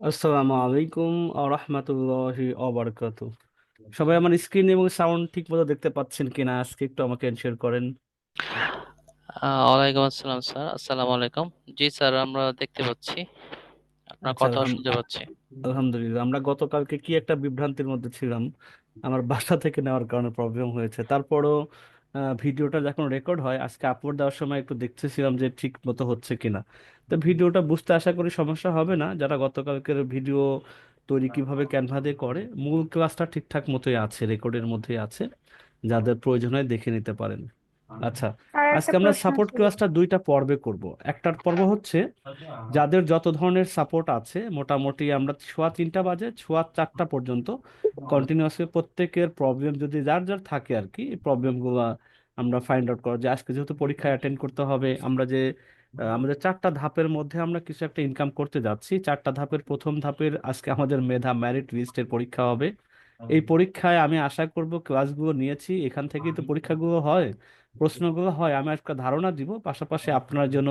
আসসালামু আলাইকুম রহমতুল্লাহি অবরকাতু। সবাই আমার স্ক্রিন এবং সাউন্ড ঠিক মতো দেখতে পাচ্ছেন কিনা আজকে একটু আমাকে এনশিওর করেন। ওয়ালাইকুম আসসালাম স্যার। আসসালামু আলাইকুম। জি স্যার, আমরা দেখতে পাচ্ছি, আপনার আচ্ছা, কথাও শুনতে পাচ্ছি। আলহামদুলিল্লাহ। আমরা গতকালকে কি একটা বিভ্রান্তির মধ্যে ছিলাম, আমার বাসা থেকে নেওয়ার কারণে প্রবলেম হয়েছে। তারপরও ভিডিওটা যখন রেকর্ড হয় আজকে আপলোড দেওয়ার সময় একটু দেখতেছিলাম যে ঠিক মতো হচ্ছে কিনা। তো ভিডিওটা বুঝতে আশা করি সমস্যা হবে না। যারা গতকালকের ভিডিও তৈরি কিভাবে ক্যানভা দিয়ে করে, মূল ক্লাসটা ঠিকঠাক মতোই আছে, রেকর্ডের মধ্যেই আছে, যাদের প্রয়োজন হয় দেখে নিতে পারেন। আচ্ছা, আর একটা আজকে আমরা প্রশ্ন সাপোর্ট ছিল। ক্লাসটা দুইটা পর্বে করব। একটার পর্ব হচ্ছে যাদের যত ধরনের সাপোর্ট আছে, মোটামুটি আমরা সোয়া 3টা বাজে সোয়া 4টা পর্যন্ত কন্টিনিউয়াসলি প্রত্যেকের প্রবলেম যদি যার যার থাকে আর কি, এই প্রবলেমগুলো আমরা ফাইন্ড আউট করা, যে আজকে যেহেতু পরীক্ষায় অ্যাটেন্ড করতে হবে, আমরা যে আমাদের 4টা ধাপের মধ্যে আমরা কিছু একটা ইনকাম করতে যাচ্ছি। 4টা ধাপের প্রথম ধাপের আজকে আমাদের মেধা মেরিট লিস্টের পরীক্ষা হবে। এই পরীক্ষায় আমি আশা করব, ক্লাসগুলো নিয়েছি এখান থেকেই তো পরীক্ষাগুলো হয়, প্রশ্নগুলো হয়, আমি একটা ধারণা দিব, পাশাপাশি আপনার জন্য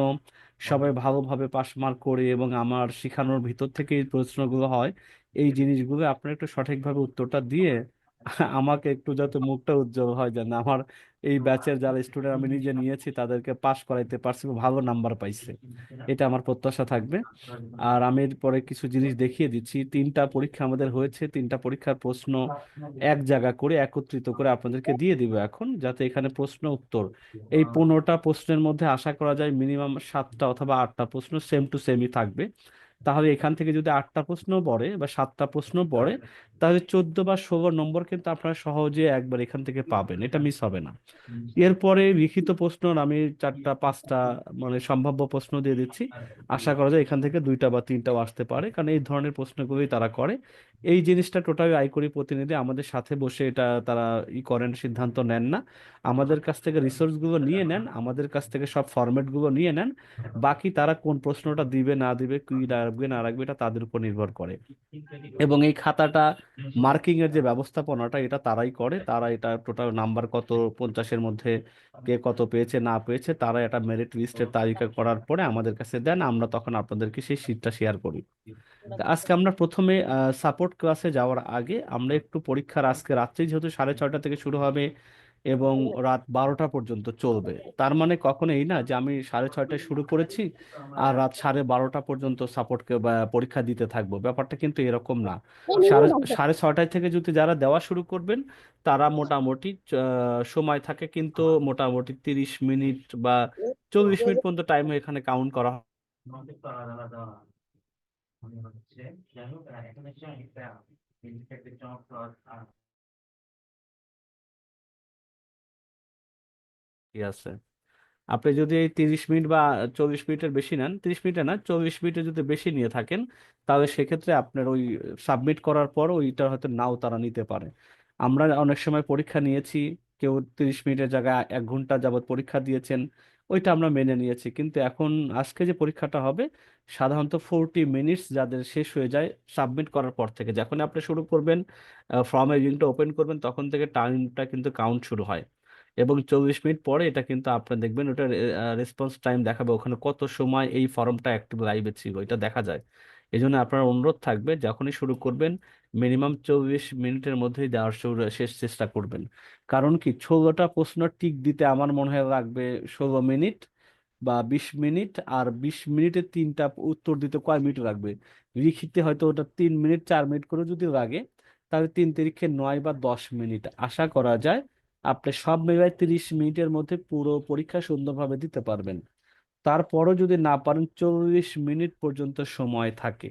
সবাই ভালোভাবে পাস মার্ক করে এবং আমার শিখানোর ভিতর থেকে এই প্রশ্নগুলো হয়, এই জিনিসগুলো আপনার একটু সঠিকভাবে উত্তরটা দিয়ে আমাকে একটু যাতে মুখটা উজ্জ্বল হয়, যেন আমার এই ব্যাচের যারা স্টুডেন্ট আমি নিজে নিয়েছি তাদেরকে পাস করাইতে পারছি বা ভালো নাম্বার পাইছে, এটা আমার প্রত্যাশা থাকবে। আর আমি এরপরে কিছু জিনিস দেখিয়ে দিচ্ছি। 3টা পরীক্ষা আমাদের হয়েছে, 3টা পরীক্ষার প্রশ্ন এক জায়গা করে একত্রিত করে আপনাদেরকে দিয়ে দিব এখন, যাতে এখানে প্রশ্ন উত্তর এই 15টা প্রশ্নের মধ্যে আশা করা যায় মিনিমাম 7টা অথবা 8টা প্রশ্ন সেম টু সেমই থাকবে। তাহলে এখান থেকে যদি 8টা প্রশ্ন পড়ে বা 7টা প্রশ্ন পড়ে, তাহলে 14 বা 16 নম্বর কিন্তু আপনারা সহজে একবার এখান থেকে পাবেন, এটা মিস হবে না। এরপরে লিখিত প্রশ্ন আমি 4টা 5টা মানে সম্ভাব্য প্রশ্ন দিয়ে দিচ্ছি। আশা করা যায় এখান থেকে 2টা বা 3টাও আসতে পারে, কারণ এই ধরনের প্রশ্নগুলোই তারা করে। এই জিনিসটা টোটালি আইকরি প্রতিনিধি আমাদের সাথে বসে এটা তারা করেন, সিদ্ধান্ত নেন না, আমাদের কাছ থেকে রিসোর্স গুলো নিয়ে নেন, আমাদের কাছ থেকে সব ফরম্যাট গুলো নিয়ে নেন। বাকি তারা কোন প্রশ্নটা দিবে না দিবে, কি রাখবে না রাখবে, এটা তাদের উপর নির্ভর করে। এবং এই খাতাটা মার্কিং এর যে ব্যবস্থাপনাটা এটা তারাই করে, তারা এটা টোটাল নাম্বার কত 50-এর মধ্যে কে কত পেয়েছে না পেয়েছে, তারা এটা মেরিট লিস্টের তালিকা করার পরে আমাদের কাছে দেন, আমরা তখন আপনাদেরকে সেই শীটটা শেয়ার করি। তা আজকে আমরা প্রথমে সাপোর্ট ক্লাসে যাওয়ার আগে আমরা একটু পরীক্ষার, আজকে রাত্রি যেহেতু 6:30 থেকে শুরু হবে এবং রাত 12টা পর্যন্ত চলবে, তার মানে কখনো এই না যে আমি 6:30টায় শুরু করেছি আর রাত 12:30 পর্যন্ত সাপোর্টকে বা পরীক্ষা দিতে থাকবো, ব্যাপারটা কিন্তু এরকম না। সাড়ে 6:30 থেকে যদি যারা দেওয়া শুরু করবেন, তারা মোটামুটি সময় থাকে কিন্তু মোটামুটি 30 মিনিট বা 40 মিনিট পর্যন্ত টাইম এখানে কাউন্ট করা আছে। আপনি যদি এই 30 মিনিট বা 40 মিনিটের বেশি নেন, 30 মিনিটে না 40 মিনিটে যদি বেশি নিয়ে থাকেন, তাহলে সেক্ষেত্রে আপনার ওই সাবমিট করার পর ওইটা হয়তো নাও তারা নিতে পারে। আমরা অনেক সময় পরীক্ষা নিয়েছি, কেউ 30 মিনিটের জায়গায় 1 ঘন্টা যাবত পরীক্ষা দিয়েছেন, ওইটা আমরা মেনে নিয়েছি। কিন্তু এখন আজকে যে পরীক্ষাটা হবে, সাধারণত 40 মিনিটস যাদের শেষ হয়ে যায় সাবমিট করার পর থেকে, যখন আপনি শুরু করবেন ফর্মের লিঙ্কটা ওপেন করবেন তখন থেকে টাইমটা কিন্তু কাউন্ট শুরু হয়। এবং 40 মিনিট পরে এটা কিন্তু আপনি দেখবেন ওটা রেসপন্স টাইম দেখাবে, ওখানে কত সময় এই ফর্মটা অ্যাক্টিভ লাইভে ছিল এটা দেখা যায়। এই জন্য আপনার অনুরোধ থাকবে যখনই শুরু করবেন মিনিমাম 40 মিনিটের মধ্যেই দেওয়ার শেষ চেষ্টা করবেন। কারণ কি, 16টা প্রশ্ন টিক দিতে আমার মনে হয় লাগবে 16 মিনিট বা 20 মিনিট, আর 20 মিনিটে 3টা উত্তর দিতে কয় মিনিট লাগবে, লিখিতে হয়তো ওটা 3 মিনিট 4 মিনিট করে যদি লাগে, তাহলে 3 তিরিখে 9 বা 10 মিনিট আশা করা যায় আপনি সব মিলাই 30 মিনিটের মধ্যে পুরো পরীক্ষা সুন্দরভাবে দিতে পারবেন। তারপরও যদি না পারেন, 40 মিনিট পর্যন্ত সময় থাকে,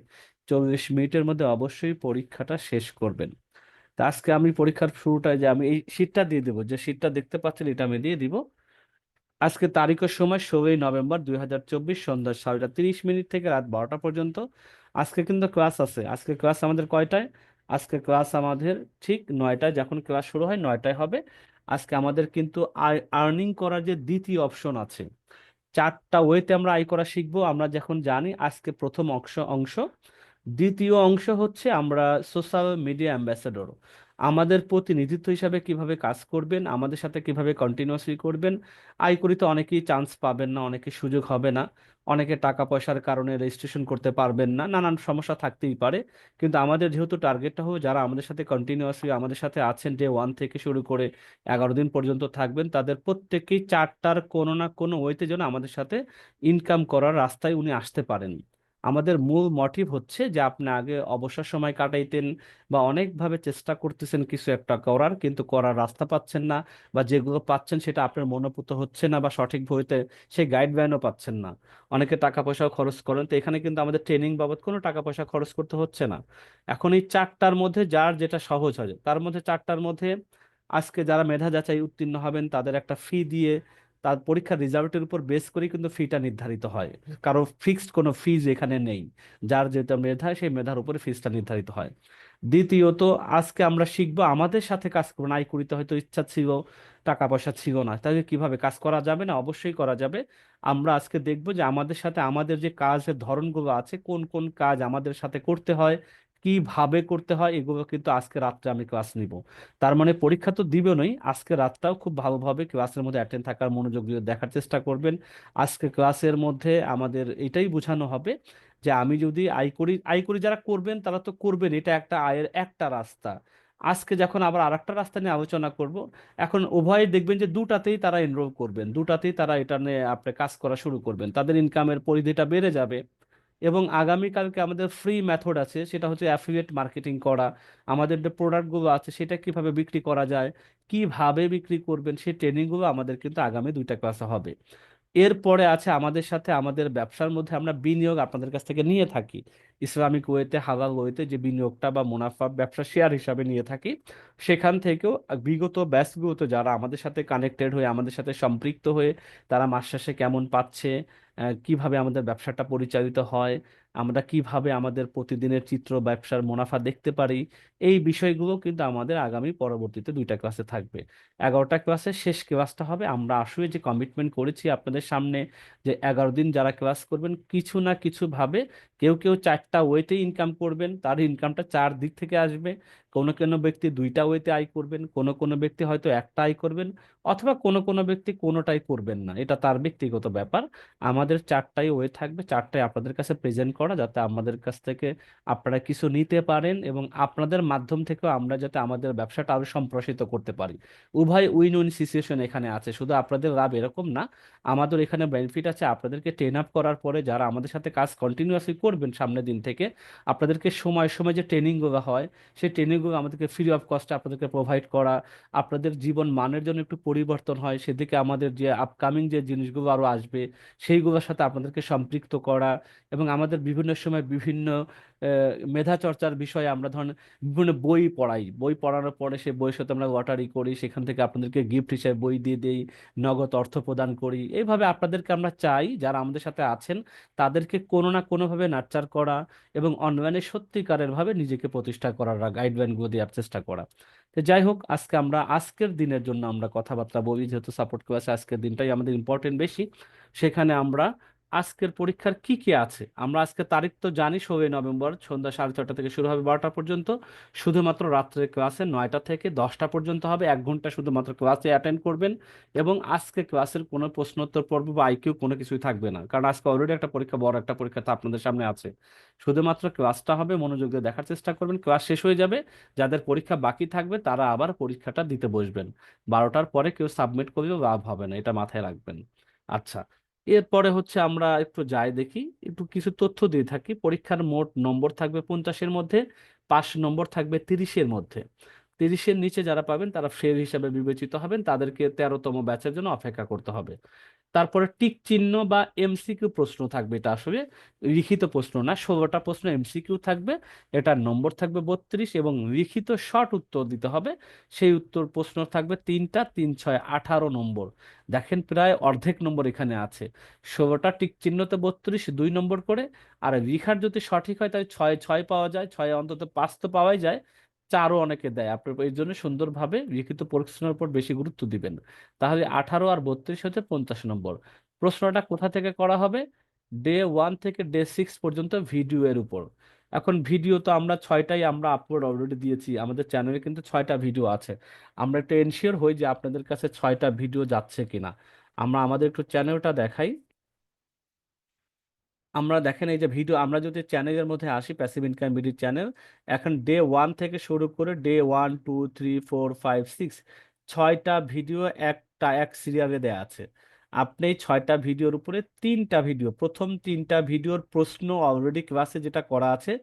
40 মিনিটের মধ্যে অবশ্যই পরীক্ষাটা শেষ করবেন। তা আজকে আমি পরীক্ষার শুরুটায় যে আমি এই শীটটা দিয়ে দেবো, যে শীটটা দেখতে পাচ্ছেন এটা আমি দিয়ে দিব। আজকে তারিখের সময় 16ই নভেম্বর 2024 সন্ধ্যা 7:30 মিনিট থেকে রাত 12টা পর্যন্ত। আজকে কিন্তু ক্লাস আছে। আজকে ক্লাস আমাদের কয়টায়? আজকে ক্লাস আমাদের ঠিক 9টায়, যখন ক্লাস শুরু হয় 9টায় হবে। আজকে আমাদের কিন্তু আর্নিং করার যে দ্বিতীয় অপশন আছে, 4টা ওয়েতে আমরা আয় করা শিখবো, আমরা যখন জানি আজকে প্রথম অংশ অংশ। দ্বিতীয় অংশ হচ্ছে আমরা সোশ্যাল মিডিয়া অ্যাম্বাসেডর। আমাদের প্রতিনিধিত্ব হিসাবে কিভাবে কাজ করবেন, আমাদের সাথে কিভাবে কন্টিনিউয়াসলি করবেন। আয় করিতে অনেকেই চান্স পাবেন না, অনেকে সুযোগ হবে না, অনেকে টাকা পয়সার কারণে রেজিস্ট্রেশন করতে পারবেন না, নানান সমস্যা থাকতেই পারে। কিন্তু আমাদের যেহেতু টার্গেটটা হবে যারা আমাদের সাথে কন্টিনিউয়াসলি আমাদের সাথে আছেন ডে ওয়ান থেকে শুরু করে 11 দিন পর্যন্ত থাকবেন, তাদের প্রত্যেকেই চারটার কোনো না কোনো ওয়েতে যেন আমাদের সাথে ইনকাম করার রাস্তায় উনি আসতে পারেন। আমাদের মূল মোটিভ হচ্ছে যে আপনি আগে অবসর সময় কাটাইতেন বা অনেকভাবে চেষ্টা করতেছেন কিছু একটা করার, কিন্তু করার রাস্তা পাচ্ছেন না, বা যেগুলো পাচ্ছেন সেটা আপনার মনোপুত হচ্ছে না, বা সঠিকভাবে সেই গাইডলাইনও পাচ্ছেন না। অনেকে টাকা পয়সাও খরচ করেন, তো এখানে কিন্তু আমাদের ট্রেনিং বাবদ কোনো টাকা পয়সা খরচ করতে হচ্ছে না। এখন এই চারটার মধ্যে যার যেটা সহজ হয়, তার মধ্যে চারটার মধ্যে আজকে যারা মেধা যাচাই উত্তীর্ণ হবেন তাদের একটা ফি দিয়ে, তার পরীক্ষার রেজাল্টের উপর বেস করেই কিন্তু ফিটা নির্ধারিত হয়। কারো ফিক্সড কোনো ফিজ এখানে নেই, যার যেটা মেধা সেই মেধার উপরে ফিজটা নির্ধারিত হয়। দ্বিতীয়ত, আজকে আমরা শিখবো আমাদের সাথে কাজ করবো না, আই করিতে হয়তো ইচ্ছা ছিল, টাকা পয়সা ছিল না, তাহলে কিভাবে কাজ করা যাবে না? অবশ্যই করা যাবে। আমরা আজকে দেখবো যে আমাদের সাথে আমাদের যে কাজের ধরনগুলো আছে, কোন কোন কাজ আমাদের সাথে করতে হয়, কিভাবে করতে হয়, এগুলো কিন্তু আজকে রাত্রে আমি ক্লাস নিব। তার মানে পরীক্ষা তো দিবেনই, আজকে রাতটাও খুব ভালোভাবে ক্লাসের মধ্যে অ্যাটেন্ড থাকার মনোযোগ দিয়ে দেখার চেষ্টা করবেন। আজকে ক্লাসের মধ্যে আমাদের এটাই বোঝানো হবে যে আমি যদি আয় করি, আয় করি যারা করবেন তারা তো করবেন, এটা একটা আয়ের একটা রাস্তা। আজকে যখন আবার আরেকটা রাস্তা নিয়ে আলোচনা করব, এখন উভয়ে দেখবেন যে দুটাতেই তারা এনরোল করবেন, দুটাতেই তারা এটা নিয়ে আপনি কাজ করা শুরু করবেন, তাদের ইনকামের পরিধিটা বেড়ে যাবে। এবং আগামীকালকে আমাদের ফ্রি মেথড আছে, সেটা হচ্ছে অ্যাফিলিয়েট মার্কেটিং করা। আমাদের যে প্রোডাক্টগুলো আছে সেটা কিভাবে বিক্রি করা যায়, কিভাবে বিক্রি করবেন, সেই ট্রেনিংগুলো আমাদের কিন্তু আগামী 2টা ক্লাসে হবে। এরপরে আছে আমাদের সাথে আমাদের ব্যবসার মধ্যে আমরা বিনিয়োগ আপনাদের কাছ থেকে নিয়ে থাকি, ইসলামিক ওয়েতে, হালাল ওয়েতে যে বিনিয়োগটা বা মুনাফা ব্যবসা শেয়ার হিসাবে নিয়ে থাকি, সেখান থেকেও বিগত ব্যাচগুলোতে যারা আমাদের সাথে কানেক্টেড হয়ে আমাদের সাথে সম্পৃক্ত হয়ে তারা মাস শেষে কেমন পাচ্ছে, কিভাবে আমাদের ব্যবসাটা পরিচালিত হয়, আমরা কিভাবে আমাদের প্রতিদিনের চিত্র ব্যবসার মুনাফা দেখতে পারি, এই বিষয়গুলো কিন্তু আমাদের আগামী পরবর্তীতে 2টা ক্লাসে থাকবে। 11টা ক্লাসের শেষ ক্লাসটা হবে, আমরা আসলে যে কমিটমেন্ট করেছি আপনাদের সামনে যে 11 দিন যারা ক্লাস করবেন কিছু না কিছু ভাবে, কেউ কেউ চারটা ওয়েতে ইনকাম করবেন, তার ইনকামটা চার দিক থেকে আসবে। কোনো কোনো ব্যক্তি 2টা ওয়েতে আয় করবেন, কোনো কোনো ব্যক্তি হয়তো একটা আয় করবেন, অথবা কোনো কোনো ব্যক্তি কোনোটাই করবেন না, এটা তার ব্যক্তিগত ব্যাপার। আমাদের চারটাই ওয়ে থাকবে, চারটাই আপনাদের কাছে প্রেজেন্ট করা, যাতে আমাদের কাছ থেকে আপনারা কিছু নিতে পারেন এবং আপনাদের মাধ্যম থেকেও আমরা যাতে আমাদের ব্যবসাটা আরো সম্প্রসারিত করতে পারি। উভয় উইন উইন সিচুয়েশন এখানে আছে, শুধু আপনাদের লাভ এরকম না, আমাদের এখানে বেনিফিট আছে। আপনাদেরকে ট্রেন আপ করার পরে যারা আমাদের সাথে কাজ কন্টিনিউয়াসলি করবেন সামনের দিন থেকে, আপনাদেরকে সময় সময় যে ট্রেনিংগুলো হয় সেই ট্রেনিংগুলো আমাদেরকে ফ্রি অফ কস্টে আপনাদেরকে প্রোভাইড করা, আপনাদের জীবন মানের জন্য একটু পরিবর্তন হয় সেদিকে আমাদের যে আপকামিং যে জিনিসগুলো আরও আসবে সেইগুলোর সাথে আপনাদেরকে সম্পৃক্ত করা। এবং আমাদের বিভিন্ন সময় বিভিন্ন মেধা চর্চার বিষয়ে আমরা ধরেন বিভিন্ন বই পড়াই, বই পড়ানোর পরে সেই বইয়ের সাথে আমরা লটারি করি, সেখান থেকে আপনাদেরকে গিফট হিসেবে বই দিয়ে দেই, নগদ অর্থ প্রদান করি। এইভাবে আপনাদেরকে আমরা চাই যারা আমাদের সাথে আছেন তাদেরকে কোনো না কোনোভাবে নার্চার করা এবং অনলাইনে সত্যিকারের ভাবে নিজেকে প্রতিষ্ঠা করার গাইডলাইনগুলো দেওয়ার চেষ্টা করা। তো যাই হোক, আজকে আমরা আজকের দিনের জন্য আমরা কথাবার্তা বলি, যেহেতু সাপোর্ট ক্লাসে আজকের দিনটাই আমাদের ইম্পর্টেন্ট বেশি। সেখানে আমরা আজকের পরীক্ষার কি কি আছে, আমরা আজকে তারিখ তো জানি, 16 নভেম্বর, সন্ধ্যা 6:30 থেকে শুরু হবে 12টা পর্যন্ত। শুধুমাত্র রাত্রের ক্লাসে 9টা থেকে 10টা পর্যন্ত হবে, 1 ঘন্টা শুধুমাত্র ক্লাসে অ্যাটেন্ড করবেন। এবং আজকে ক্লাসের কোনো প্রশ্নোত্তর পর্ব বা আইকিউ কোনো কিছুই থাকবে না, কারণ আজকে অলরেডি একটা পরীক্ষা, বড় একটা পরীক্ষা তো আপনাদের সামনে আছে। শুধুমাত্র ক্লাসটা হবে, মনোযোগ দিয়ে দেখার চেষ্টা করবেন, ক্লাস শেষ হয়ে যাবে, যাদের পরীক্ষা বাকি থাকবে তারা আবার পরীক্ষাটা দিতে বসবেন। 12টার পরে কেউ সাবমিট করলেও লাভ হবে না, এটা মাথায় রাখবেন। আচ্ছা, এরপরে হচ্ছে আমরা একটু যাই দেখি, একটু কিছু তথ্য দিয়ে থাকি। পরীক্ষার মোট নম্বর থাকবে 50-এর মধ্যে, পাস নম্বর থাকবে 30-এর মধ্যে। 30-এর নিচে যারা পাবেন তারা ফেল হিসাবে বিবেচিত হবেন, তাদেরকে 13তম ব্যাচের জন্য অপেক্ষা করতে হবে। তারপরে টিক চিহ্ন বা এমসিকিউ প্রশ্ন থাকবে, এটা আসলে লিখিত প্রশ্ন না, 16টা প্রশ্ন এমসিকিউ থাকবে। এটার নম্বর থাকবে 32 এবং লিখিত শর্ট উত্তর দিতে হবে। সেই উত্তর প্রশ্ন থাকবে 3টা, 3 6 18 নম্বর। দেখেন প্রায় অর্ধেক নম্বর এখানে আছে। 16টা টিক চিহ্নতে 32, 2 নম্বর করে। আর লিখার যদি সঠিক হয় তাহলে 6 6 পাওয়া যায়, 6 অন্তত 5 তো পাওয়াই যায়, চারও অনেকে দেয়। আপনার এই জন্য সুন্দরভাবে লিখিত প্রশ্নের উপর বেশি গুরুত্ব দিবেন। তাহলে 18 আর 32 হচ্ছে 50 নম্বর। প্রশ্নটা কোথা থেকে করা হবে? ডে 1 থেকে ডে 6 পর্যন্ত ভিডিও এর উপর। এখন ভিডিও তো আমরা 6টাই আমরা আপলোড অলরেডি দিয়েছি, আমাদের চ্যানেলে কিন্তু 6টা ভিডিও আছে। আমরা একটু এনশিওর হই যে আপনাদের কাছে 6টা ভিডিও যাচ্ছে কিনা। আমরা আমাদের একটু চ্যানেলটা দেখাই। আমরা দেখেন এই যে ভিডিও, আমরা যদি চ্যানেলের মধ্যে আসি, প্যাসিভ ইনকাম বিডি চ্যানেল, এখন ডে 1 থেকে শুরু করে ডে 1 2 3 4 5 6, 6টা ভিডিও এক সিরিয়ালে দেয়া আছে। আপনি এই 6টা ভিডিওর উপরে 3টা ভিডিও, প্রথম 3টা ভিডিওর প্রশ্ন অলরেডি ক্লাসে যেটা করা আছে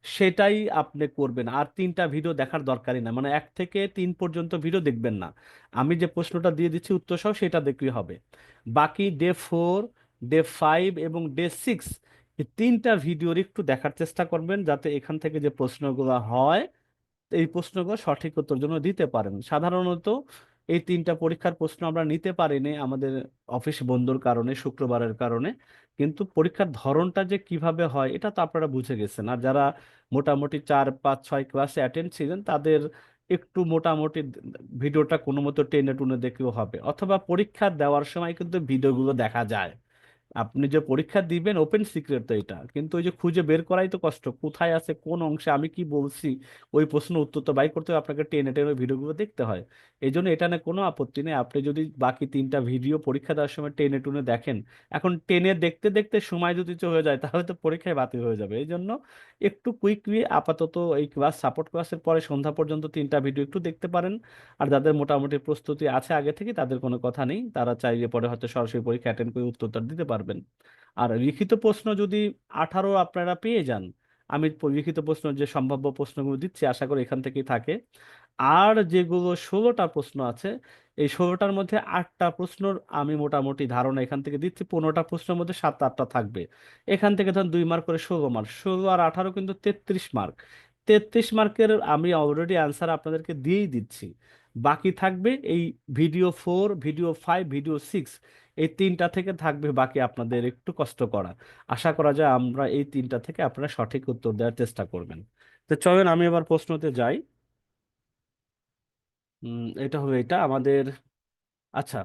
সেটাই আপনি করবেন, আর 3টা ভিডিও দেখার দরকারই না, মানে 1 থেকে 3 পর্যন্ত ভিডিও দেখবেন না। আমি যে প্রশ্নটা দিয়ে দিচ্ছি উত্তর সহ সেটা দেখলেই হবে। বাকি ডে 4 ডে 5 এবং ডে 6, এই 3টা ভিডিওর একটু দেখার চেষ্টা করবেন, যাতে এখান থেকে যে প্রশ্নগুলো হয় এই প্রশ্নগুলো সঠিক উত্তর জন্য দিতে পারেন। সাধারণত এই 3টা পরীক্ষার প্রশ্ন আমরা নিতে পারিনি আমাদের অফিস বন্ধুর কারণে, শুক্রবারের কারণে। কিন্তু পরীক্ষার ধরনটা যে কিভাবে হয় এটা তো আপনারা বুঝে গেছেন, আর যারা মোটামুটি 4 5 6 ক্লাসে অ্যাটেন্ড ছিলেন তাদের একটু মোটামুটি ভিডিওটা কোনো মতো টেনে টুনে দেখলেও হবে, অথবা পরীক্ষা দেওয়ার সময় কিন্তু ভিডিওগুলো দেখা যায়। আপনি যে পরীক্ষা দিবেন ওপেন সিক্রেট তো এটা, কিন্তু ওই যে খুঁজে বের করাই তো কষ্ট, কোথায় আছে কোন অংশে আমি কি বলছি, ওই প্রশ্ন উত্তর তো বাই করতে হবে, আপনাকে টেনে টেনে ভিডিওগুলো দেখতে হয়। এই জন্য এটা নিয়ে কোনো আপত্তি নেই, আপনি যদি বাকি 3টা ভিডিও পরীক্ষা দেওয়ার সময় টেনে টুনে দেখেন। এখন টেনে দেখতে দেখতে সময় যদি চলে যায় তাহলে তো পরীক্ষায় বাতিল হয়ে যাবে। এই জন্য একটু কুইকলি আপাতত এই ক্লাস, সাপোর্ট ক্লাসের পরে সন্ধ্যা পর্যন্ত 3টা ভিডিও একটু দেখতে পারেন। আর যাদের মোটামুটি প্রস্তুতি আছে আগে থেকে তাদের কোনো কথা নেই, তারা চাইলে পরে হয়তো সরাসরি পরীক্ষা অ্যাটেন্ড করে উত্তরটা দিতে পারবেন। আর লিখিত প্রশ্ন যদি 18 আপনারা পেয়ে যান, আমি লিখিত প্রশ্ন যে সম্ভাব্য প্রশ্নগুলো দিচ্ছি আশা করি এখান থেকেই থাকে। আর যেগুলো 16টা প্রশ্ন আছে, এই 16টার মধ্যে 8টা প্রশ্নর আমি মোটামুটি ধারণা এখান থেকে দিচ্ছি, 15টা প্রশ্নের মধ্যে 7 8টা থাকবে। এখান থেকে ধরুন 2 মার্ক করে 16 মার্ক, 16 আর 18 কিন্তু 33 মার্ক। 33 মার্কের আমি অলরেডি অ্যান্সার আপনাদেরকে দিয়েই দিচ্ছি। বাকি থাকবে এই ভিডিও 4, ভিডিও 5, ভিডিও 6, এই 3টা থেকে থাকবে বাকি আপনাদের একটু কষ্ট করা। আশা করা যায় আমরা এই 3টা থেকে আপনারা সঠিক উত্তর দেওয়ার চেষ্টা করবেন। তো চলেন আমি এবার প্রশ্নতে যাই। এটা হলো এটা আমাদের। আচ্ছা,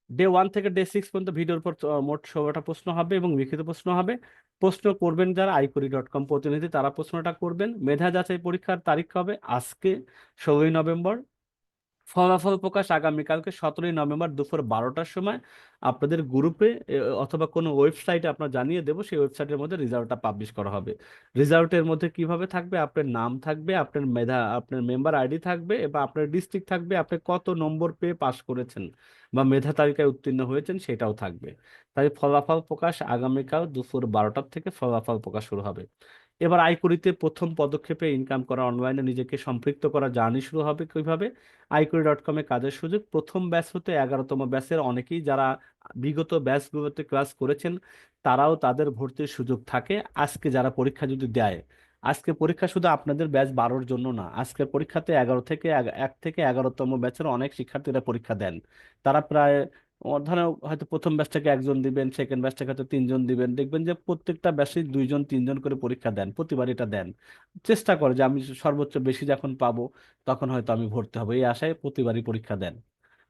ডে 1 থেকে ডে 6 পর্যন্ত ভিডিওর পর মোট 16টা প্রশ্ন হবে এবং লিখিত প্রশ্ন হবে। প্রশ্ন করবেন যারা iQuery.com প্রতিনিধি, তারা প্রশ্নটা করবেন। মেধা যাচাই পরীক্ষার তারিখ হবে আজকে, 16ই নভেম্বর। ফলাফল প্রকাশ আগামীকালকে 17ই নভেম্বর দুপুর 12টার সময় আপনাদের গ্রুপে অথবা কোনো ওয়েবসাইটে আপনার জানিয়ে দেবো, সেই ওয়েবসাইটের মধ্যে রেজাল্টটা পাবলিশ করা হবে। রেজাল্টের মধ্যে কিভাবে থাকবে, আপনার নাম থাকবে, আপনার মেধা, আপনার মেম্বার আইডি থাকবে, এবং আপনার ডিস্ট্রিক্ট থাকবে, আপনি কত নম্বর পেয়ে পাশ করেছেন বা মেধা তালিকায় উত্তীর্ণ হয়েছেন সেটাও থাকবে। তাই ফলাফল প্রকাশ আগামীকাল দুপুর 12টার থেকে ফলাফল প্রকাশ শুরু হবে। এবার আইকুরিতে প্রথম পদক্ষেপে ইনকাম করা, অনলাইনে নিজেকে সম্পৃক্ত করা জার্নি শুরু হবে কিভাবে। iQuery.com-এ কাজের সুযোগ, প্রথম ব্যাচ হতে 11তম ব্যাচের অনেকেই যারা বিগত ব্যাচগুলোতে ক্লাস করেছেন তারাও তাদের ভর্তির সুযোগ থাকে। আজকে যারা পরীক্ষা যদি দেয়, আজকে পরীক্ষা শুধু আপনাদের ব্যাচ 12-র জন্য না, আজকের পরীক্ষাতে 1 থেকে 11তম ব্যাচের অনেক শিক্ষার্থীরা পরীক্ষা দেন। তারা প্রায় ধরেন হয়তো প্রথম ব্যাচ থেকে একজন দিবেন, সেকেন্ড ব্যাচ থেকে হয়তো 3জন দিবেন, দেখবেন যে প্রত্যেকটা ব্যাচে 2 জন 3জন করে পরীক্ষা দেন, প্রতিবার এটা দেন। চেষ্টা করে যে আমি সর্বোচ্চ বেশি যখন পাবো তখন হয়তো আমি ভর্তি হবো, এই আশায় প্রতিবারই পরীক্ষা দেন।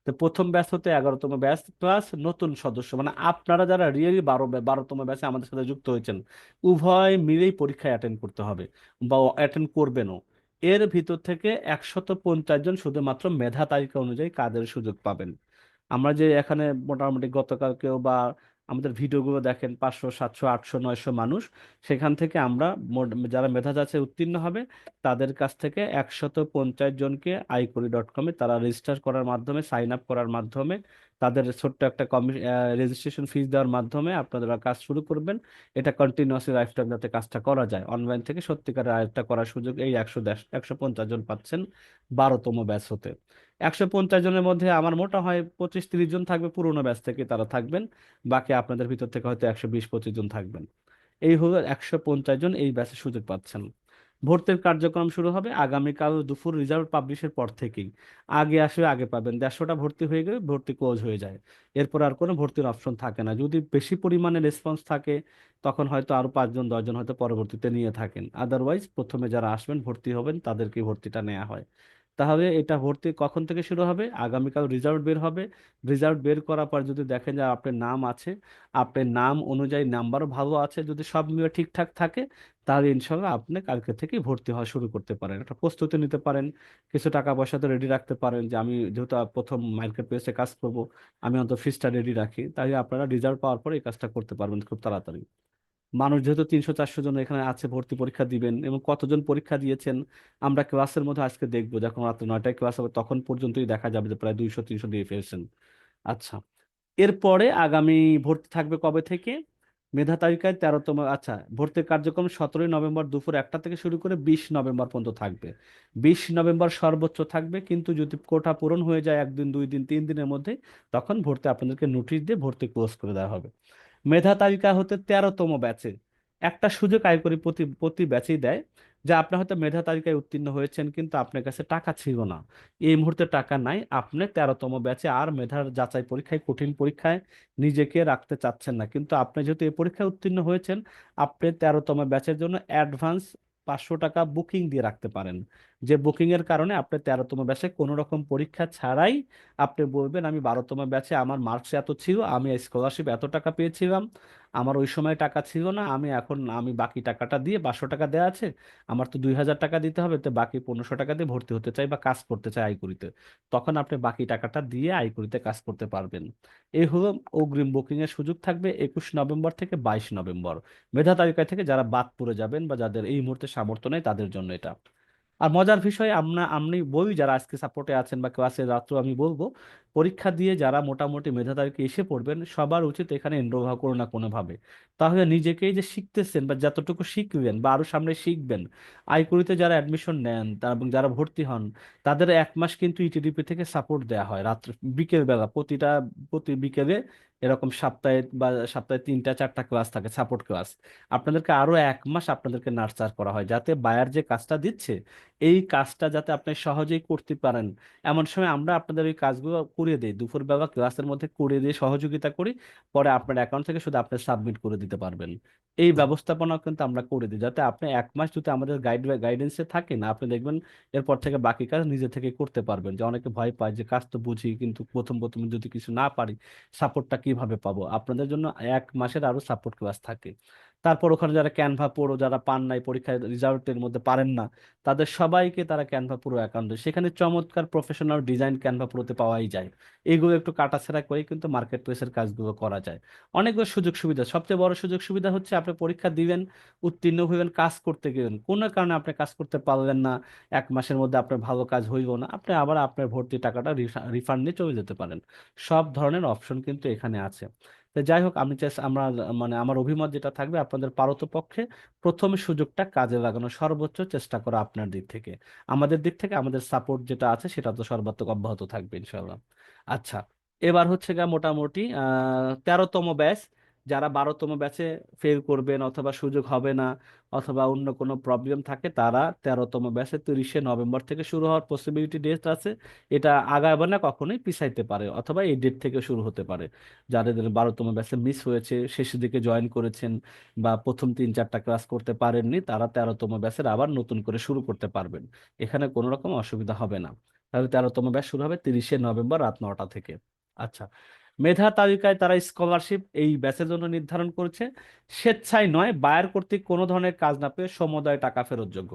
তো প্রথম ব্যাচ হতে 11তম ব্যাচ প্লাস নতুন সদস্য, মানে আপনারা যারা রিয়েলি 12তম ব্যাচে আমাদের সাথে যুক্ত হয়েছেন, উভয় মিলেই পরীক্ষায় অ্যাটেন্ড করতে হবে বা অ্যাটেন্ড করবেনও। এর ভিতর থেকে 150 জন শুধুমাত্র মেধা তালিকা অনুযায়ী কাজের সুযোগ পাবেন। আমরা যে এখানে মোটামুটি গতকালকেও বা আমাদের ভিডিওগুলো দেখেন 500 700 800 900 মানুষ, সেখান থেকে আমরা যারা মেধা যাচাই উত্তীর্ণ হবে তাদের কাছ থেকে 150 জনকে iQuery.com-এ তারা রেজিস্টার করার মাধ্যমে, সাইন আপ করার মাধ্যমে, তাদের ছোট্ট একটা রেজিস্ট্রেশন ফিস দেওয়ার মাধ্যমে আপনারা কাজ শুরু করবেন। এটা কন্টিনিউয়াসলি লাইফ টাইম যাতে কাজটা করা যায় অনলাইন থেকে, সত্যিকারের আয়টা করার সুযোগ এই 150 জন পাচ্ছেন 12তম ব্যাচ হতে। 150 জনের মধ্যে আমার মোটা হয় 25 30 জন থাকবে পুরোনো ব্যাচ থেকে, তারা থাকবেন। বাকি আপনাদের ভিতর থেকে হয়তো 120 25 জন থাকবেন। এই হলো 150 জন এই ব্যাচে সুযোগ পাচ্ছেন। ভর্তির কার্যক্রম শুরু হবে আগামীকাল দুপুর রেজাল্ট পাবলিশের পর থেকেই। আগে আসলে আগে পাবেন, 150টা ভর্তি হয়ে গেলে ভর্তি ক্লোজ হয়ে যায়। এরপর আর কোনো ভর্তির অপশন থাকে না। যদি বেশি পরিমাণে রেসপন্স থাকে তখন হয়তো আরো 5 জন 10 জন হয়তো পরবর্তীতে নিয়ে থাকেন, আদারওয়াইজ প্রথমে যারা আসবেন ভর্তি হবেন তাদেরকে ভর্তিটা নেওয়া হয়। তাহলে এটা ভর্তি কখন থেকে শুরু হবে? আগামীকাল রেজাল্ট বের হবে। রেজাল্ট বের করার পর যদি দেখেন যে আপনার নাম আছে, আপনার নাম অনুযায়ী নাম্বারও ভালো আছে, যদি সব মিলে ঠিকঠাক থাকে, তাহলে ইনশাল্লাহ আপনি কালকে থেকেই ভর্তি হওয়া শুরু করতে পারেন। একটা প্রস্তুতি নিতে পারেন, কিছু টাকা পয়সা তো রেডি রাখতে পারেন, যে আমি যেহেতু প্রথম মার্কেট প্লেসে কাজ করব, আমি অন্তত ফিসটা রেডি রাখি, তাই আপনারা রেজাল্ট পাওয়ার পর এই কাজটা করতে পারবেন খুব তাড়াতাড়ি। মানুষ যেহেতু 300-400 জন এখানে আছে ভর্তি পরীক্ষা দিবেন, এবং কতজন পরীক্ষা দিয়েছেন আমরা ক্লাসের মধ্যে আজকে দেখবো, যখন রাত্রে 9টায় ক্লাস হবে তখন পর্যন্তই দেখা যাবে যে প্রায় 200-300 দিয়ে ফেলছেন। আচ্ছা, এরপরে আগামী ভর্তি থাকবে কবে থেকে? মেধা তালিকায় 13তম, আচ্ছা, ভর্তির কার্যক্রম 17ই নভেম্বর দুপুর 1টা থেকে শুরু করে 20 নভেম্বর পর্যন্ত থাকবে। 20 নভেম্বর সর্বোচ্চ থাকবে, কিন্তু যদি কোটা পূরণ হয়ে যায় 1 দিন 2 দিন 3 দিনের মধ্যে, তখন ভর্তি আপনাদেরকে নোটিশ দিয়ে ভর্তি ক্লোজ করে দেওয়া হবে। মেধা তালিকা হতে 13তম ব্যাচে একটা সুযোগ আয়করি প্রতি প্রতি ব্যাচেই দেয়, যে আপনি হয়তো মেধা তালিকায় উত্তীর্ণ হয়েছেন কিন্তু আপনার কাছে টাকা ছিল না, এই মুহূর্তে টাকা নাই, আপনি 13তম ব্যাচে আর মেধার যাচাই পরীক্ষায়, কঠিন পরীক্ষায় নিজেকে রাখতে চাচ্ছেন না, কিন্তু আপনি যেহেতু এই পরীক্ষায় উত্তীর্ণ হয়েছেন, আপনি 13তম ব্যাচের জন্য অ্যাডভান্স 500 টাকা বুকিং দিয়ে রাখতে পারেন। যে বুকিং এর কারণে আপনি 13তম ব্যাচে কোনো রকম পরীক্ষা ছাড়াই আপনি বলবেন, আমি 12তম ব্যাচে আমার মার্কস এত ছিল, আমি স্কলারশিপ এত টাকা পেয়েছিলাম, আমার ওই সময় টাকা ছিল না, আমি বাকি টাকাটা দিয়ে, 500 টাকা দেওয়া আছে, আমার তো 2000 টাকা দিতে হবে, তো বাকি 1500 টাকা দিয়ে ভর্তি হতে চাই বা কাজ করতে চাই আইকুরিতে, তখন আপনি বাকি টাকাটা দিয়ে আইকুরিতে কাজ করতে পারবেন। এই হলো অগ্রিম বুকিং এর সুযোগ থাকবে 21 নভেম্বর থেকে 22 নভেম্বর। মেধা তালিকা থেকে যারা বাদ পড়ে যাবেন বা যাদের এই মুহূর্তে সামর্থ্য নেই তাদের জন্য এটা। আর মজার বিষয়, আমি বলি যারা আজকে সাপোর্টে আছেন বা ক্লাসে রাত্র, আমি বলবো পরীক্ষা দিয়ে যারা মোটামুটি মেধা তালিকায় এসে পড়বেন সবার উচিত এখানে এনরোল হওয়া কোনো না কোনো ভাবে। তাহলে নিজেকেই যে শিখতেছেন বা যতটুকু শিখবেন বা আরো সামনে শিখবেন, আইকুরিতে যারা অ্যাডমিশন নেন এবং যারা ভর্তি হন, তাদের 1 মাস কিন্তু ইটিডিপি থেকে সাপোর্ট দেওয়া হয় রাত্রে, বিকেল বেলা, প্রতি বিকেলে এরকম সপ্তাহে 3টা 4টা ক্লাস থাকে, সাপোর্ট ক্লাস। আপনাদেরকে আরো 1 মাস আপনাদেরকে নার্চার করা হয়, যাতে বায়ার যে কাজটা দিচ্ছে এই কাজটা যাতে আপনি সহজেই করতে পারেন। এমন সময় আমরা আপনাদের ওই কাজগুলো করিয়ে দিই, দুপুরবেলা ক্লাসের মধ্যে করিয়ে দিয়ে সহযোগিতা করি, পরে আপনার অ্যাকাউন্ট থেকে শুধু আপনি সাবমিট করে দিতে পারবেন। এই ব্যবস্থাপনা কিন্তু আমরা করে দিই, যাতে আপনি 1 মাস যদি আমাদের গাইডেন্সে থাকেন, আপনি দেখবেন এরপর থেকে বাকি কাজ নিজে থেকে করতে পারবেন। যে অনেকে ভয় পায় যে কাজ তো বুঝি কিন্তু প্রথম প্রথম যদি কিছু না পারি, সাপোর্টটা কিভাবে পাবো? আপনাদের জন্য 1 মাসের আরো সাপোর্ট ক্লাস থাকে। তারপর ওখানে যারা ক্যানভা প্রো যারা পান নাই, পরীক্ষায় রেজাল্টের মধ্যে পারেন না, তাদের সবাইকে তারা ক্যানভা প্রো অ্যাকাউন্ট দেয়, সেখানে চমৎকার প্রফেশনাল ডিজাইন ক্যানভা প্রোতে পাওয়াই যায়। এইগুলো একটু কাটাছেঁড়া করে কিন্তু মার্কেট প্লেসের কাজগুলো করা যায়। অনেকগুলো সুযোগ সুবিধা, সবচেয়ে বড় সুযোগ সুবিধা হচ্ছে আপনি পরীক্ষা দিবেন, উত্তীর্ণ হইবেন, কাজ করতে গেলেন, কোনো কারণে আপনি কাজ করতে পারলেন না, 1 মাসের মধ্যে আপনার ভালো কাজ হইল না, আপনি আবার আপনার ভর্তি টাকাটা রিফান্ড নিয়ে চলে যেতে পারেন। সব ধরনের অপশন কিন্তু এখানে আছে। তো যাই হোক, আমি চাই আমরা, মানে আমার অভিমত যেটা থাকবে, আপনাদের পারতপক্ষে প্রথমে সুযোগটা কাজে লাগানো, সর্বোচ্চ চেষ্টা করা আপনার দিক থেকে। আমাদের দিক থেকে আমাদের সাপোর্ট যেটা আছে সেটা তো সর্বাত্মক অব্যাহত থাকবে ইনশাল্লাহ। আচ্ছা, এবার হচ্ছে গা মোটামুটি 13তম ব্যাচ, যারা 12তম ব্যাচে ফেল করবেন অথবা সুযোগ হবে না অথবা অন্য কোনো প্রবলেম থাকে, তারা 13তম ব্যাচে 30শে নভেম্বর থেকে শুরু হওয়ার পসিবিলিটি ডেট আছে। এটা আগাবে না, কখনোই পিছাইতে পারে, অথবা এই ডেট থেকে শুরু হতে পারে। যাদের 12তম ব্যাচে মিস হয়েছে, শেষের দিকে জয়েন করেছেন বা প্রথম 3-4টা ক্লাস করতে পারেননি, তারা 13তম ব্যাচের আবার নতুন করে শুরু করতে পারবেন। এখানে কোনো রকম অসুবিধা হবে না। তাহলে 13তম ব্যাচ শুরু হবে 30শে নভেম্বর রাত 9টা থেকে। আচ্ছা, মেধা তালিকায় তারা স্কলারশিপ এই ব্যাচের জন্য নির্ধারণ করেছে, স্বেচ্ছায় নয়, বায়ার কর্তৃক কোনো ধরনের কাজ না পেয়ে সমুদায় টাকা ফেরত যোগ্য।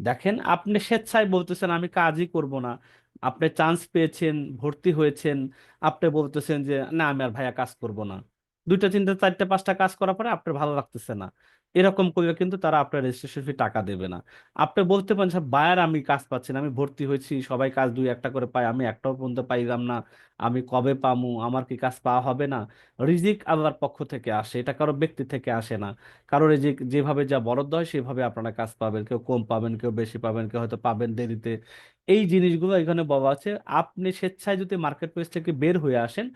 দেখেন, আপনি স্বেচ্ছায় বলতেছেন আমি কাজই করব না, আপনি চান্স পেয়েছেন, ভর্তি হয়েছেন, আপনি বলতেছেন যে না আমি আর ভাইয়া কাজ করব না, 2টা 3টা 4টা 5টা কাজ করার পরে আপনার ভালো লাগতেছে না, এরকম করলে কিন্তু তারা আপনার রেজিস্ট্রেশন ফি টাকা দেবে না। আপনি বলতে পারেন স্যার বায়ার আমি কাজ পাচ্ছি না, আমি ভর্তি হয়েছি, সবাই কাজ 2-1টা করে পায়, আমি একটাও পর্যন্ত পাইলাম না, আমি কবে পামু, আমার কি কাজ পাওয়া হবে না? রিজিক আল্লাহর পক্ষ থেকে আসে, এটা কারো ব্যক্তি থেকে আসে না। কারো রিজিক যেভাবে যা বরাদ্দ হয় সেভাবে আপনারা কাজ পাবেন, কেউ কম পাবেন, কেউ বেশি পাবেন, কেউ হয়তো পাবেন দেরিতে। এই জিনিসগুলো এখানে বলা আছে। আপনি স্বেচ্ছায় যদি মার্কেট প্লেস থেকে বের হয়ে আসেন,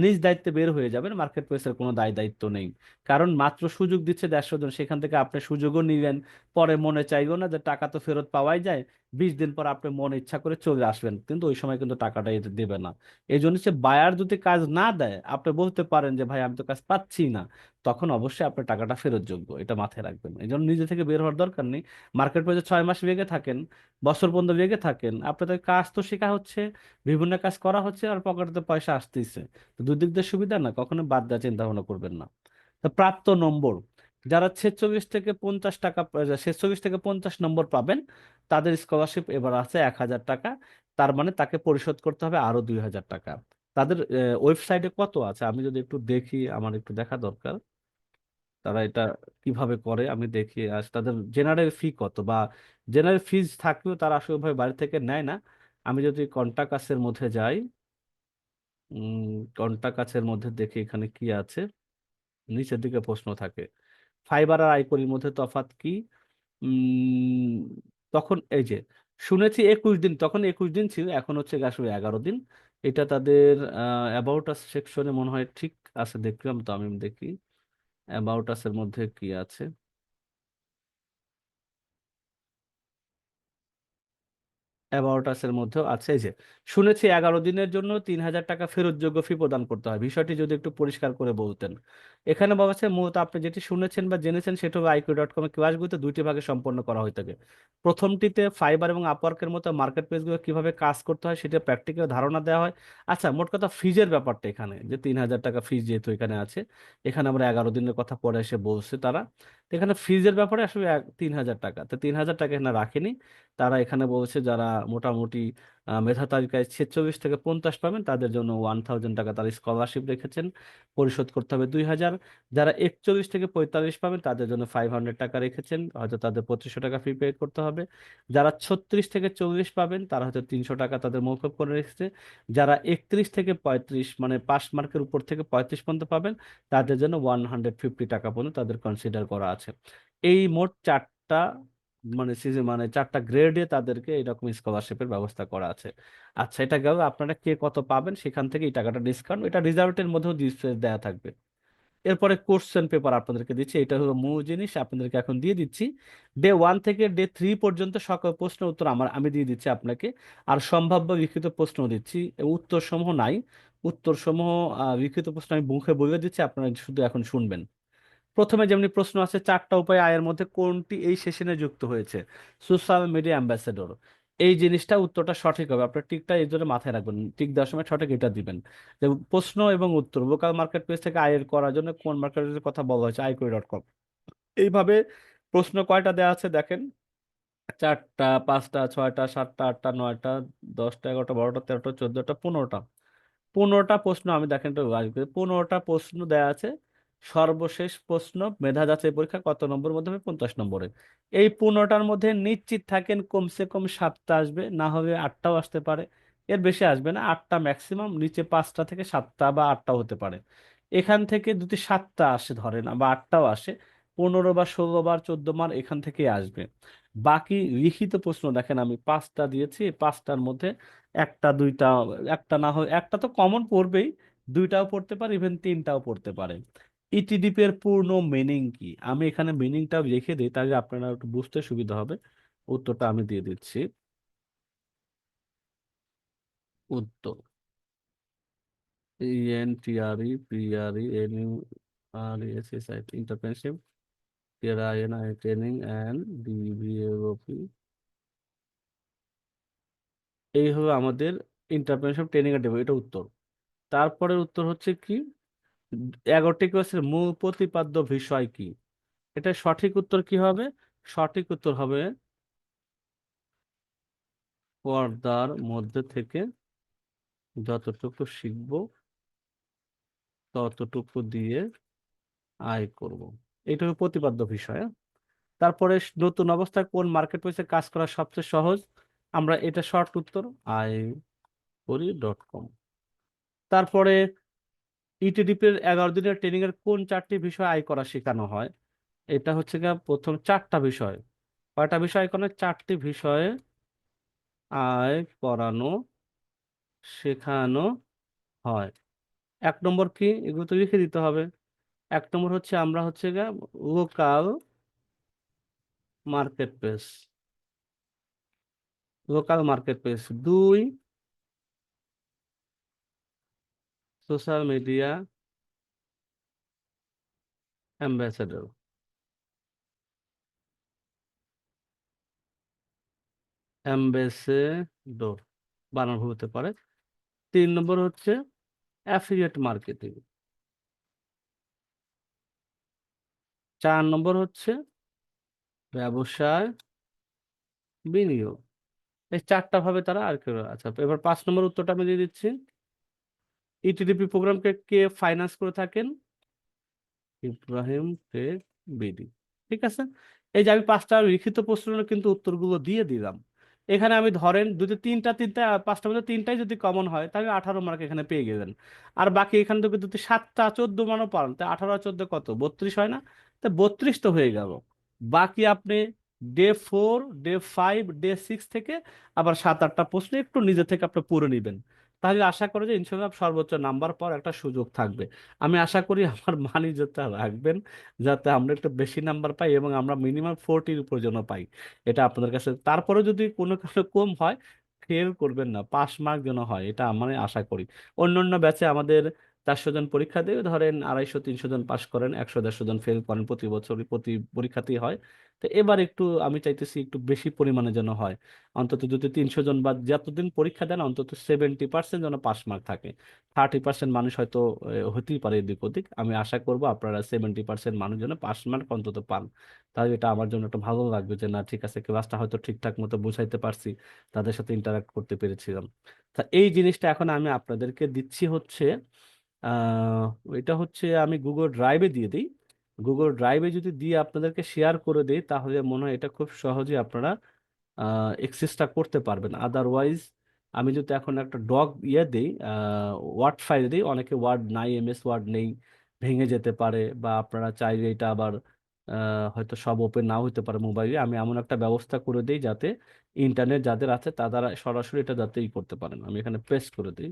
নিজ দায়িত্বে বের হয়ে যাবেন, মার্কেট প্লেসের কোনো দায় দায়িত্ব নেই। কারণ মাত্র সুযোগ দিচ্ছে 150 জন, সেখান থেকে আপনি সুযোগও নিলেন, পরে মনে চাইলো না যে টাকা তো ফেরত পাওয়াই যায়, 20 দিন পর আপনি মন ইচ্ছা করে চলে আসবেন, কিন্তু ওই সময় কিন্তু টাকাটা এতে দেবে না। এই জন্য জন্য হচ্ছে বায়ার যদি কাজ না দেয়, আপনি বলতে পারেন যে ভাই আমি তো কাজ পাচ্ছি না, তখন অবশ্যই আপনার টাকাটা ফেরত যোগ্য, এটা মাথায় রাখবেন। এই জন্য নিজে থেকে বের হওয়ার দরকার নেই। মার্কেট প্রাইসে 6 মাস বেগে থাকেন, বছর পর্যন্ত বেগে থাকেন, আপনাদের কাজ তো শেখা হচ্ছে, বিভিন্ন কাজ করা হচ্ছে, আর পকেটে তো পয়সা আসতেইছে। তো দুই দিক দিয়ে সুবিধা, না কখনো বাদ দেওয়ার চিন্তা ভাবনা করবেন না। তো প্রাপ্ত নম্বর, যারা 46 থেকে 50 টাকা, 46 থেকে 50 নম্বর পাবেন, তাদের স্কলারশিপ এবার আছে 1,000 টাকা। তার মানে তাকে পরিশোধ করতে হবে আরো 2,000 টাকা। তাদের ওয়েবসাইটে কত আছে আমি যদি একটু দেখি, আমার একটু দেখা দরকার তারা এটা কিভাবে করে, আমি দেখি আজ তাদের জেনারেল ফি কত, বা জেনারেল ফিজ থাকলেও তারা আসলে ওইভাবে বাড়ি থেকে নেয় না। আমি যদি কন্টাক্ট মধ্যে যাই, কন্টাক্টের মধ্যে দেখি এখানে কি আছে, নিচের দিকে প্রশ্ন থাকে ফাইবার আর আইকনের মধ্যে তফাৎ কি। উম, তখন এই যে শুনেছি 21 দিন, তখন 21 দিন ছিল, এখন হচ্ছে আসলে 11 দিন। এটা তাদের অ্যাবাউট আস সেকশনে মনে হয় ঠিক আছে, দেখলাম তো, আমি দেখি অ্যাবাউট আস এর মধ্যে কি আছে। অ্যাবাউট আস এর মধ্যেও আছে এই যে, শুনেছি 11 দিনের জন্য 3,000 টাকা ফেরতযোগ্য ফি প্রদান করতে হয়, বিষয়টি যদি একটু পরিষ্কার করে বলতেন। এখানে বলা আছে মূলত আপনি যেটি শুনেছেন বা জেনেছেন সেটা iq.com এর ক্লাসগুলোতে দুইটি ভাগে সম্পন্ন করা হয়ে থাকে। প্রথমটিতে ফাইবার এবং আপওয়ার্কের মতো মার্কেট প্লেসগুলো কিভাবে কাজ করতে হয় সেটা প্র্যাকটিক্যাল ধারণা দেওয়া হয়। আচ্ছা, মোট কথা ফিজের ব্যাপারটা এখানে যে 3,000 টাকা ফিজ যেহেতু এখানে আছে, এখানে আমরা 11 দিনের কথা পরে এসে বলছে তারা, তো এখানে ফিজের ব্যাপারে আসলে 3,000 টাকা, তো 3,000 টাকা এখানে রাখেনি। তারা এখানে বলছে যারা মোটামুটি মেধা তালিকায় 46 থেকে 50 পাবেন তাদের জন্য 1,000 টাকা তারা স্কলারশিপ রেখেছেন, পরিশোধ করতে হবে 2,000। যারা 41 থেকে 45 পাবেন তাদের জন্য 500 টাকা রেখেছেন, হয়তো তাদের 2,500 টাকা ফি পে করতে হবে। যারা 36 থেকে 40 পাবেন তারা হয়তো 300 টাকা তাদের মৌকুব করে রেখেছে। যারা 31 থেকে 35 মানে 5 মার্কের উপর থেকে 35 পর্যন্ত পাবেন, তাদের জন্য 150 টাকা পর্যন্ত তাদের কনসিডার করা আছে। এই মোট চারটা মানে সিজন মানে চারটা গ্রেডে তাদেরকে এরকম স্কলারশিপের ব্যবস্থা করা আছে। আচ্ছা, এটা গেল আপনারা কে কত পাবেন সেখান থেকে এই টাকাটা ডিসকাউন্ট, এটা রেজাল্টের মধ্যেও দেওয়া থাকবে। এরপরে কোশ্চেন পেপার আপনাদেরকে দিচ্ছি, এটা হলো মূল জিনিস, আপনাদেরকে এখন দিয়ে দিচ্ছি। ডে 1 থেকে ডে 3 পর্যন্ত সকল প্রশ্নের উত্তর আমি দিয়ে দিচ্ছি আপনাকে, আর সম্ভাব্য লিখিত প্রশ্ন দিচ্ছি। উত্তর সমূহ নাই, উত্তর সমূহ লিখিত প্রশ্ন আমি মুখে বলে দিচ্ছি, আপনারা শুধু এখন শুনবেন। প্রথমে যেমনি প্রশ্ন আছে 4টা উপায় আয়ের মধ্যে কোনটি এই সেশনে যুক্ত হয়েছে, সোশ্যাল মিডিয়া অ্যাম্বাসেডর। এই জিনিসটা উত্তরটা সঠিক হবে, আপনার টিকটা এই জন্য মাথায় রাখবেন, টিক দেওয়ার সময় সঠিক এটা দিবেন। যে প্রশ্ন এবং উত্তর, লোকাল মার্কেট প্লেস থেকে আয়ের করার জন্য কোন মার্কেটের কথা বলা হয়েছে, iQuery.com। এইভাবে প্রশ্ন কয়টা দেওয়া আছে দেখেন, 4টা, 5টা, 6টা, 7টা, 8টা, 9টা, 10টা, 11টা, 12টা, 13টা, 14টা, 15টা। 15টা প্রশ্ন আমি দেখেন তো 15টা প্রশ্ন দেয়া আছে। সর্বশেষ প্রশ্ন মেধা যাচাই পরীক্ষা কত নম্বর মধ্যে হবে, 50 নম্বরে। এই 15টার মধ্যে নিশ্চিত থাকেন কমসে কম 7টা আসবে, না হবে 8টাও আসতে পারে, এর বেশি আসবে না, 8টা ম্যাক্সিমাম, নিচে 5টা থেকে 7টা বা 8টাও হতে পারে। এখান থেকে যদি 7টা আসে ধরেন বা 8টাও আসে, 15 বা 16 বার 14 বার এখান থেকে আসবে। বাকি লিখিত প্রশ্ন দেখেন আমি 5টা দিয়েছি, এই 5টার মধ্যে একটা দুইটা, একটা না হয় একটা তো কমন পড়বেই, দুইটাও পড়তে পারে, ইভেন তিনটাও পড়তে পারে। ইটিডিপি এর পূর্ণ মিনিং কি, আমি এখানে মিনিংটা লিখে দিই তাহলে আপনারা একটু বুঝতে সুবিধা হবে। উত্তরটা আমি দিয়ে দিচ্ছি। উত্তর ENTREPRENURESSI ইন্টারপ্রেনশিপ, TRINI training and DBAOP। এই হলো আমাদের ইন্টারপ্রেনশিপ ট্রেনিং এর ডেমো, এটা উত্তর। তারপরের উত্তর হচ্ছে কি, 11টি কোর্সের মূল প্রতিপাদ্য বিষয় কি। এটা সঠিক উত্তর কি হবে, সঠিক উত্তর হবে পর্দার মধ্যে থেকে যতটুকু শিখব ততটুকু দিয়ে আয় করব, এটা হলো প্রতিপাদ্য বিষয়। হ্যাঁ? তারপরে নতুন অবস্থায় কোন মার্কেট প্লেসে কাজ করা সবচেয়ে সহজ, আমরা এটা শর্ট উত্তর iQuery.com। তারপরে ইটিডিপি এর 11 দিনের ট্রেনিং এর কোন 4টি বিষয় আয় করা শেখানো হয়, এটা হচ্ছে গিয়ে প্রথম 4টা বিষয়। কয়টা বিষয় কোনো 4টি বিষয়ে আয় করানো শেখানো হয়। 1 নম্বর কি, এগুলো তো লিখে দিতে হবে। 1 নম্বর হচ্ছে আমরা হচ্ছে গিয়ে local market place, local market place. 2, social media ambassador, ambassador বানান হতে পারে। 3 নম্বর হচ্ছে অ্যাফিলিয়েট মার্কেটিং। 4 নম্বর হচ্ছে ব্যবসায় বিনিয়োগ। এই 4টা ভাবে তারা আর কি। আচ্ছা, এবার 5 নম্বর উত্তরটা আমি দিয়ে দিচ্ছি। ইটিডিপি প্রোগ্রামকে কে ফাইন্যান্স করে থাকেন? Ibrahim tech BD. ঠিক আছে, এই যে আমি 5টা লিখিত প্রশ্নের কিন্তু উত্তরগুলো দিয়ে দিলাম। এখানে আমি ধরেন যদি তিনটা 5টার মধ্যে 3টাই যদি কমন হয় তাহলে 18 মার্ক এখানে পেয়ে গেলেন। আর বাকি এখান থেকে যদি 7টা 14 মানও পান তা 18 আর 14 কত, 32 হয় না? তা 32 তো হয়ে গেল। বাকি আপনি ডে 4, ডে 5, ডে 6 থেকে আবার 7-8টা প্রশ্ন একটু নিজে থেকে আপনি পড়ে নেবেন। তাহলে আশা করি যে ইনশাল্লাহ সর্বোচ্চ নাম্বার পাওয়ার একটা সুযোগ থাকবে। আমি আশা করি আমার মানি যেটা রাখবেন, যাতে আমরা একটু বেশি নাম্বার পাই এবং আমরা মিনিমাম 40-র উপর যেন পাই। এটা আপনাদের কাছে, তারপরে যদি কোনো কারণে কম হয় ফেল করবেন না, 5 মার্ক যেন হয়, এটা আমি আশা করি। অন্যান্য ব্যাচে আমাদের 400 জন পরীক্ষা দিয়ে ধরেন 250-300 জন পাশ করেন, 100-150 জন ফেল করেন, প্রতি বছর প্রতি পরীক্ষাতেই হয়। তো এবার একটু আমি চাইতেছি একটু বেশি পরিমাণে যেন হয়। অন্তত যদি 300 জন বা যতদিন পরীক্ষা দেন অন্তত 70% যেন পাস মার্ক থাকে। 30% মানুষ হয়তো হতেই পারে এদিক ওদিক। আমি আশা করব আপনারা 70% মানুষ যেন পাস মার্ক অন্তত পান। তাহলে এটা আমার জন্য একটা ভালো লাগবে যে না ঠিক আছে, ক্লাসটা হয়তো ঠিকঠাক মতো বুঝাইতে পারছি, তাদের সাথে ইন্টারাক্ট করতে পেরেছিলাম। তা এই জিনিসটা এখন আমি আপনাদেরকে দিচ্ছি হচ্ছে আহ এটা হচ্ছে আমি গুগল ড্রাইভে দিয়ে দিই। গুগল ড্রাইভে যদি দিয়ে আপনাদেরকে শেয়ার করে দিই তাহলে মনে হয় এটা খুব সহজে আপনারা এক্সেসটা করতে পারবেন। আদারওয়াইজ আমি যদি এখন একটা ডগ ইয়ে দিই, ওয়ার্ড ফাইল দিই, অনেকে ওয়ার্ড নাই, এমএস ওয়ার্ড নেই, ভেঙে যেতে পারে, বা আপনারা চাইলে এটা আবার হয়তো সব ওপেন নাও হতে পারে মোবাইলে। আমি এমন একটা ব্যবস্থা করে দিই যাতে ইন্টারনেট যাদের আছে তারা সরাসরি এটা যাতে করতে পারেন। আমি এখানে পেস্ট করে দিই,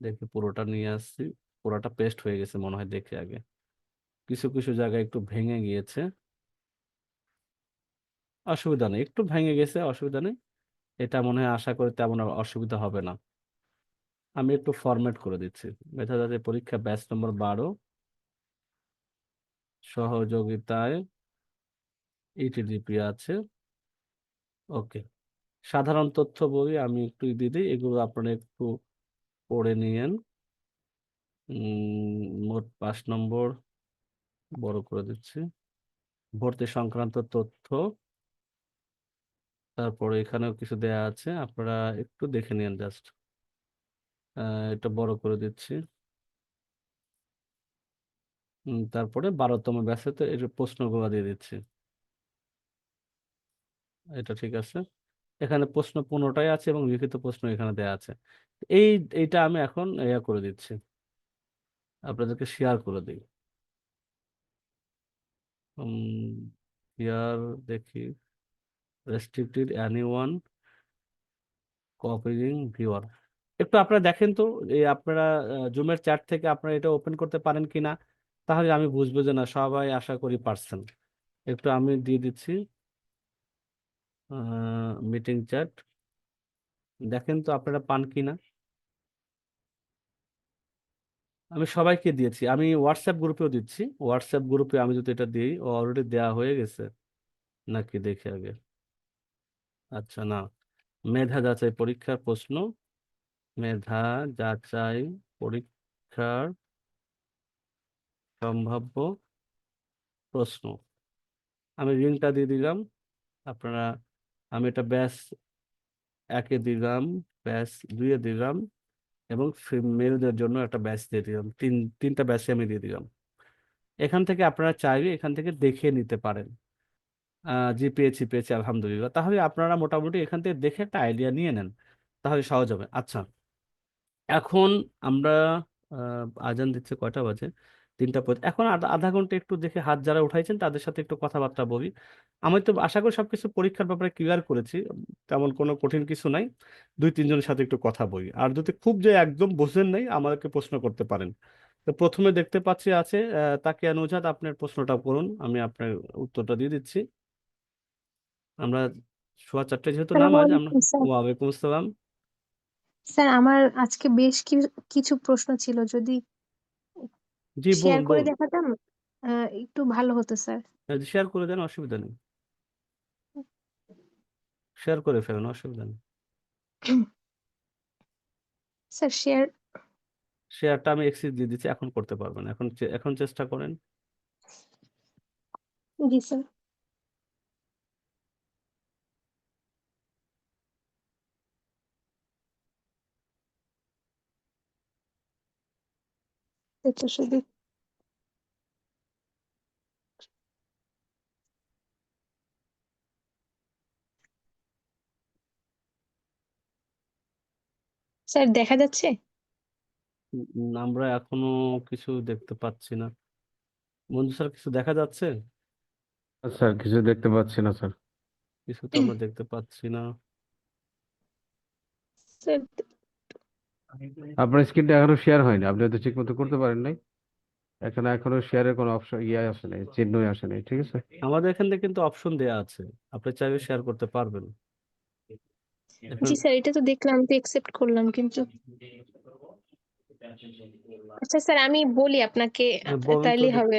দেখি পুরোটা নিয়ে আসছি। পুরোটা পেস্ট হয়ে গেছে মনে হয়, দেখে আগে কিছু কিছু জায়গায় একটু ভেঙে গিয়েছে, অসুবিধা নেই, একটু ভেঙে গেছে অসুবিধা নেই। এটা মনে হয় আশা করি তেমন আর অসুবিধা হবে না। আমি একটু ফরম্যাট করে দিচ্ছি। মেধাজাতি পরীক্ষা ব্যাচ নম্বর 12, সহযোগিতায় ইটিডিপি আছে। ওকে, সাধারণ তথ্য বই আমি একটু দিয়ে দিই, এগুলো আপনারা একটু পড়ে নিয়েন। মোট 5 নম্বর বড় করে দিচ্ছি। ভর্তি সংক্রান্ত তথ্য, তারপরে এখানেও কিছু দেয়া আছে, আপনারা একটু দেখে নিন জাস্ট। এটা বড় করে দিচ্ছি। তারপরে 12তম ব্যাচে তো এর প্রশ্নগুলো দিয়ে দিচ্ছি। এটা ঠিক আছে। এখানে প্রশ্ন 15টাই আছে এবং লিখিত প্রশ্ন এখানে দেয়া আছে। এই এইটা আমি এখন ইয়া করে দিচ্ছি, আপনাদেরকে শেয়ার করে দিই। ইয়ার দেখি, রেস্ট্রিক্টেড এনিওয়ান কপিং ভিউয়ার। একটু আপনারা দেখেন তো, এই আপনারা জুমের চ্যাট থেকে আপনারা এটা ওপেন করতে পারেন কিনা, তাহলে আমি বুঝবো যে না সবাই আশা করি পারছেন। একটু আমি দিয়ে দিচ্ছি মিটিং চ্যাট, দেখেন তো আপনারা পান কিনা। আমি সবাইকে দিয়েছি, আমি হোয়াটসঅ্যাপ গ্রুপেও দিচ্ছি। হোয়াটসঅ্যাপ গ্রুপে আমি যদি এটা দিই, অলরেডি দেওয়া হয়ে গেছে নাকি দেখে আগে। আচ্ছা না, মেধা যাচাই পরীক্ষার প্রশ্ন, মেধা যাচাই পরীক্ষার সম্ভাব্য প্রশ্ন, আমি লিঙ্কটা দিয়ে দিলাম। আপনারা, আমি এটা ব্যাচ 1-এ দিলাম, ব্যাচ 2-এ দিলাম, এবং মেলদের জন্য একটা ব্যাচ দিয়ে দিলাম। তিনটা ব্যাচে আমি দিয়ে দিলাম। এখান থেকে আপনারা চাইলে এখান থেকে দেখে নিতে পারেন। জি পেয়েছি পেয়েছি আলহামদুলিল্লাহ। তাহলে আপনারা মোটামুটি এখান থেকে দেখে একটা আইডিয়া নিয়ে নেন, তাহলে সহজ হবে। আচ্ছা, এখন আমরা আজান দিচ্ছে কয়টা বাজে, 3টা 5। এখন আধা ঘন্টা একটু দেখে হাত যারা উঠাইছেন তাদের সাথে একটু কথাবার্তা বলি। আমি তো আশা করি সবকিছু পরীক্ষার ব্যাপারে ক্লিয়ার করেছি, তেমন কোনো কঠিন কিছু নাই। 2-3 জনের সাথে একটু কথা বলি, আর যদি খুব যে একদম বোঝেন নাই আমাকে প্রশ্ন করতে পারেন। তো প্রথমে দেখতে পাচ্ছি আছে তাকিয়া নৌজাদ, আপনার প্রশ্নটা করুন, আমি আপনার উত্তরটা দিয়ে দিচ্ছি। আমরা সোয়া 4টায় যেহেতু আসসালামু নামাজ আমরা। আলাইকুম স্যার। ওয়ালাইকুম আসসালাম। স্যার আমার আজকে বেশ কিছু প্রশ্ন ছিল, যদি জি, শেয়ার বলুন করে বলুন। দেখাতাম একটু ভালো হতো স্যার। শেয়ার করে দেন, অসুবিধা নেই। শেয়ার করে ফেলেন, অসুবিধা নেই। Sir share. শেয়ারটা আমি এক্সিস দিয়ে দিচ্ছি, এখন করতে পারবেন, এখন এখন চেষ্টা করেন। জি স্যার। এটা শুধু স্যার দেখা যাচ্ছে? আমরা এখনো কিছু দেখতে পাচ্ছি না। মঞ্জু স্যার, কিছু দেখা যাচ্ছে? স্যার কিছু দেখতে পাচ্ছি না স্যার। কিছু তো আমরা দেখতে পাচ্ছি না। স্যার আপনার স্ক্রিনটা এখনো শেয়ার হয়নি, আপনি হয়তো ঠিক মতো করতে পারেন নাই। এখানে এখনো শেয়ারের কোনো অপশন আসে নাই, চিহ্নই আসে নাই, ঠিক আছে। আমাদের এখান থেকে কিন্তু অপশন দেয়া আছে, আপনি চাইলে শেয়ার করতে পারবেন এখন। জি স্যার, এটা তো দেখলাম, তো একসেপ্ট করলাম, কিন্তু আচ্ছা স্যার আমি বলি আপনাকে, বলেন তো তাইলে দেখি। হবে।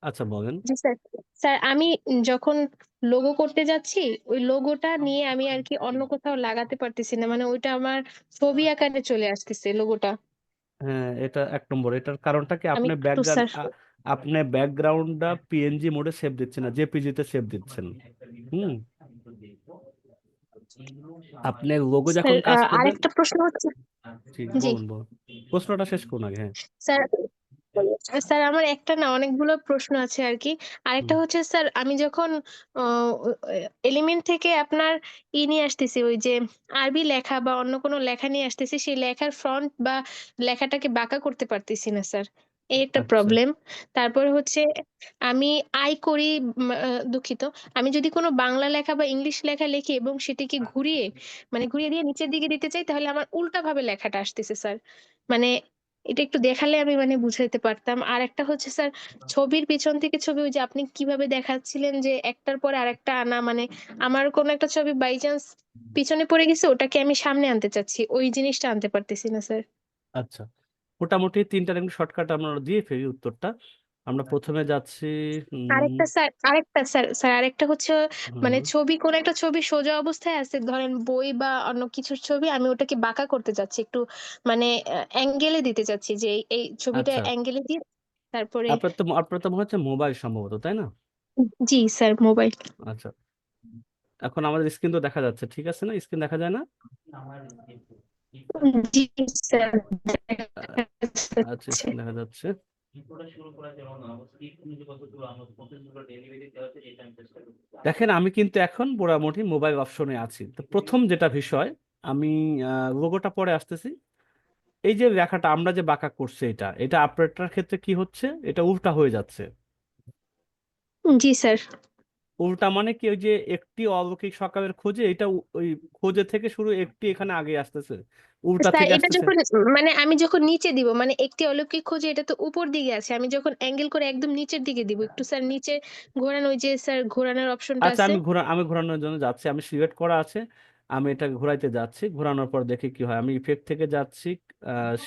আচ্ছা, বলেন। জি স্যার। স্যার আমি যখন লোগো করতে যাচ্ছি, ওই লোগোটা নিয়ে আমি আর কি অন্য কোথাও লাগাতে পারতেছি না, মানে ওইটা আমার ছবি আকারে চলে আসতেছে লোগোটা। হ্যাঁ, এটা 1 নম্বর। এটার কারণটা কি, আমি আপনি একটু স্যার। আপনি ব্যাকগ্রাউন্ডটা পিএনজি মোডে সেভ দিচ্ছেন না, জেপিজি তে সেভ দিচ্ছেন। হুম। আপনি লোগো স্যার যখন কাজ করবেন। আরেকটা প্রশ্ন হচ্ছে। জি, জি বলুন বলুন। প্রশ্নটা শেষ করুন আগে, হ্যাঁ। স্যার। স্যার আমার একটা না, অনেকগুলো প্রশ্ন আছে আর কি। আরেকটা হুম। হচ্ছে স্যার, আমি যখন এলিমেন্ট থেকে আপনার নিয়ে আসতেছি, ওই যে আরবি লেখা বা অন্য কোনো লেখা নিয়ে আসতেছি, সেই লেখার ফ্রন্ট বা লেখাটাকে বাঁকা করতে পারতেছি না স্যার, এই একটা আচ্ছা। প্রবলেম। তারপরে হচ্ছে আমি করি, দুঃখিত, আমি যদি কোনো বাংলা লেখা বা ইংলিশ লেখা লিখি এবং সেটিকে ঘুরিয়ে, মানে ঘুরিয়ে দিয়ে নিচের দিকে দিতে চাই, তাহলে আমার উল্টা ভাবে লেখাটা আসতেছে স্যার। মানে এটা একটু দেখালে আমি মানে বুঝাইতে পারতাম। আর একটা হচ্ছে স্যার, ছবির পিছন থেকে ছবি, ওই যে আপনি কিভাবে দেখাচ্ছিলেন যে একটার পরে আরেকটা আনা, মানে আমার কোন একটা ছবি বাই চান্স পিছনে পড়ে গেছে, ওটাকে আমি সামনে আনতে চাচ্ছি, ওই জিনিসটা আনতে পারতেছি না স্যার। আচ্ছা, মোটামুটি 3টা ল্যাঙ্গুয়েজ শর্টকাট আমরা দিয়ে ফেলি উত্তরটা। আমরা প্রথমে যাচ্ছি। হুম। আরেকটা স্যার আরেকটা হচ্ছে, মানে হুম। ছবি, কোন একটা ছবি সোজা অবস্থায় আছে, ধরেন বই বা অন্য কিছুর ছবি, আমি ওটাকে বাঁকা করতে চাচ্ছি একটু, মানে অ্যাঙ্গেলে দিতে চাচ্ছি, যে এই ছবিটা আচ্ছা, অ্যাঙ্গেলে দিয়ে তারপরে। আপনার তো মনে হচ্ছে মোবাইল সম্ভবত, তাই না? জি স্যার, মোবাইল। আচ্ছা, এখন আমাদের স্ক্রিন তো দেখা যাচ্ছে, ঠিক আছে না? স্ক্রিন দেখা যায় না? জি স্যার, আহ, দেখা আচ্ছা, যাচ্ছে। স্ক্রিন দেখা যাচ্ছে। দেখেন, আমি কিন্তু এখন মোটামুটি মোবাইল অপশনে আছি। তো প্রথম যেটা বিষয়, আমি লোগোটা পরে আসতেছি। এই যে লেখাটা আমরা যে বাঁকা করছি, এটা এটা আপনার ক্ষেত্রে কি হচ্ছে, এটা উল্টা হয়ে যাচ্ছে। জি স্যার। উল্টা মানে কি, ওই যে একটি অলৌকিক সকালের খোঁজে, এটা ওই খোঁজে থেকে শুরু, একটি এখানে আগে আসতেছে, উল্টা স্যার থেকে এটা আসতেছে। যখন, মানে আমি যখন নিচে দিব, মানে একটি অলৌকিক খোঁজে এটা তো উপর দিকে আছে, আমি যখন অ্যাঙ্গেল করে একদম নিচের দিকে দিব, একটু স্যার নিচে ঘোরানো, ওই যে স্যার ঘোরানোর অপশনটা আচ্ছা, আছে। আমি ঘোরানোর জন্য যাচ্ছি, আমি সিলেক্ট করা আছে। আমি এটা ঘোরাইতে যাচ্ছি, ঘোরানোর পর দেখি কি হয়। আমি ইফেক্ট থেকে যাচ্ছি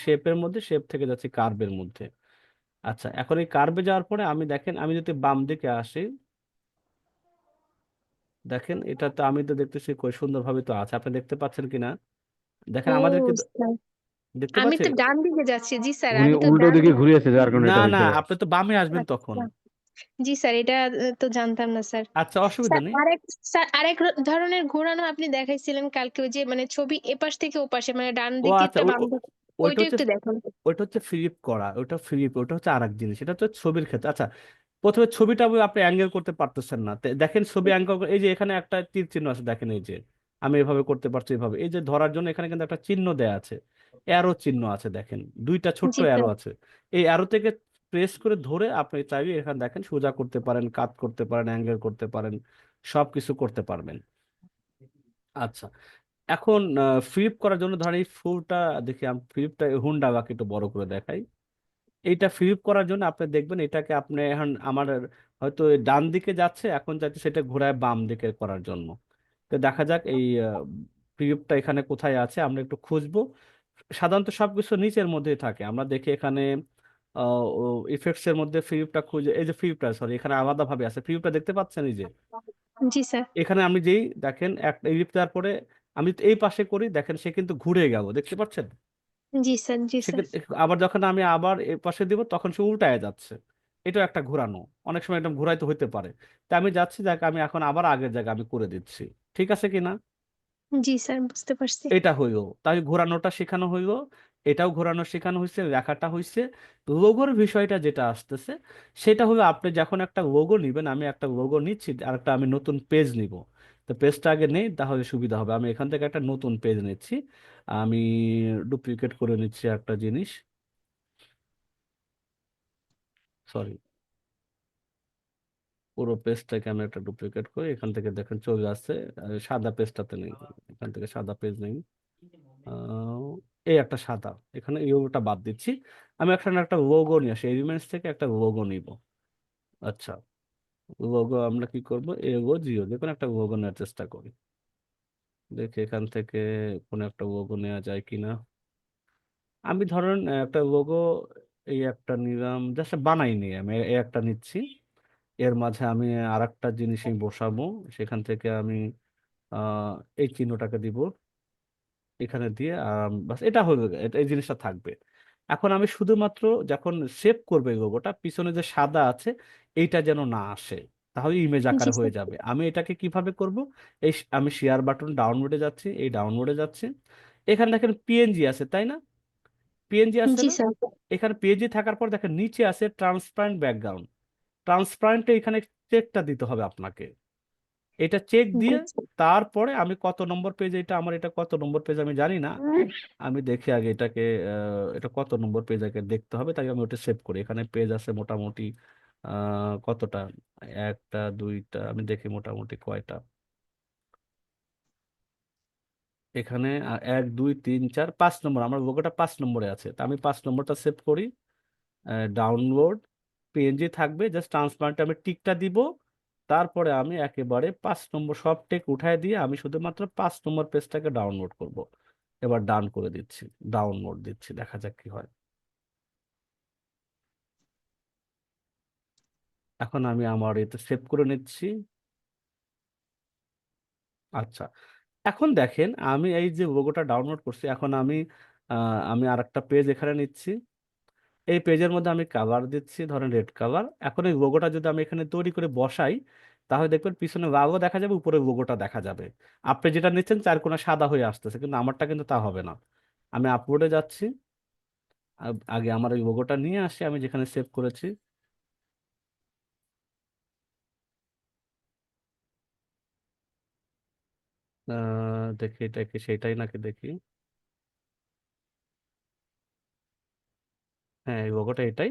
শেপের মধ্যে, শেপ থেকে যাচ্ছি কার্ভের মধ্যে। আচ্ছা, এখন এই কার্ভে যাওয়ার পরে আমি, দেখেন, আমি যদি বাম দিকে আসি, দেখেন এটা তো, আমি তো দেখতেছি কই সুন্দরভাবে তো আছে, আপনি দেখতে পাচ্ছেন কিনা? দেখেন ও আমাদেরকে স্যার, দেখতে আমি পাচ্ছি। তো ডান দিকে যাচ্ছি, জি স্যার উনি আমি তো উল্টো ডান দিকে দিকে। ঘুরিয়েছে, যার কারণে না এটা না, হয়েছে। আপনি তো বামে আসবেন তখন। আচ্ছা জি স্যার, এটা তো জানতাম না স্যার। আচ্ছা, অসুবিধা স্যার নেই। আরেক স্যার আরেক ধরনের ঘোরানো আপনি দেখাইছিলেন কালকে, ওই যে মানে ছবি এপাশ থেকে ওপাশে, মানে ডান ও আচ্ছা, দিকেরটা বাম দিকে, ওইটা ওইটা হচ্ছে, একটু দেখান। ওইটা হচ্ছে ফ্লিপ করা, ওটা হচ্ছে আরেক জিনিস, এটা হচ্ছে ছবির ক্ষেত্রে। আচ্ছা, প্রথমে ছবিটা আপনি অ্যাঙ্গেল করতে পারতেছেন না, দেখেন ছবি অ্যাঙ্গেল, এই যে এখানে একটা তীর চিহ্ন আছে, দেখেন এই যে আমি এভাবে করতে পারছি, এভাবে এই যে ধরার জন্য এখানে কিন্তু একটা চিহ্ন দেয়া আছে, অ্যারো চিহ্ন আছে, দেখেন দুইটা ছোট্ট জি অ্যারো স্যার। আছে। এই অ্যারো থেকে প্রেস করে ধরে আপনি চাইলে এখানে দেখেন সোজা করতে পারেন, কাত করতে পারেন, অ্যাঙ্গেল করতে পারেন, সব কিছু করতে পারবেন। আচ্ছা, এখন ফ্লিপ করার জন্য ধরেন এই ফুলটা, দেখি আমি ফ্লিপটা হুন্ডাগাকে একটু বড় করে দেখাই। এইটা ফ্লিপ করার জন্য আপনি দেখবেন, এটাকে আপনি এখন আমার হয়তো এই ডান দিকে যাচ্ছে, এখন যাচ্ছে সেটা ঘোরায় বাম দিকে করার জন্য। তো দেখা যাক এই ফ্লিপটা এখানে কোথায় আছে, আমরা একটু খুঁজবো। সাধারণত সবকিছু নিচের মধ্যেই থাকে। আমরা দেখি এখানে ইফেক্টস এর মধ্যে ফিল্পটা খুঁজে, এই যে ফিল্পটা, সরি, এখানে আলাদা ভাবে আছে, ফিল্পটা দেখতে পাচ্ছেন এই যে জি স্যার। এখানে আমি যেই দেখেন একটা ইলিপ দেওয়ার পরে আমি এই পাশে করি, দেখেন সে কিন্তু ঘুরে গেল, দেখতে পাচ্ছেন? জি স্যার। জি সে স্যার। আবার যখন আমি আবার এ পাশে দিব তখন সে উল্টায় যাচ্ছে। এটা একটা ঘোরানো, অনেক সময় এটা ঘোরাইতে হইতে পারে। তাই আমি যাচ্ছি, দেখ আমি এখন আবার আগের জায়গায় আমি করে দিচ্ছি, ঠিক আছে কিনা? জি স্যার, বুঝতে পারছি। এটা হইলো, তাই ঘোরানোটা শেখানো হইলো, এটাও ঘোরানো শেখানো হয়েছে, লেখাটা হয়েছে। লোগোর বিষয়টা যেটা আসতেছে সেটা হলো আপনি যখন একটা লোগো নিবেন, আমি একটা লোগো নিচ্ছি আর একটা আমি নতুন পেজ নিব। তো পেজটা আগে নেই, তাহলে সুবিধা হবে। আমি এখান থেকে একটা নতুন পেজ নিচ্ছি, আমি ডুপ্লিকেট করে নিচ্ছি একটা জিনিস, সরি, পুরো পেজটাকে আমি একটা ডুপ্লিকেট করি, এখান থেকে দেখেন চলে আসছে। সাদা পেজটাতে নেই, এখান থেকে সাদা পেজ নেই। আহ, এই একটা সাদা, এখানে এই লোগোটা বাদ দিচ্ছি। আমি এখানে একটা লোগো নিয়ে আসি, এলিমেন্টস থেকে একটা লোগো নিব। আচ্ছা, লোগো আমরা কি করব, এগো জিও, দেখুন একটা লোগো নেওয়ার চেষ্টা করি, দেখি এখান থেকে কোনো একটা লোগো নেওয়া যায় কিনা। আমি ধরেন একটা লোগো, এই একটা নিলাম, জাস্ট বানাইনি, আমি এই একটা নিচ্ছি, এর মাঝে আমি আর একটা জিনিস আমি বসাবো, সেখান থেকে আমি আহ এই চিহ্নটাকে দিব এখানে দিয়ে, বাস এটা হলো, এই জিনিসটা থাকবে। এখন আমি শুধুমাত্র যখন সেভ করবে লোগোটা, পিছনে যে সাদা আছে এইটা যেন না আসে, তাহলে ইমেজ জি আকারে হয়ে স্যার। যাবে। আমি এটাকে কিভাবে করব, আমি শেয়ার বাটন ডাউনলোডে যাচ্ছি, এই ডাউনলোডে যাচ্ছি, এখানে দেখেন পিএনজি আছে তাই না, পিএনজি আছে জি না? স্যার। এখানে পিএনজি থাকার পর দেখেন নিচে আছে ট্রান্সপারেন্ট ব্যাকগ্রাউন্ড, ট্রান্সপারেন্টে এখানে চেকটা দিতে হবে আপনাকে, এটা চেক দিয়ে তারপরে আমি কত নম্বর পেজ, এটা আমার এটা কত নম্বর পেজ আমি জানি না, আমি দেখি আগে এটাকে, এটা কত নম্বর পেজ আগে দেখতে হবে, তাই আমি ওটা সেভ করি। এখানে পেজ আছে মোটামুটি কতটা, একটা দুইটা, আমি দেখি মোটামুটি কয়টা এখানে, এক দুই তিন চার পাঁচ নম্বর, আমার লোগোটা 5 নম্বরে আছে, তা আমি 5 নম্বরটা সেভ করি। ডাউনলোড পিএনজি থাকবে, জাস্ট ট্রান্সপারেন্ট আমি টিকটা দিব, তারপরে আমি একেবারে 5 নম্বর সব টেক উঠায় দিয়ে আমি শুধুমাত্র 5 নম্বর পেজটাকে ডাউনলোড করব। এবার ডান করে দিচ্ছি, ডাউনলোড দিচ্ছি, দেখা যাক কি হয়। এখন আমি আমার এতে সেভ করে নিচ্ছি। আচ্ছা, এখন দেখেন আমি এই যে লোগোটা ডাউনলোড করছি, এখন আমি আর একটা পেজ এখানে নিচ্ছি, এই পেজের মধ্যে আমি কালার দিচ্ছি, ধরেন রেড কালার। এখন এই লোগোটা যদি আমি এখানে তৈরি করে বসাই, তাহলে দেখবেন পিছনে লালও দেখা যাবে, উপরে লোগোটা দেখা যাবে। আপনি যেটা নিচ্ছেন চার কোণা সাদা হয়ে আসতেছে, কিন্তু আমারটা কিন্তু তা হবে না। আমি আপলোডে যাচ্ছি, আগে আমার এই লোগোটা নিয়ে আসি আমি যেখানে সেভ করেছি। দেখি এটা কি সেটাই নাকি, দেখি, হ্যাঁ এই লোগোটা এটাই।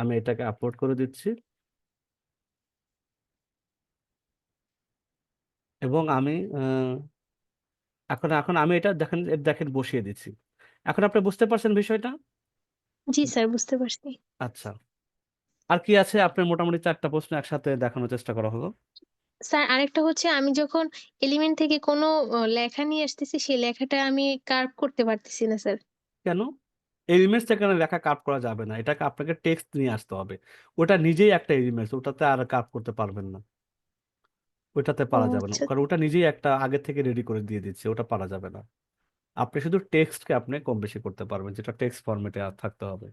আমি এটাকে আপলোড করে দিচ্ছি, এবং আমি এখন এখন আমি এটা দেখেন, দেখেন বসিয়ে দিচ্ছি। এখন আপনি বুঝতে পারছেন বিষয়টা? জি স্যার, বুঝতে পারছি। আচ্ছা, আর কি আছে আপনার, মোটামুটি 4টা প্রশ্ন একসাথে দেখানোর চেষ্টা করা হলো। স্যার আরেকটা হচ্ছে, আমি যখন এলিমেন্ট থেকে কোনো লেখা নিয়ে আসতেছি, সেই লেখাটা আমি কার্ভ করতে পারতেছি না স্যার। কেন? এলিমেন্টস এখানে লেখা কার্ভ করা যাবে না, এটাকে আপনাকে টেক্সট নিয়ে আসতে হবে। ওটা নিজেই একটা এলিমেন্টস, ওটাতে আর কার্ভ করতে পারবেন না, ওইটাতে ও পারা যাবে না, আচ্ছা। কারণ ওটা নিজেই একটা আগে থেকে রেডি করে দিয়ে দিচ্ছে, ওটা পারা যাবে না। আপনি শুধু টেক্সটকে আপনি কম বেশি করতে পারবেন, যেটা টেক্সট ফরম্যাটে থাকতে হবে।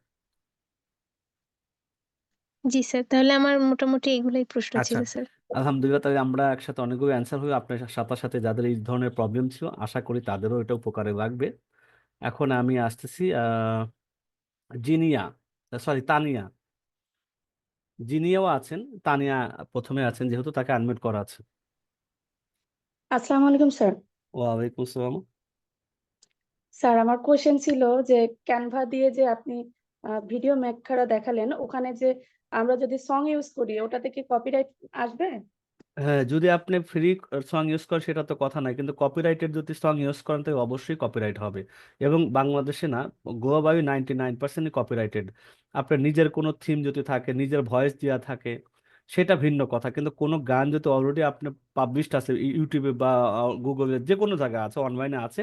জি স্যার, তাহলে আমার মোটামুটি এগুলাই প্রশ্ন আচ্ছা, ছিল স্যার। আলহামদুলিল্লাহ, তাহলে আমরা একসাথে অনেকগুলো অ্যান্সার হলো আপনার সাথে সাথে, যাদের এই ধরনের প্রবলেম ছিল আশা করি তাদেরও এটা উপকারে লাগবে। এখন আমি আসতেছি জিনিয়া, সরি তানিয়া, জিনিয়াও আছেন, তানিয়া প্রথমে আছেন যেহেতু তাকে আনমিউট করা আছে। আসসালামু আলাইকুম স্যার। ওয়ালাইকুম আসসালাম। স্যার আমার কোশ্চেন ছিল যে ক্যানভা দিয়ে যে আপনি ভিডিও মেক করা দেখালেন, ওখানে যে আমরা যদি সং ইউজ করি ওটাতে কি কপিরাইট আসবে? হ্যাঁ, যদি আপনি ফ্রি সং ইউজ করেন সেটা তো কথা নাই, কিন্তু কপিরাইটেড যদি সং ইউজ করেন তো অবশ্যই কপিরাইট হবে। এবং বাংলাদেশে না, গ্লোবালি 99% কপিরাইটেড। আপনার নিজের কোনো থিম যদি থাকে, নিজের ভয়েস দেওয়া থাকে, সেটা ভিন্ন কথা, কিন্তু কোনো গান যদি অলরেডি আপনি পাবলিশড আছে ইউটিউবে বা গুগলে, যে কোনো জায়গায় আছে, অনলাইনে আছে,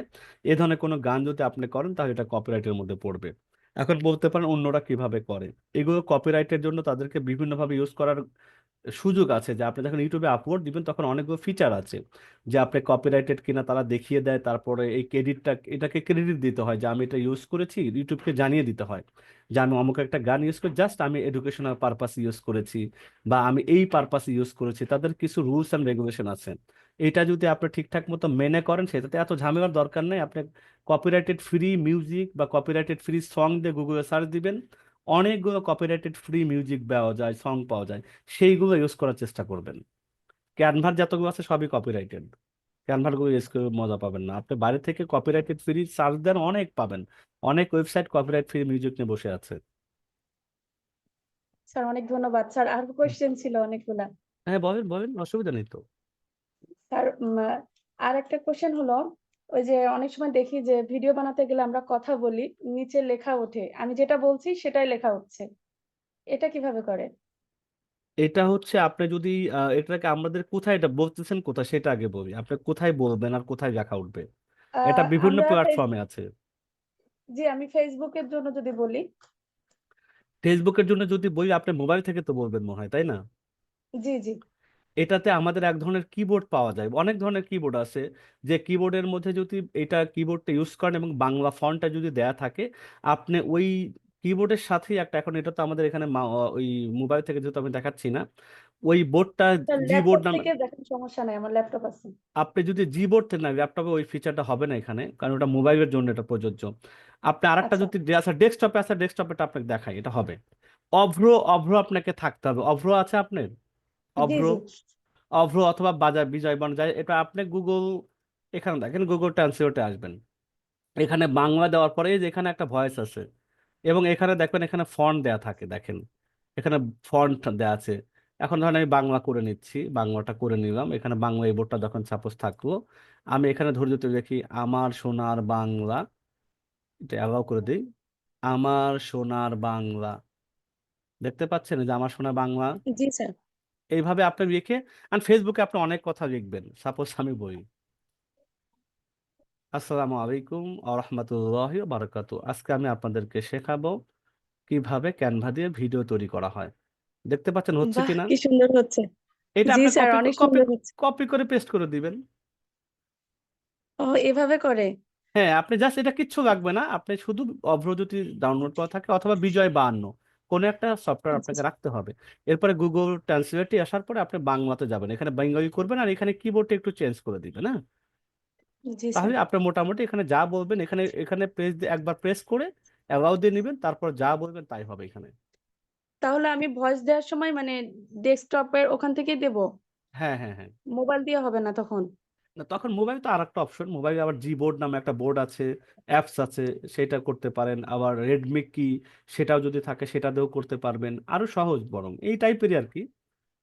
এ ধরনের কোনো গান যদি আপনি করেন তাহলে এটা কপিরাইটের মধ্যে পড়বে। এখন বলতে পারেন অন্যরা কিভাবে করে। এগুলো কপিরাইটের জন্য তাদেরকে বিভিন্নভাবে ইউজ করার সুযোগ আছে, যে আপনি যখন ইউটিউবে আপলোড দিবেন তখন অনেকগুলো ফিচার আছে যে আপনি কপিরাইটেড কিনা তারা দেখিয়ে দেয়। তারপরে এই ক্রেডিটটা, এটাকে ক্রেডিট দিতে হয় যে আমি এটা ইউজ করেছি, ইউটিউবকে জানিয়ে দিতে হয় যে আমি অমুক একটা গান ইউজ করে জাস্ট আমি এডুকেশনাল পারপাস ইউজ করেছি, বা আমি এই পারপাসে ইউজ করেছি। তাদের কিছু রুলস অ্যান্ড রেগুলেশন আছে। এটা যদি আপনি ঠিকঠাক মতো মেনে করেন সেটাতে এত ঝামেলার দরকার নেই। আপনি কপিরাইটেড ফ্রি মিউজিক বা কপিরাইটেড ফ্রি সং দিয়ে গুগলে সার্চ দিবেন, অনেকগুলো কপিরাইটেড ফ্রি মিউজিক পাওয়া যায়, সং পাওয়া যায়, সেইগুলো ইউজ করার চেষ্টা করবেন। ক্যানভার যতগুলো আছে সবই কপিরাইটেড, ক্যানভার গুলো ইউজ করে মজা পাবেন না। আপনি বাইরে থেকে কপিরাইটেড ফ্রি সার্চ দেন, অনেক পাবেন। অনেক ওয়েবসাইট কপিরাইট ফ্রি মিউজিক নিয়ে বসে আছে। স্যার অনেক ধন্যবাদ স্যার, আর কোয়েশ্চেন ছিল অনেকগুলা। হ্যাঁ, বলেন বলেন, অসুবিধা নেই তো। স্যার আর একটা কোশ্চেন হলো, ওই যে অনেক সময় দেখি যে ভিডিও বানাতে গেলে আমরা কথা বলি, নিচে লেখা ওঠে, আমি যেটা বলছি সেটাই লেখা হচ্ছে, এটা কিভাবে করে? এটা হচ্ছে আপনি যদি এটাকে আমাদের কোথায় এটা বলতেছেন, কোথায় সেটা আগে বলি। আপনি কোথায় বলবেন আর কোথায় লেখা উঠবে, এটা বিভিন্ন আমরা প্ল্যাটফর্মে আছে। জি আমি ফেসবুকের জন্য যদি বলি। ফেসবুকের জন্য যদি বলি, আপনি মোবাইল থেকে তো বলবেন মনে হয়, তাই না? জি জি। এটাতে আমাদের এক ধরনের কিবোর্ড পাওয়া যায়, অনেক ধরনের কিবোর্ড আছে, যে কিবোর্ডের মধ্যে যদি এটা কিবোর্ডটা ইউজ করেন এবং বাংলা ফন্টটা যদি দেয়া থাকে, আপনি ওই কিবোর্ডের সাথেই একটা, এখন এটা তো আমাদের এখানে ওই মোবাইল থেকে যেহেতু আমি দেখাচ্ছি না, ওই বোর্ডটা স্যার জিবোর্ড ল্যাপটপ নামে। থেকে দেখেন, সমস্যা নাই, আমার ল্যাপটপ আছে। আপনি যদি জিবোর্ড থেকে না, ল্যাপটপে ওই ফিচারটা হবে না এখানে, কারণ ওটা মোবাইলের জন্য এটা প্রযোজ্য। আপনি আরেকটা আচ্ছা। যদি আছে ডেস্কটপে, আছে ডেস্কটপে আপনাকে দেখাই, এটা হবে। অভ্র, অভ্র আপনাকে থাকতে হবে। অভ্র আছে আপনার? জি অভ্র, জি। অভ্র অথবা বাজার বিজয় বাণিজ্য, এটা আপনি গুগল, এখানে দেখেন গুগল ট্রান্সলেটে আসবেন, এখানে বাংলা দেওয়ার পরে এই যে এখানে একটা ভয়েস আছে, এবং এখানে দেখবেন এখানে ফন্ট দেয়া থাকে, দেখেন এখানে ফন্ট দেয়া আছে। এখন ধরেন আমি বাংলা করে নিচ্ছি, বাংলাটা করে নিলাম, এখানে বাংলা এই বোর্ডটা যখন সাপোজ থাকলো, আমি এখানে ধরে যদি দেখি আমার সোনার বাংলা, এটা অ্যালাউ করে দিই, আমার সোনার বাংলা, দেখতে পাচ্ছেন এই যে আমার সোনার বাংলা। জি স্যার। এইভাবে আপনি লিখে, আর ফেসবুকে আপনি অনেক কথা লিখবেন, সাপোজ আমি বলি আসসালামু আলাইকুম আ রহমতুল্লাহি ওয়া বারাকাতু, আজকে আমি আপনাদেরকে শেখাবো কিভাবে ক্যানভা দিয়ে ভিডিও তৈরি করা হয়। দেখতে পাচ্ছেন হচ্ছে বাহ কিনা? কি সুন্দর হচ্ছে। এটা জি আপনি স্যার কপি অনেক কপি সুন্দর হচ্ছে। কপি করে পেস্ট করে দিবেন। ও এভাবে করে। হ্যাঁ, আপনি জাস্ট, এটা কিচ্ছু লাগবে না, আপনি শুধু অভ্র যদি ডাউনলোড করা থাকে অথবা বিজয় 52 কোনো একটা সফটওয়্যার জি আপনাকে রাখতে হবে। এরপরে গুগল ট্রান্সলেটে আসার পরে আপনি বাংলাতে যাবেন, এখানে বেঙ্গলি করবেন, আর এখানে কিবোর্ডটা একটু চেঞ্জ করে দিবেন, হ্যাঁ। জি স্যার। তাহলে আপনি মোটামুটি এখানে যা বলবেন, এখানে এখানে প্রেস দিয়ে একবার প্রেস করে অ্যালাউ দিয়ে নেবেন, তারপর যা বলবেন তাই হবে এখানে। তাহলে আমি ভয়েস দেওয়ার সময় মানে ডেস্কটপের ওখান থেকেই দেব, হ্যাঁ হ্যাঁ হ্যাঁ। মোবাইল দিয়ে হবে না তখন? না, তখন মোবাইল তো আর একটা অপশন, মোবাইলে আবার জি বোর্ড নামে একটা বোর্ড আছে, অ্যাপস আছে, সেটা করতে পারেন। আবার রেডমি কি, সেটাও যদি থাকে সেটা দিয়েও করতে পারবেন, আরো সহজ বরং এই টাইপেরই আর কি।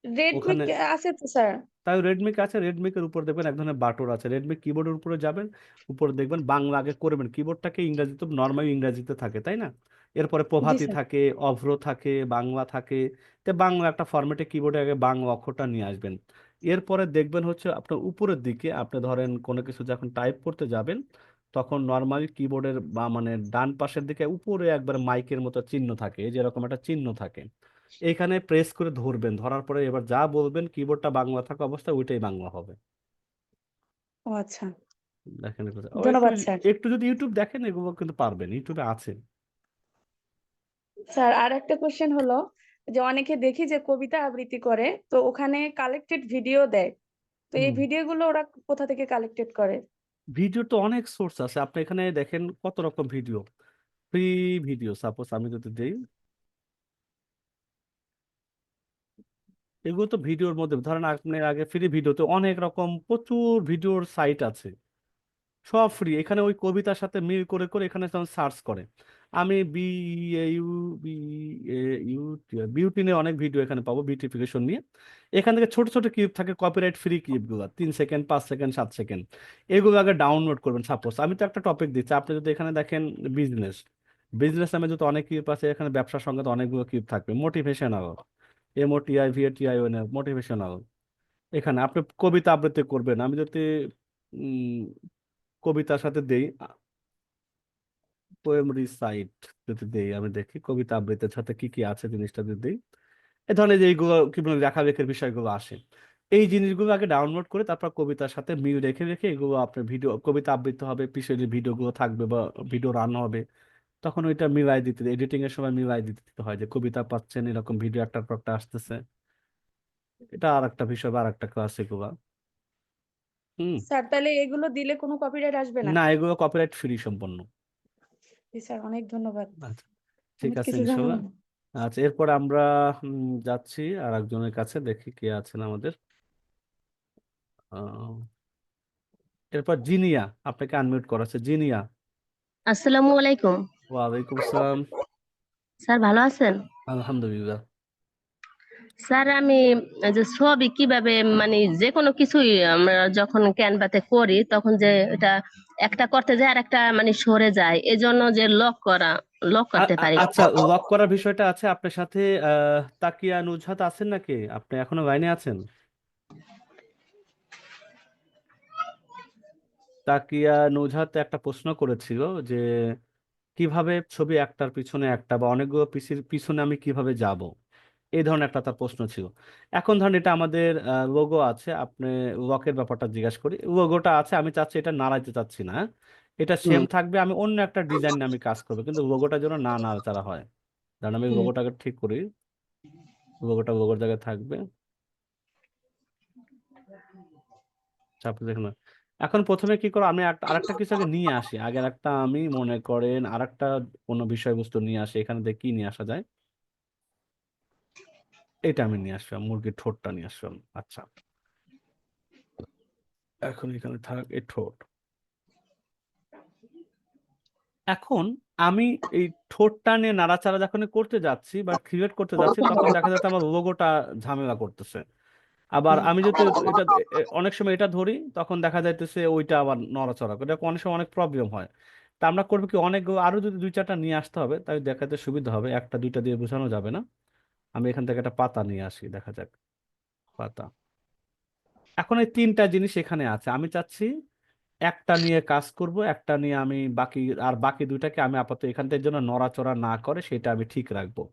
রেডমি ওখানে আছে তো স্যার। তাই রেডমিক আছে, রেডমিকের উপর দেখবেন এক ধরনের বাটন আছে, রেডমি কিবোর্ডের উপরে যাবেন, উপরে দেখবেন বাংলা আগে করবেন, কিবোর্ডটাকে ইংরেজিতে নর্মালি ইংরেজিতে থাকে, তাই না? এরপরে জি প্রভাতী স্যার। থাকে, অভ্র থাকে, বাংলা থাকে। তো বাংলা একটা ফরম্যাটে কিবোর্ডে আগে বাংলা অক্ষরটা নিয়ে আসবেন। এরপরে দেখবেন হচ্ছে আপনার উপরের দিকে, আপনি ধরেন কোনো কিছু যখন টাইপ করতে যাবেন, তখন নর্মালি কিবোর্ডের বা মানে ডান পাশের দিকে উপরে একবার মাইকের মতো চিহ্ন থাকে, এই যে এরকম একটা চিহ্ন থাকে, এখানে প্রেস করে ধরবেন, ধরার পরে এবার যা বলবেন কিবোর্ডটা বাংলা থাকা অবস্থায় ওইটাই বাংলা হবে। ও আচ্ছা। দেখেন এগুলো। ও একটু, ধন্যবাদ স্যার। একটু যদি ইউটিউব দেখেন এগুলো কিন্তু পারবেন, ইউটিউবে আছে। স্যার আর একটা কোশ্চেন হলো, যে অনেকে দেখি যে কবিতা আবৃত্তি করে, তো ওখানে কালেক্টেড ভিডিও দেয়, তো এই হুম, ভিডিওগুলো ওরা কোথা থেকে কালেক্টেড করে? ভিডিও তো অনেক সোর্স আছে, আপনি এখানে দেখেন কত রকম ভিডিও, ফ্রি ভিডিও, সাপোজ আমি যদি দেই, এগুলো তো ভিডিওর মধ্যে ধরেন আপনি আগে ফ্রি ভিডিওতে অনেক রকম প্রচুর ভিডিওর সাইট আছে, সব ফ্রি। এখানে ওই কবিতার সাথে মিল করে করে এখানে যখন সার্চ করে, আমি ইউ বি ইউ বিউটি নিয়ে অনেক ভিডিও এখানে পাবো, বিউটিফিকেশন নিয়ে। এখান থেকে ছোট ছোট ক্লিপ থাকে, কপিরাইট ফ্রি ক্লিপগুলো 3 সেকেন্ড, 5 সেকেন্ড, 7 সেকেন্ড, এগুলো আগে ডাউনলোড করবেন। সাপোজ আমি তো একটা টপিক দিচ্ছি, আপনি যদি এখানে দেখেন বিজনেস, বিজনেস নামে যদি অনেক ক্লিপ আছে, এখানে ব্যবসার সঙ্গে তো অনেকগুলো ক্লিপ থাকবে, মোটিভেশনাল, MOTIVATION, মোটিভেশনাল। এখানে আপনি কবিতা আবৃত্তি করবেন, আমি যদি উম, কবিতার সাথে দেই পোয়েম রিসাইট, যদি দেই আমি দেখি কবিতা আবৃত্তির সাথে কি কি আছে জিনিসটা যদি দেই, এ ধরনের যে এইগুলো কি বলে লেখালেখির বিষয়গুলো আসে, এই জিনিসগুলো আগে ডাউনলোড করে তারপর কবিতার সাথে মিল রেখে রেখে এগুলো আপনার ভিডিও কবিতা আবৃত্তি হবে, পিছনে যে ভিডিওগুলো থাকবে বা ভিডিও রান হবে, তখন ওইটা মিলাই দিতে, এডিটিং এর সময় মিলাই দিতে হয় যে কবিতা পাচ্ছেন এরকম ভিডিও একটার পর একটা আসতেছে। এটা আর একটা বিষয় বা আর একটা ক্লাস এগুলা। হুম। স্যার তাহলে এগুলো দিলে কোনো কপিরাইট আসবে না? না, এগুলো কপিরাইট ফ্রি সম্পূর্ণ। জি স্যার, অনেক ধন্যবাদ। আচ্ছা, ঠিক অনেক আছে কিছু ইনশাল্লাহ। জানলাম। আচ্ছা, এরপর আমরা যাচ্ছি আর একজনের কাছে, দেখি কে আছেন আমাদের। আহ, এরপর জিনিয়া, আপনাকে আনমিউট করা আছে, জিনিয়া। আসসালামু আলাইকুম। ওয়ালাইকুম আসসালাম। স্যার ভালো আছেন? আলহামদুলিল্লাহ। স্যার আমি এই যে ছবি কিভাবে মানে যে কোনো কিছুই আমরা যখন ক্যানভাতে করি তখন যে এটা একটা করতে যায় আর একটা মানে সরে যায়, এজন্য যে লক করতে পারি না। আচ্ছা, লক করার বিষয়টা আছে আপনার সাথে। তাকিয়া নুজহাত আছেন নাকি? আপনি এখনো লাইনে আছেন? তাকিয়া নুজহাত একটা প্রশ্ন করেছিল যে কিভাবে ছবি একটার পিছনে একটা বা অনেকগুলো পিসির পিছনে আমি কিভাবে যাব, এই ধরনের একটা তার প্রশ্ন ছিল। এখন ধরেন এটা আমাদের লোগো আছে, আপনি লকের ব্যাপারটা জিজ্ঞাসা করি, লোগোটা আছে, আমি চাচ্ছি এটা নাড়াইতে চাচ্ছি না, হ্যাঁ? এটা সেম হুম, থাকবে, আমি অন্য একটা ডিজাইন নিয়ে আমি কাজ করবো, কিন্তু লোগোটার জন্য না নাড়াচাড়া হয়। কারণ আমি হুম। লোগোটাকে ঠিক করি, লোগোটা লোগোর জায়গায় থাকবে, চাপ দেখুন। এখন প্রথমে কি করো, আমি আরেকটা কিছু আগে নিয়ে আসি, আগের একটা আমি মনে করেন আরেকটা কোনো বিষয়বস্তু নিয়ে আসি, এখানে দিয়ে কি নিয়ে আসা যায়, এটা আমি নিয়ে আসলাম, মুরগির ঠোঁটটা নিয়ে আসলাম। আচ্ছা, এখন এখানে থাক এই ঠোঁট। এখন আমি এই ঠোঁটটা নিয়ে নাড়াচাড়া যখন করতে যাচ্ছি বা ক্রিয়েট করতে যাচ্ছি, তখন দেখা যাচ্ছে আমার লোগোটা ঝামেলা করতেছে। আবার আমি যদি এটা অনেক সময় এটা ধরি, তখন দেখা যাইতেছে ওইটা আবার নড়াচড়া করে, এটা অনেক সময় অনেক প্রবলেম হয়। তা আমরা করবো কি, অনেক আরো যদি দুই চারটা নিয়ে আসতে হবে, তাই দেখাতে সুবিধা হবে, একটা দুইটা দিয়ে বোঝানো যাবে না। আমি এখান থেকে একটা পাতা নিয়ে আসি, দেখা যাক, পাতা। এখন এই তিনটা জিনিস এখানে আছে, আমি চাচ্ছি একটা নিয়ে কাজ করব, একটা নিয়ে আমি বাকি দুইটাকে আমি আপাতত এখান থেকে জন্য নড়াচড়া না করে সেটা আমি ঠিক রাখবো।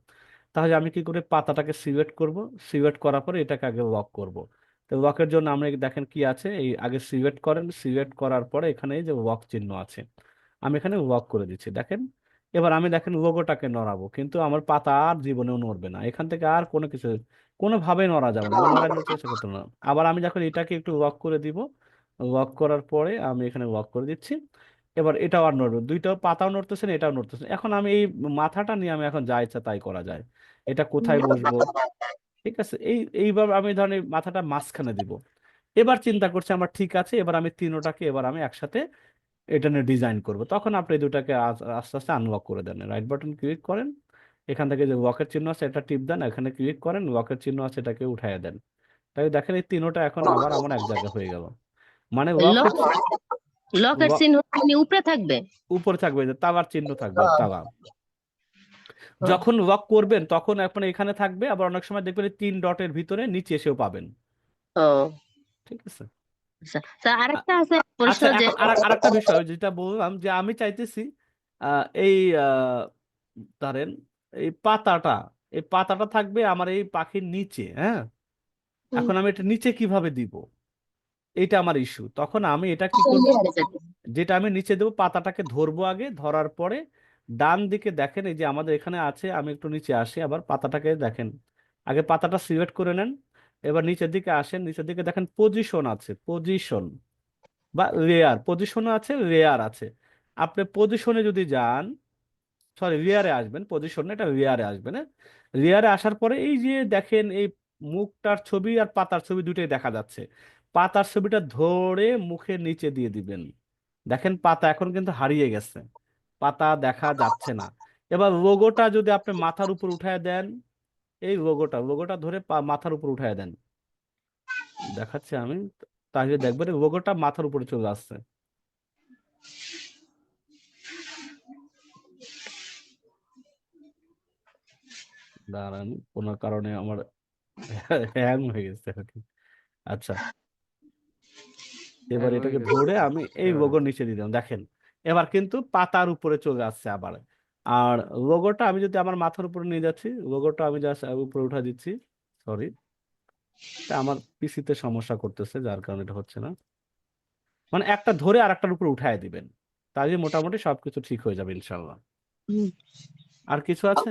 তাহলে আমি কি করে পাতাটাকে সিলেক্ট করব, সিলেক্ট করার পরে এটাকে আগে লক করব। তো লকের জন্য আমরা দেখেন কি আছে, এই আগে সিলেক্ট করেন, সিলেক্ট করার পরে এখানে এই যে লক চিহ্ন আছে, আমি এখানে লক করে দিচ্ছি, দেখেন। এবার আমি দেখেন লোগোটাকে নড়াবো, কিন্তু আমার পাতা আর জীবনেও নড়বে না, এখান থেকে আর কোনো কিছু কোনোভাবেই নড়া যাবে না, আমি নড়ানোর চেষ্টা করতে না। আবার আমি যখন এটাকে একটু লক করে দিব, লক করার পরে আমি এখানে লক করে দিচ্ছি, এবার এটাও আর নড়বে, দুইটাও পাতাও নড়তেছে না, এটাও নড়তেছে না। এখন আমি এই মাথাটা নিয়ে আমি এখন যা ইচ্ছা তাই করা যায়, এটা কোথায় বসবো, ঠিক আছে, এইভাবে আমি ধরেন এই মাথাটা মাঝখানে দিব। এবার চিন্তা করছি আমার ঠিক আছে, এবার আমি তিনোটাকে এবার আমি একসাথে এটা নিয়ে ডিজাইন করব, তখন আপনি এই দুটাকে আস্তে আস্তে আনলক করে দেন, রাইট বাটন ক্লিক করেন, এখান থেকে যে লকের চিহ্ন আছে এটা টিপ দেন, এখানে ক্লিক করেন, লকের চিহ্ন আছে এটাকে উঠাইয়া দেন। তাই দেখেন এই তিনোটা এখন আবার আমার এক জায়গায় হয়ে গেল, মানে লক লক হচ্ছে, লকের লক চিহ্ন মানে উপরে থাকবে। উপরে থাকবে, যে তালার চিহ্ন থাকবে, তালা। ও, যখন লক করবেন তখন আপনি এখানে থাকবে, আবার অনেক সময় দেখবেন এই তিন ডটের ভিতরে নিচে এসেও পাবেন, ও, ঠিক আছে। আচ্ছা স্যার আ- আরেকটা আছে প্রশ্ন আচ্ছা, যে এখন আরেকটা বিষয় যেটা বললাম, যে আমি চাইতেছি এই ধরেন এই পাতাটা, এই পাতাটা থাকবে আমার এই পাখির নিচে, হ্যাঁ? হুম, এখন আমি এটা নিচে কিভাবে দিব, এটা আমার ইস্যু। তখন আমি এটা কি করব, লেয়ারে যাবে। যেটা আমি নিচে দেবো, পাতাটাকে ধরবো আগে, ধরার পরে ডান দিকে দেখেন এই যে আমাদের এখানে আছে, আমি একটু নিচে আসি, আবার পাতাটাকে দেখেন, আগে পাতাটা সিলেক্ট করে নেন, এবার নিচের দিকে আসেন, নিচের দিকে দেখেন পজিশন আছে, পজিশন বা লেয়ার, পজিশনও আছে, লেয়ার আছে। আপনি পজিশনে যদি যান, সরি লেয়ারে আসবেন, পজিশন না, এটা লেয়ারে আসবেন, হ্যাঁ? লেয়ারে আসার পরে এই যে দেখেন এই মুখটার ছবি আর পাতার ছবি দুটোই দেখা যাচ্ছে, পাতার ছবিটা ধরে মুখের নিচে দিয়ে দিবেন, দেখেন পাতা এখন কিন্তু হারিয়ে গেছে, পাতা দেখা যাচ্ছে না। এবার লোগোটা যদি আপনি মাথার উপর উঠায় দেন, এই লোগোটা ধরে মাথার উপর উঠায় দেন, দেখাচ্ছি আমি, তাহলে দেখবেন লোগোটা মাথার উপরে চলে আসছে। দাঁড়ান, কোনো কারণে আমার হ্যাং হয়ে গেছে ওকে। আচ্ছা, এবার হ্যাং হয়ে এটাকে গেছে ধরে আমি এই এবার লোগোর নিচে দিলাম, দেখেন এবার কিন্তু পাতার উপরে চলে আসছে আবার। আর লোগোটা আমি যদি আমার মাথার উপরে নিয়ে যাচ্ছি, লোগোটা আমি জাস্ট উপরে উঠা দিচ্ছি, সরি, তা আমার পিসিতে সমস্যা করতেছে যার কারণে এটা হচ্ছে না। মানে একটা ধরে আর একটার উপরে উঠায় দিবেন, তাহলে মোটামুটি সবকিছু ঠিক হয়ে যাবে ইনশাল্লাহ। হুম। আর কিছু আছে?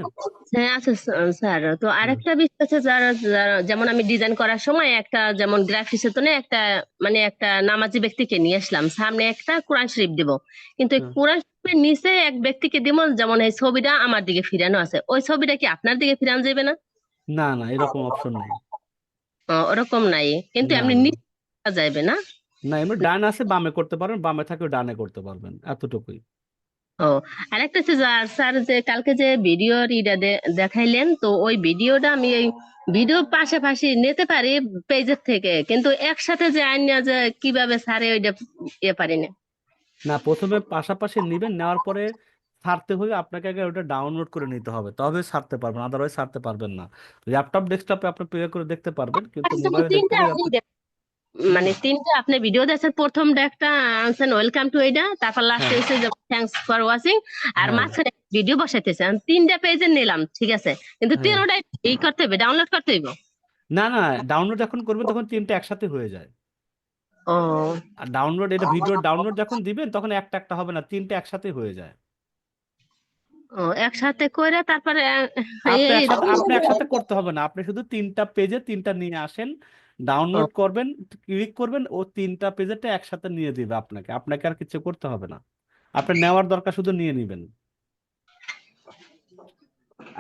হ্যাঁ আছে স্যার। তো হুম, আরেকটা বিষয় আছে, যারা যারা যেমন আমি ডিজাইন করার সময় একটা যেমন গ্রাফিক্সের তো একটা মানে একটা নামাজি ব্যক্তিকে নিয়ে আসলাম, সামনে একটা কোরআন শরীফ দিব, কিন্তু এই হুম। কোরআন শরীফের নিচে এক ব্যক্তিকে দিব, যেমন এই ছবিটা আমার দিকে ফিরানো আছে, ওই ছবিটা কি আপনার দিকে ফিরানো যাবে না? না না, এরকম অপশন নেই। ওরকম নাই, কিন্তু না এমনি না নিচে করা যাবে না? না, এমনি ডান আছে বামে করতে পারবেন, বামে থাকলে ডানে করতে পারবেন, এতটুকুই। ও, আরেকটা হচ্ছে স্যার, যে কালকে যে ভিডিও দেখাইলেন, তো ওই ভিডিওটা আমি এই ভিডিও পাশাপাশি নিতে পারি পেজের থেকে, কিন্তু একসাথে যে আইনা যে কিভাবে স্যারে ওইটা পারি না। না, প্রথমে পাশাপাশি নিবেন, নেওয়ার পরে ছাড়তে হলে আপনাকে আগে ওটা ডাউনলোড করে নিতে হবে, তবে ছাড়তে পারবেন, আদারওয়াইজ ছাড়তে পারবেন না। ল্যাপটপ ডেস্কটপে আপনি প্লে করে দেখতে পারবেন, কিন্তু আচ্ছা, যেমন মোবাইলে দেখতে তিনটা গেলে আপনি আপনি হুম, মানে তিনটা আপনি ভিডিও দেখছেন, প্রথমটা একটা আনছেন ওয়েলকাম টু এইটা, তারপর লাস্টে হ্যাঁ এসে থ্যাঙ্কস ফর ওয়াচিং, আর হ্যাঁ মাঝখানে ভিডিও বসাইতেছে। আমি তিনটা পেজে নিলাম, ঠিক আছে, কিন্তু হ্যাঁ, তিনোটাই এই করতে হবে, ডাউনলোড করতে হইব। না না, ডাউনলোড যখন করবেন তখন তিনটে একসাথে হয়ে যায়। ও আর ডাউনলোড, এটা ভিডিও ডাউনলোড যখন দিবেন তখন একটা একটা হবে না, তিনটে একসাথে হয়ে যায়। ও, একসাথে করে তারপরে আপনি একসাথে করতে হবে না, আপনি শুধু তিনটা পেজে তিনটা নিয়ে আসেন, ও, ডাউনলোড করবেন, ক্লিক করবেন, ও তিনটা পেজেরটা একসাথে নিয়ে দিবে আপনাকে, আপনাকে আর কিছু করতে হবে না, আপনার নেওয়ার দরকার শুধু নিয়ে নিবেন।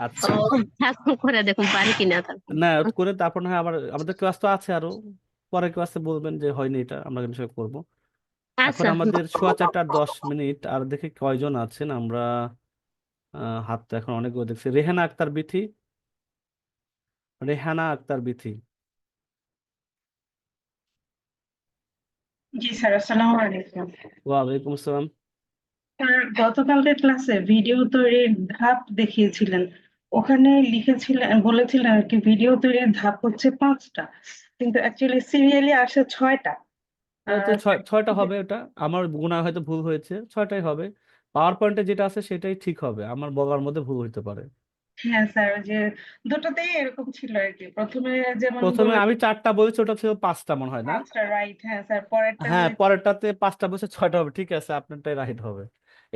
আচ্ছা, এখন করে দেখুন পারি কিনা তারপর। না করে তারপর না হয় আবার, আমাদের ক্লাস তো আছে আরো, পরের ক্লাসে বলবেন যে হয়নি, এটা আমরা নিশ্চয়ই করবো। এখন আচ্ছা, আমাদের 4:15 আর দেখি কয়জন আছেন আমরা। হাত তো এখন অনেকগুলো দেখছি। রেহানা আক্তার বিথি। জি স্যার, আসসালামু আলাইকুম। ওয়ালাইকুম আসসালাম। স্যার, গতকালকের ক্লাসে ভিডিও তৈরির ধাপ দেখিয়েছিলেন, ওখানে লিখেছিলেন, বলেছিলেন আর কি ভিডিও তৈরির ধাপ হচ্ছে 5টা, কিন্তু অ্যাকচুয়ালি সিরিয়ালি আসে 6টা। তো ছয়টা হবে, ওটা আমার গুণা হয়তো ভুল হয়েছে, ছয়টাই হবে। পাওয়ার পয়েন্টে যেটা আছে সেটাই ঠিক হবে, আমার বলার মধ্যে ভুল হইতে পারে। হ্যাঁ স্যার, ওই যে দুটোতেই এরকম ছিল আর কি, প্রথমে যেমন প্রথমে বলে আমি 4টা বলেছি, ওটা ছিল 5টা মনে হয় না? 5টা, রাইট? হ্যাঁ স্যার, পরেরটা হ্যাঁ, বলেছি। পরেরটাতে 5টা বলছে, 6টা হবে, ঠিক আছে, আপনারটাই রাইট হবে।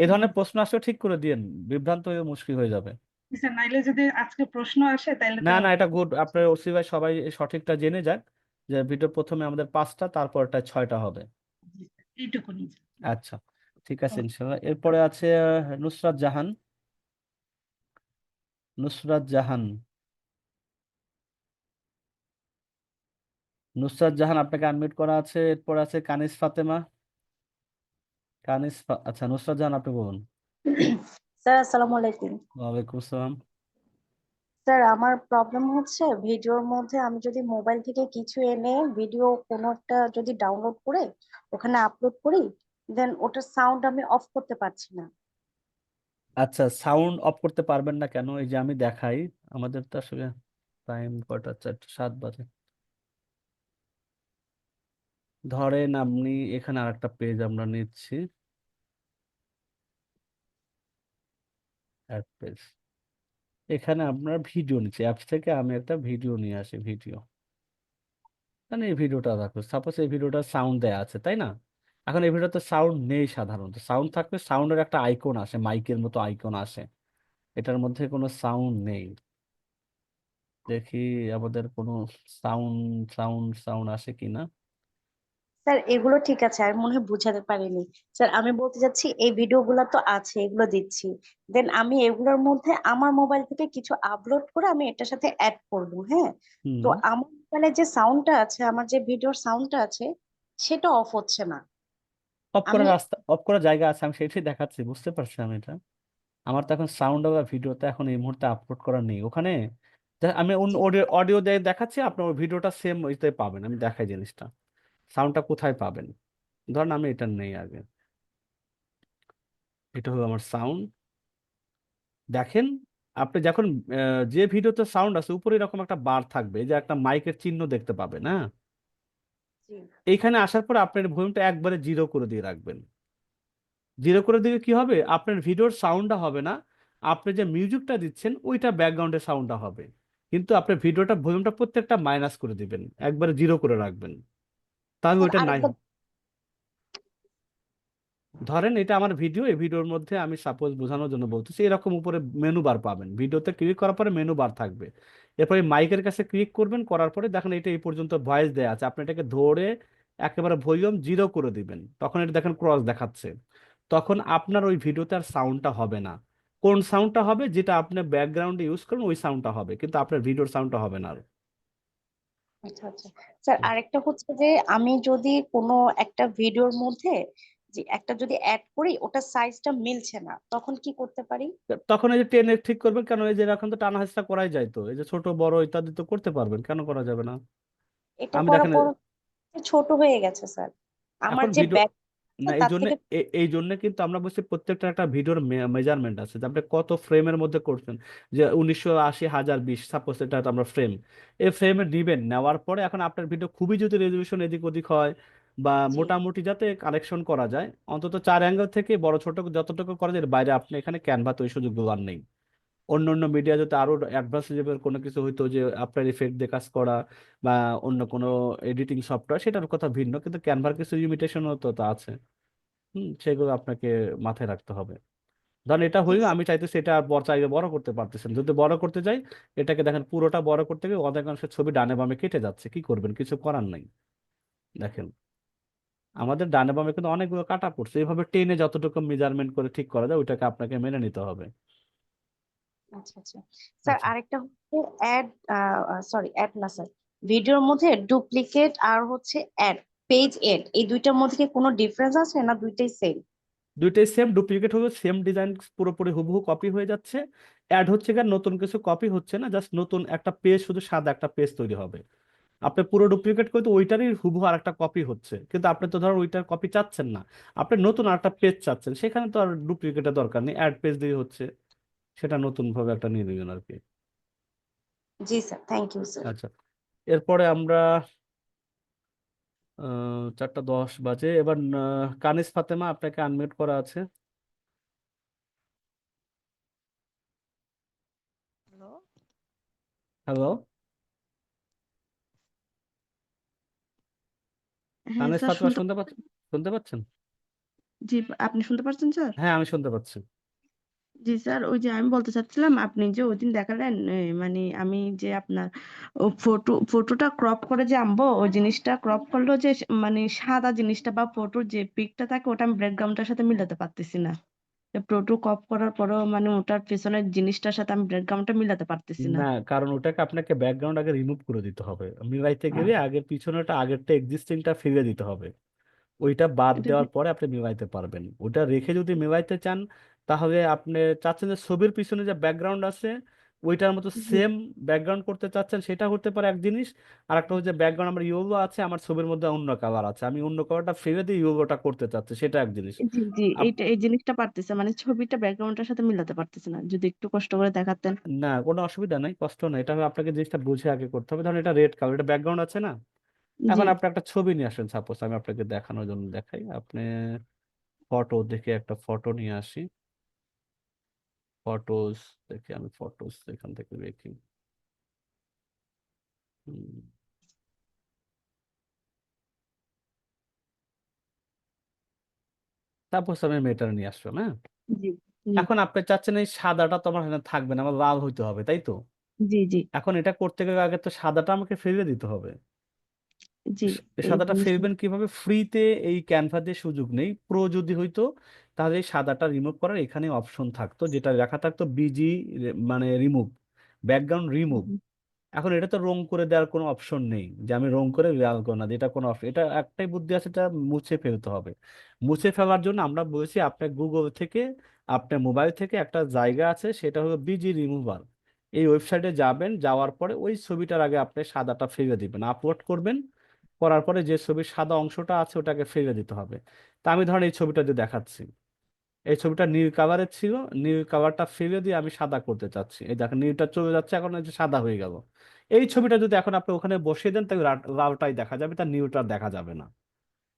এই ধরনের প্রশ্ন আসলে ঠিক করে দিয়েন, বিভ্রান্ত হয়ে মুশকিল হয়ে যাবে। স্যার, নাইলে যদি আজকে প্রশ্ন আসে তাহলে না তো না, এটা গুড, আপনার ওসি ভাই সবাই সঠিকটা জেনে যাক, যে ভিডিও প্রথমে আমাদের 5টা, তারপরটা 6টা হবে। এইটুকুনি। আচ্ছা, ঠিক আছে ইনশাল্লাহ। এরপরে আছে নুসরাত জাহান। নুসরাত জাহান, নুসরাত জাহান আপনাকে আনমিউট করা আছে। এরপর আছে কানিস ফাতেমা। আচ্ছা, নুসরাত জাহান আপনি বলুন। স্যার আসসালামু আলাইকুম। ওয়ালাইকুম আসসালাম। স্যার আমার প্রবলেম হচ্ছে ভিডিওর মধ্যে আমি যদি মোবাইল থেকে কিছু এনে ভিডিও কোনো একটা যদি ডাউনলোড করে ওখানে আপলোড করি, দেন ওটার সাউন্ড আমি অফ করতে পারছি না। আচ্ছা, সাউন্ড অফ করতে পারবেন না কেন? এই যে আমি দেখাই, আমাদের তো আসলে টাইম কটা, 4:07 বাজে। ধরেন আপনি এখানে আরেকটা পেজ আমরা নিচ্ছি, অ্যাড পেজ, এখানে আপনার ভিডিও নিচ্ছি, অ্যাপস থেকে আমি একটা ভিডিও নিয়ে আসি, ভিডিও, মানে এই ভিডিওটা দেখো, সাপোজ এই ভিডিওটা সাউন্ড দেয়া আছে, তাই না? এখন এই ভিডিওতে সাউন্ড নেই, সাধারণত সাউন্ড থাকলে সাউন্ডের একটা আইকন আসে, মাইকের মতো আইকন আসে, এটার মধ্যে কোনো সাউন্ড নেই। দেখি আমাদের কোনো সাউন্ড সাউন্ড সাউন্ড আসে কিনা। স্যার এগুলো ঠিক আছে, আমি মনে হয় বুঝাতে পারিনি। স্যার আমি বলতে চাচ্ছি এই ভিডিওগুলো তো আছে, এগুলো দিচ্ছি, দেন আমি এগুলোর মধ্যে আমার মোবাইল থেকে কিছু আপলোড করে আমি এটার সাথে অ্যাড করবো, হ্যাঁ। তো হুম, আমার মোবাইলে যে সাউন্ডটা আছে, আমার যে ভিডিওর সাউন্ডটা আছে, সেটা অফ হচ্ছে না। অফ করার আমি রাস্তা, অফ করার জায়গা আছে, আমি সেটাই দেখাচ্ছি, বুঝতে পারছি আমি এটা। আমার তো এখন সাউন্ড বা ভিডিওটা এখন এই মুহূর্তে আপলোড করা নেই ওখানে। আমি অডিও অডিও দিয়ে দেখাচ্ছি, আপনার ওই ভিডিওটা সেম ওইটাই পাবেন, আমি দেখাই জিনিসটা, সাউন্ডটা কোথায় পাবেন। ধরেন আমি এটা নেই আগে, এটা হলো আমার সাউন্ড, দেখেন আপনি যখন যে ভিডিওতে সাউন্ড আছে উপরে এরকম একটা বার থাকবে, এই যে একটা মাইকের চিহ্ন দেখতে পাবেন, হ্যাঁ, জি। এইখানে আসার পর আপনার ভলিউমটা একবারে জিরো করে দিয়ে রাখবেন। জিরো করে দিলে কি হবে, আপনার ভিডিওর সাউন্ডটা হবে না, আপনি যে মিউজিকটা দিচ্ছেন ওইটা ব্যাকগ্রাউন্ডের সাউন্ডটা হবে, কিন্তু আপনার ভিডিওটা ভলিউমটা প্রত্যেকটা মাইনাস করে দিবেন, একবারে জিরো করে রাখবেন, তাহলে স্যার ওইটা নাই। আরেকবার ধরেন এটা আমার ভিডিও, এই ভিডিওর মধ্যে আমি সাপোজ বোঝানোর জন্য বলতেছি, এরকম উপরে মেনু বার পাবেন, ভিডিওতে ক্লিক করার পরে মেনু বার থাকবে, এরপরে মাইকের কাছে ক্লিক করবেন, করার পরে দেখেন এটা এই পর্যন্ত ভয়েস দেয়া আছে, আপনি এটাকে ধরে একেবারে ভলিউম জিরো করে দিবেন, তখন এটা দেখেন ক্রস দেখাচ্ছে, তখন আপনার ওই ভিডিওতে আর সাউন্ডটা হবে না। কোন সাউন্ডটা হবে, যেটা আপনি ব্যাকগ্রাউন্ডে ইউজ করেন ওই সাউন্ডটা হবে, কিন্তু আপনার ভিডিওর সাউন্ডটা হবে না আর। আচ্ছা আচ্ছা স্যার আরেকটা হচ্ছে যে আমি যদি কোনো একটা ভিডিওর মধ্যে যে একটা যদি অ্যাড করি ওটা সাইজটা মিলছে না তখন কি করতে পারি? তখন এই যে টেনে ঠিক করবেন, কেন এই যে এখন তো টানা হেঁচড়া করাই যায়, তো এই যে ছোট বড় ইত্যাদি তো করতে পারবেন, কেন করা যাবে না। এটা আমি করার দেখেন পর ছোট হয়ে গেছে স্যার আমার এখন যে ভিডিও ব্যাক না, এই তার জন্য থেকে। এই জন্য কিন্তু আমরা বলছি প্রত্যেকটা একটা ভিডিওর মেজারমেন্ট আছে, যে আপনি কত ফ্রেমের মধ্যে করছেন, যে 1980 1020 সাপোজ এটা তো আমরা ফ্রেম, এই ফ্রেমে নিবেন, নেওয়ার পরে এখন আপনার ভিডিও খুবই যদি রেজলিউশন এদিক ওদিক হয় বা জি মোটামুটি যাতে কালেকশন করা যায়, অন্তত 4 অ্যাঙ্গেল থেকে বড় ছোট যতটুকু করা যায়, এর বাইরে আপনি এখানে ক্যানভাতে ওই সুযোগগুলো আর নেই। অন্য অন্য মিডিয়া যাতে আরো অ্যাডভান্স লেভেল কোনো কিছু হইতো, যে আপনার ইফেক্ট দিয়ে কাজ করা বা অন্য কোনো এডিটিং সফটওয়্যার, সেটার কথা ভিন্ন, কিন্তু ক্যানভার কিছু লিমিটেশন তো তা আছে। সেগুলো আপনাকে মাথায় রাখতে হবে। ধরেন এটা জি হইলো, স্যার। আমি চাইতেছি এটা আর বড় চাইলে বড় করতে পারতেছেন, যদি বড় করতে যাই, এটাকে দেখেন পুরোটা বড় করতে গিয়ে অধিকাংশ ছবি ডানে বামে কেটে যাচ্ছে, কি করবেন, কিছু করার নাই। দেখেন আমাদের ডানে বামে কিন্তু অনেকগুলো কাটা পড়ছে, এইভাবে টেনে যতটুকু মেজারমেন্ট করে ঠিক করা যায় ওইটাকে আপনাকে মেনে নিতে হবে। আচ্ছা আচ্ছা স্যার আচ্ছা, আরেকটা হচ্ছে অ্যাড সরি অ্যাড না স্যার ভিডিওর মধ্যে ডুপ্লিকেট আর হচ্ছে অ্যাড পেজ এড এই দুইটার মধ্যে কি কোনো ডিফারেন্স আছে না দুইটাই সেম? দুইটাই সেম, ডুপ্লিকেট হলো সেম ডিজাইন পুরোপুরি হুবহু কপি হয়ে যাচ্ছে, অ্যাড হচ্ছে গিয়ে নতুন কিছু কপি হচ্ছে না, জাস্ট নতুন একটা পেজ, শুধু সাদা একটা পেজ তৈরি হবে। আপনি পুরো ডুপ্লিকেট করে তো ওইটারই হুবহু আর একটা কপি হচ্ছে, কিন্তু আপনি তো ধরো ওইটার কপি চাচ্ছেন না, আপনি নতুন আর একটা পেজ চাচ্ছেন, সেখানে তো আর ডুপ্লিকেটের দরকার নেই, অ্যাড পেজ দিয়ে হচ্ছে, সেটা নতুন ভাবে একটা নিয়ে নেবেন আর কি। জি স্যার থ্যাংক ইউ স্যার। আচ্ছা, এরপরে আমরা 4টা 10 বাজে, এবার কানিজ ফাতেমা আপনাকে আনমিউট করা আছে। হ্যালো। হ্যালো, হ্যাঁ কানিজ স্যার ফাতেমা শুনতে শুনতে পাচ্ছেন? শুনতে পাচ্ছেন? জি আপনি শুনতে পাচ্ছেন স্যার? হ্যাঁ, আমি শুনতে পাচ্ছি। জি স্যার ওই যে আমি বলতে চাচ্ছিলাম আপনি যে ওই দিন দেখালেন মানে আমি যে আপনার ফটোটা ক্রপ করে যে আনবো ওই জিনিসটা ক্রপ করলেও যে মানে সাদা জিনিসটা বা ফটোর যে পিকটা থাকে ওটা আমি ব্যাকগ্রাউন্ডটার সাথে মিলাতে পারতেছি না। ফটো ক্রপ করার পরেও মানে ওটার পেছনের জিনিসটার সাথে আমি ব্যাকগ্রাউন্ডটা মিলাতে পারতেছি না। না, কারণ ওটাকে আপনাকে ব্যাকগ্রাউন্ড আগে রিমুভ করে দিতে হবে, মিলাইতে গেলে আগের পিছনেটা আগেরটা এক্সিস্টিংটা ফিরে দিতে হবে, ওইটা বাদ এটা কি দেওয়ার পরে আপনি মিলাইতে পারবেন। ওটা রেখে যদি মিলাইতে চান, তাহলে আপনি চাচ্ছেন যে ছবির পিছনে যে ব্যাকগ্রাউন্ড আছে ওইটার মতো জি সেম ব্যাকগ্রাউন্ড করতে চাচ্ছেন, সেটা হতে পারে এক জিনিস। আর একটা হচ্ছে ব্যাকগ্রাউন্ড আমার ইয়েলো আছে, আমার ছবির মধ্যে অন্য কালার আছে, আমি অন্য কালারটা ফেলে দিয়ে ইয়েলোটা করতে চাচ্ছি, সেটা এক জিনিস। জি জি আপ- এই জিনিসটা পারতেছে মানে ছবিটা ব্যাকগ্রাউন্ডটার সাথে মিলাতে পারতেছে না যদি একটু কষ্ট করে দেখাতেন। না, কোনো অসুবিধা নাই, কষ্ট নাই, এটা আপনাকে জিনিসটা বুঝে আগে করতে হবে। ধরুন এটা রেড কালার, এটা ব্যাকগ্রাউন্ড আছে না, জি এখন আপনি একটা ছবি নিয়ে আসেন, সাপোজ আমি আপনাকে দেখানোর জন্য দেখাই, আপনি ফটো দেখে একটা ফটো নিয়ে আসি, ফটোস দেখে, আমি ফটোস এখান থেকে দেখি। সাপোজ আমি মেটার নিয়ে আসলাম, হ্যাঁ, জি জি এখন আপনি চাচ্ছেন এই সাদাটা তো আমার এখানে থাকবে না, আমার লাল হইতে হবে, তাই তো? জি জি এখন এটা করতে গেলে আগে তো সাদাটা আমাকে ফেলে দিতে হবে। জি এই এই সাদাটা জিনিসটা ফেলবেন কিভাবে, ফ্রিতে এই ক্যানভা দিয়ে সুযোগ নেই, প্রো যদি হইতো তাহলে এই সাদাটা রিমুভ করার এখানে অপশন থাকতো, যেটা লেখা থাকতো বিজি, মানে রিমুভ, ব্যাকগ্রাউন্ড রিমুভ। হুম, এখন এটা তো রং করে দেওয়ার কোনো অপশন নেই, যে আমি রং করে লাল করব না, এটা কোনো অপশন, এটা একটাই বুদ্ধি আছে, এটা মুছে ফেলতে হবে। মুছে ফেলার জন্য আমরা বলেছি আপনার গুগল থেকে, আপনার মোবাইল থেকে একটা জায়গা আছে, সেটা হলো বিজি রিমুভার, এই ওয়েবসাইটে যাবেন, যাওয়ার পরে ওই ছবিটার আগে আপনি সাদাটা ফেলে দিবেন, আপলোড করবেন, করার পরে যে ছবির সাদা অংশটা আছে ওটাকে ফেলে দিতে হবে। তা আমি ধরেন এই ছবিটা দিয়ে দেখাচ্ছি, এই ছবিটা নীল কাভারের ছিল, নীল কাভারটা ফেলে দিয়ে আমি সাদা করতে চাচ্ছি। এই দেখেন নীলটা চলে যাচ্ছে, এখন এই যে সাদা হয়ে গেল। এই ছবিটা যদি এখন আপনি ওখানে বসিয়ে দেন তাহলে লালটাই দেখা যাবে, তার নীলটা দেখা যাবে না।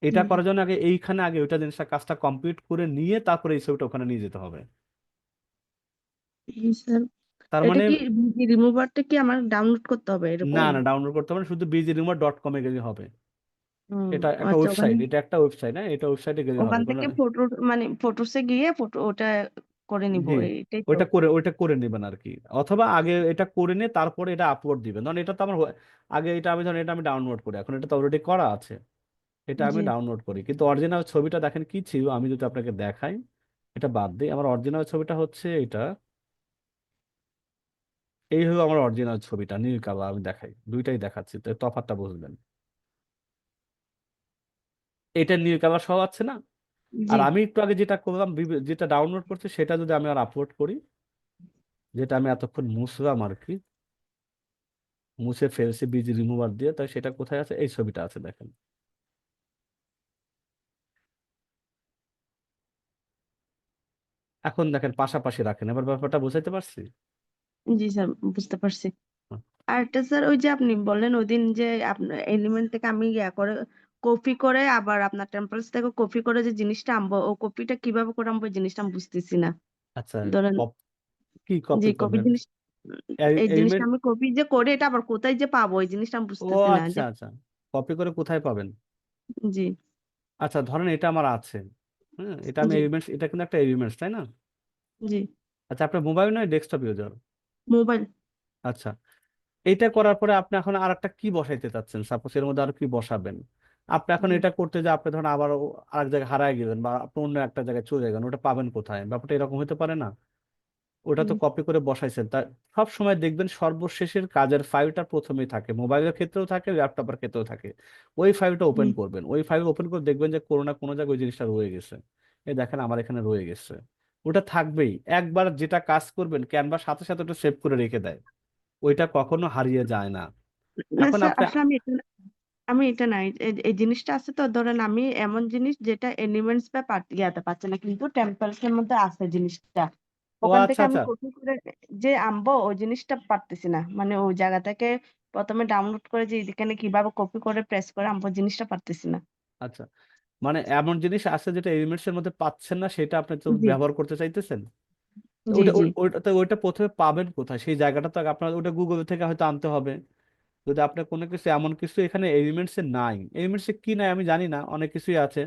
এটা হুম। করার জন্য আগে এইখানে আগে ওইটা জিনিসটা কাজটা কমপ্লিট করে নিয়ে তারপরে এই ছবিটা ওখানে নিয়ে যেতে হবে। জি স্যার, তার এটা মানে কি রিমুভারটা কি আমার ডাউনলোড করতে হবে না, এরকম? না ডাউনলোড করতে হবে না, শুধু bgremote.com গেলে হবে। হুম, এটা একটা আচ্ছা, ওখানে ওয়েবসাইট, এটা একটা ওয়েবসাইট, হ্যাঁ এটা ওয়েবসাইটে গেলে হবে ওখান কোনো। থেকে ফটো মানে ফটোসে গিয়ে ফটো ওটা করে নিব, জি, এইটাই তো। ওইটা করে নেবেন আর কি। অথবা আগে এটা করে নিয়ে তারপরে এটা আপলোড দিবেন, ধরুন এটা তো আমার আগে এটা আমি ধরুন এটা আমি ডাউনলোড করি, এখন এটা তো অলরেডি করা আছে, এটা আমি জি ডাউনলোড করি। কিন্তু অরিজিনাল ছবিটা দেখেন কি ছিল, আমি যদি আপনাকে দেখাই, এটা বাদ দিই, আমার অরিজিনাল ছবিটা হচ্ছে এটা। এই হলো আমার অরিজিনাল ছবিটা, নীল কালার। আমি দেখাই, দুইটাই দেখাচ্ছি তো তফাৎটা বুঝবেন। এটা নীল কালার সহ আছে না? জি আর আমি একটু আগে যেটা করলাম, যেটা ডাউনলোড করছি সেটা যদি আমি আর আপলোড করি, যেটা আমি এতক্ষণ মুছলাম আর কি, মুছে ফেলছি বিজি রিমুভার দিয়ে, তাই সেটা কোথায় আছে, এই ছবিটা আছে দেখেন। এখন দেখেন পাশাপাশি রাখেন, এবার ব্যাপারটা বুঝাইতে পারছি? জি স্যার, বুঝতে পারছি। হুম। আর একটা স্যার, ওই যে আপনি বললেন ওই দিন যে আপনার এলিমেন্ট থেকে আমি ইয়া করে কপি করে আবার আপনার টেম্পলেটস থেকে কপি করে যে জিনিসটা আনবো, ও কপিটা কিভাবে করে আনবো এই জিনিসটা আমি বুঝতেছি না। আচ্ছা, ধরেন, কি জি কপি কপি করবেন? জিনিস, এই জিনিসটা এলিমেন্ট, আমি কপি যে করে এটা আবার কোথায় যে পাবো এই জিনিসটা আমি ও বুঝতেছি না আচ্ছা যে। আচ্ছা, কপি করে কোথায় পাবেন? জি আচ্ছা ধরেন এটা আমার আছে, হ্যাঁ এটা আমি জি এলিমেন্টস, এটা কিন্তু একটা এলিমেন্টস তাই না? জি আচ্ছা আপনার মোবাইল নয়, ডেস্কটপ ইউজার? মোবাইল। আচ্ছা, এইটা করার পরে আপনি এখন আর একটা কি বসাইতে চাচ্ছেন, সাপোজ এর মধ্যে আর কি বসাবেন। আপনি এখন জি এটা করতে যে আপনি ধরেন আবার আরেক জায়গায় হারায় গেলেন বা আপনি অন্য একটা জায়গায় চলে গেলেন, ওটা পাবেন কোথায়? ব্যাপারটা এরকম হতে পারে না? ওটা তো হুম, কপি করে বসাইছেন, তা সব সময় দেখবেন সর্বশেষের কাজের ফাইলটা প্রথমেই থাকে, মোবাইলের ক্ষেত্রেও থাকে, ল্যাপটপের ক্ষেত্রেও থাকে। ওই ফাইলটা জি ওপেন করবেন, ওই ফাইল ওপেন করে দেখবেন যে কোনো না কোনো জায়গায় ওই জিনিসটা রয়ে গেছে। এই দেখেন আমার এখানে রয়ে গেছে। ওটা থাকবেই, একবার যেটা কাজ করবেন ক্যানভা সাথে সাথে ওটা সেভ করে রেখে দেয়, ওইটা কখনো হারিয়ে যায় না। না এখন স্যার, আপনি, আসলে আমি এটা নাই, এই জিনিসটা আছে তো, ধরেন আমি এমন জিনিস যেটা এলিমেন্টস বা ইয়াতে পাচ্ছে না, কিন্তু টেম্পলস এর মধ্যে আছে জিনিসটা, ও ওখান আচ্ছা থেকে আমি আচ্ছা কপি করে যে আনবো ওই জিনিসটা পারতেছি না, মানে ওই জায়গা থেকে প্রথমে ডাউনলোড করে যে এখানে কিভাবে কপি করে প্রেস করে আনবো জিনিসটা পারতেছি না। আচ্ছা, মানে এমন জিনিস আছে যেটা এলিমেন্টস এর মধ্যে পাচ্ছেন না, সেটা আপনি তো জি ব্যবহার করতে চাইতেছেন। তো জি জি ওইটা প্রথমে পাবেন কোথায়, সেই জায়গাটা তো আপনার ওটা গুগল থেকে হয়তো আনতে হবে। যদি আপনার কোনো কিছু এমন কিছু এখানে এলিমেন্টস এ নাই, এলিমেন্টস এ কি নাই আমি জানি না, অনেক কিছুই আছে।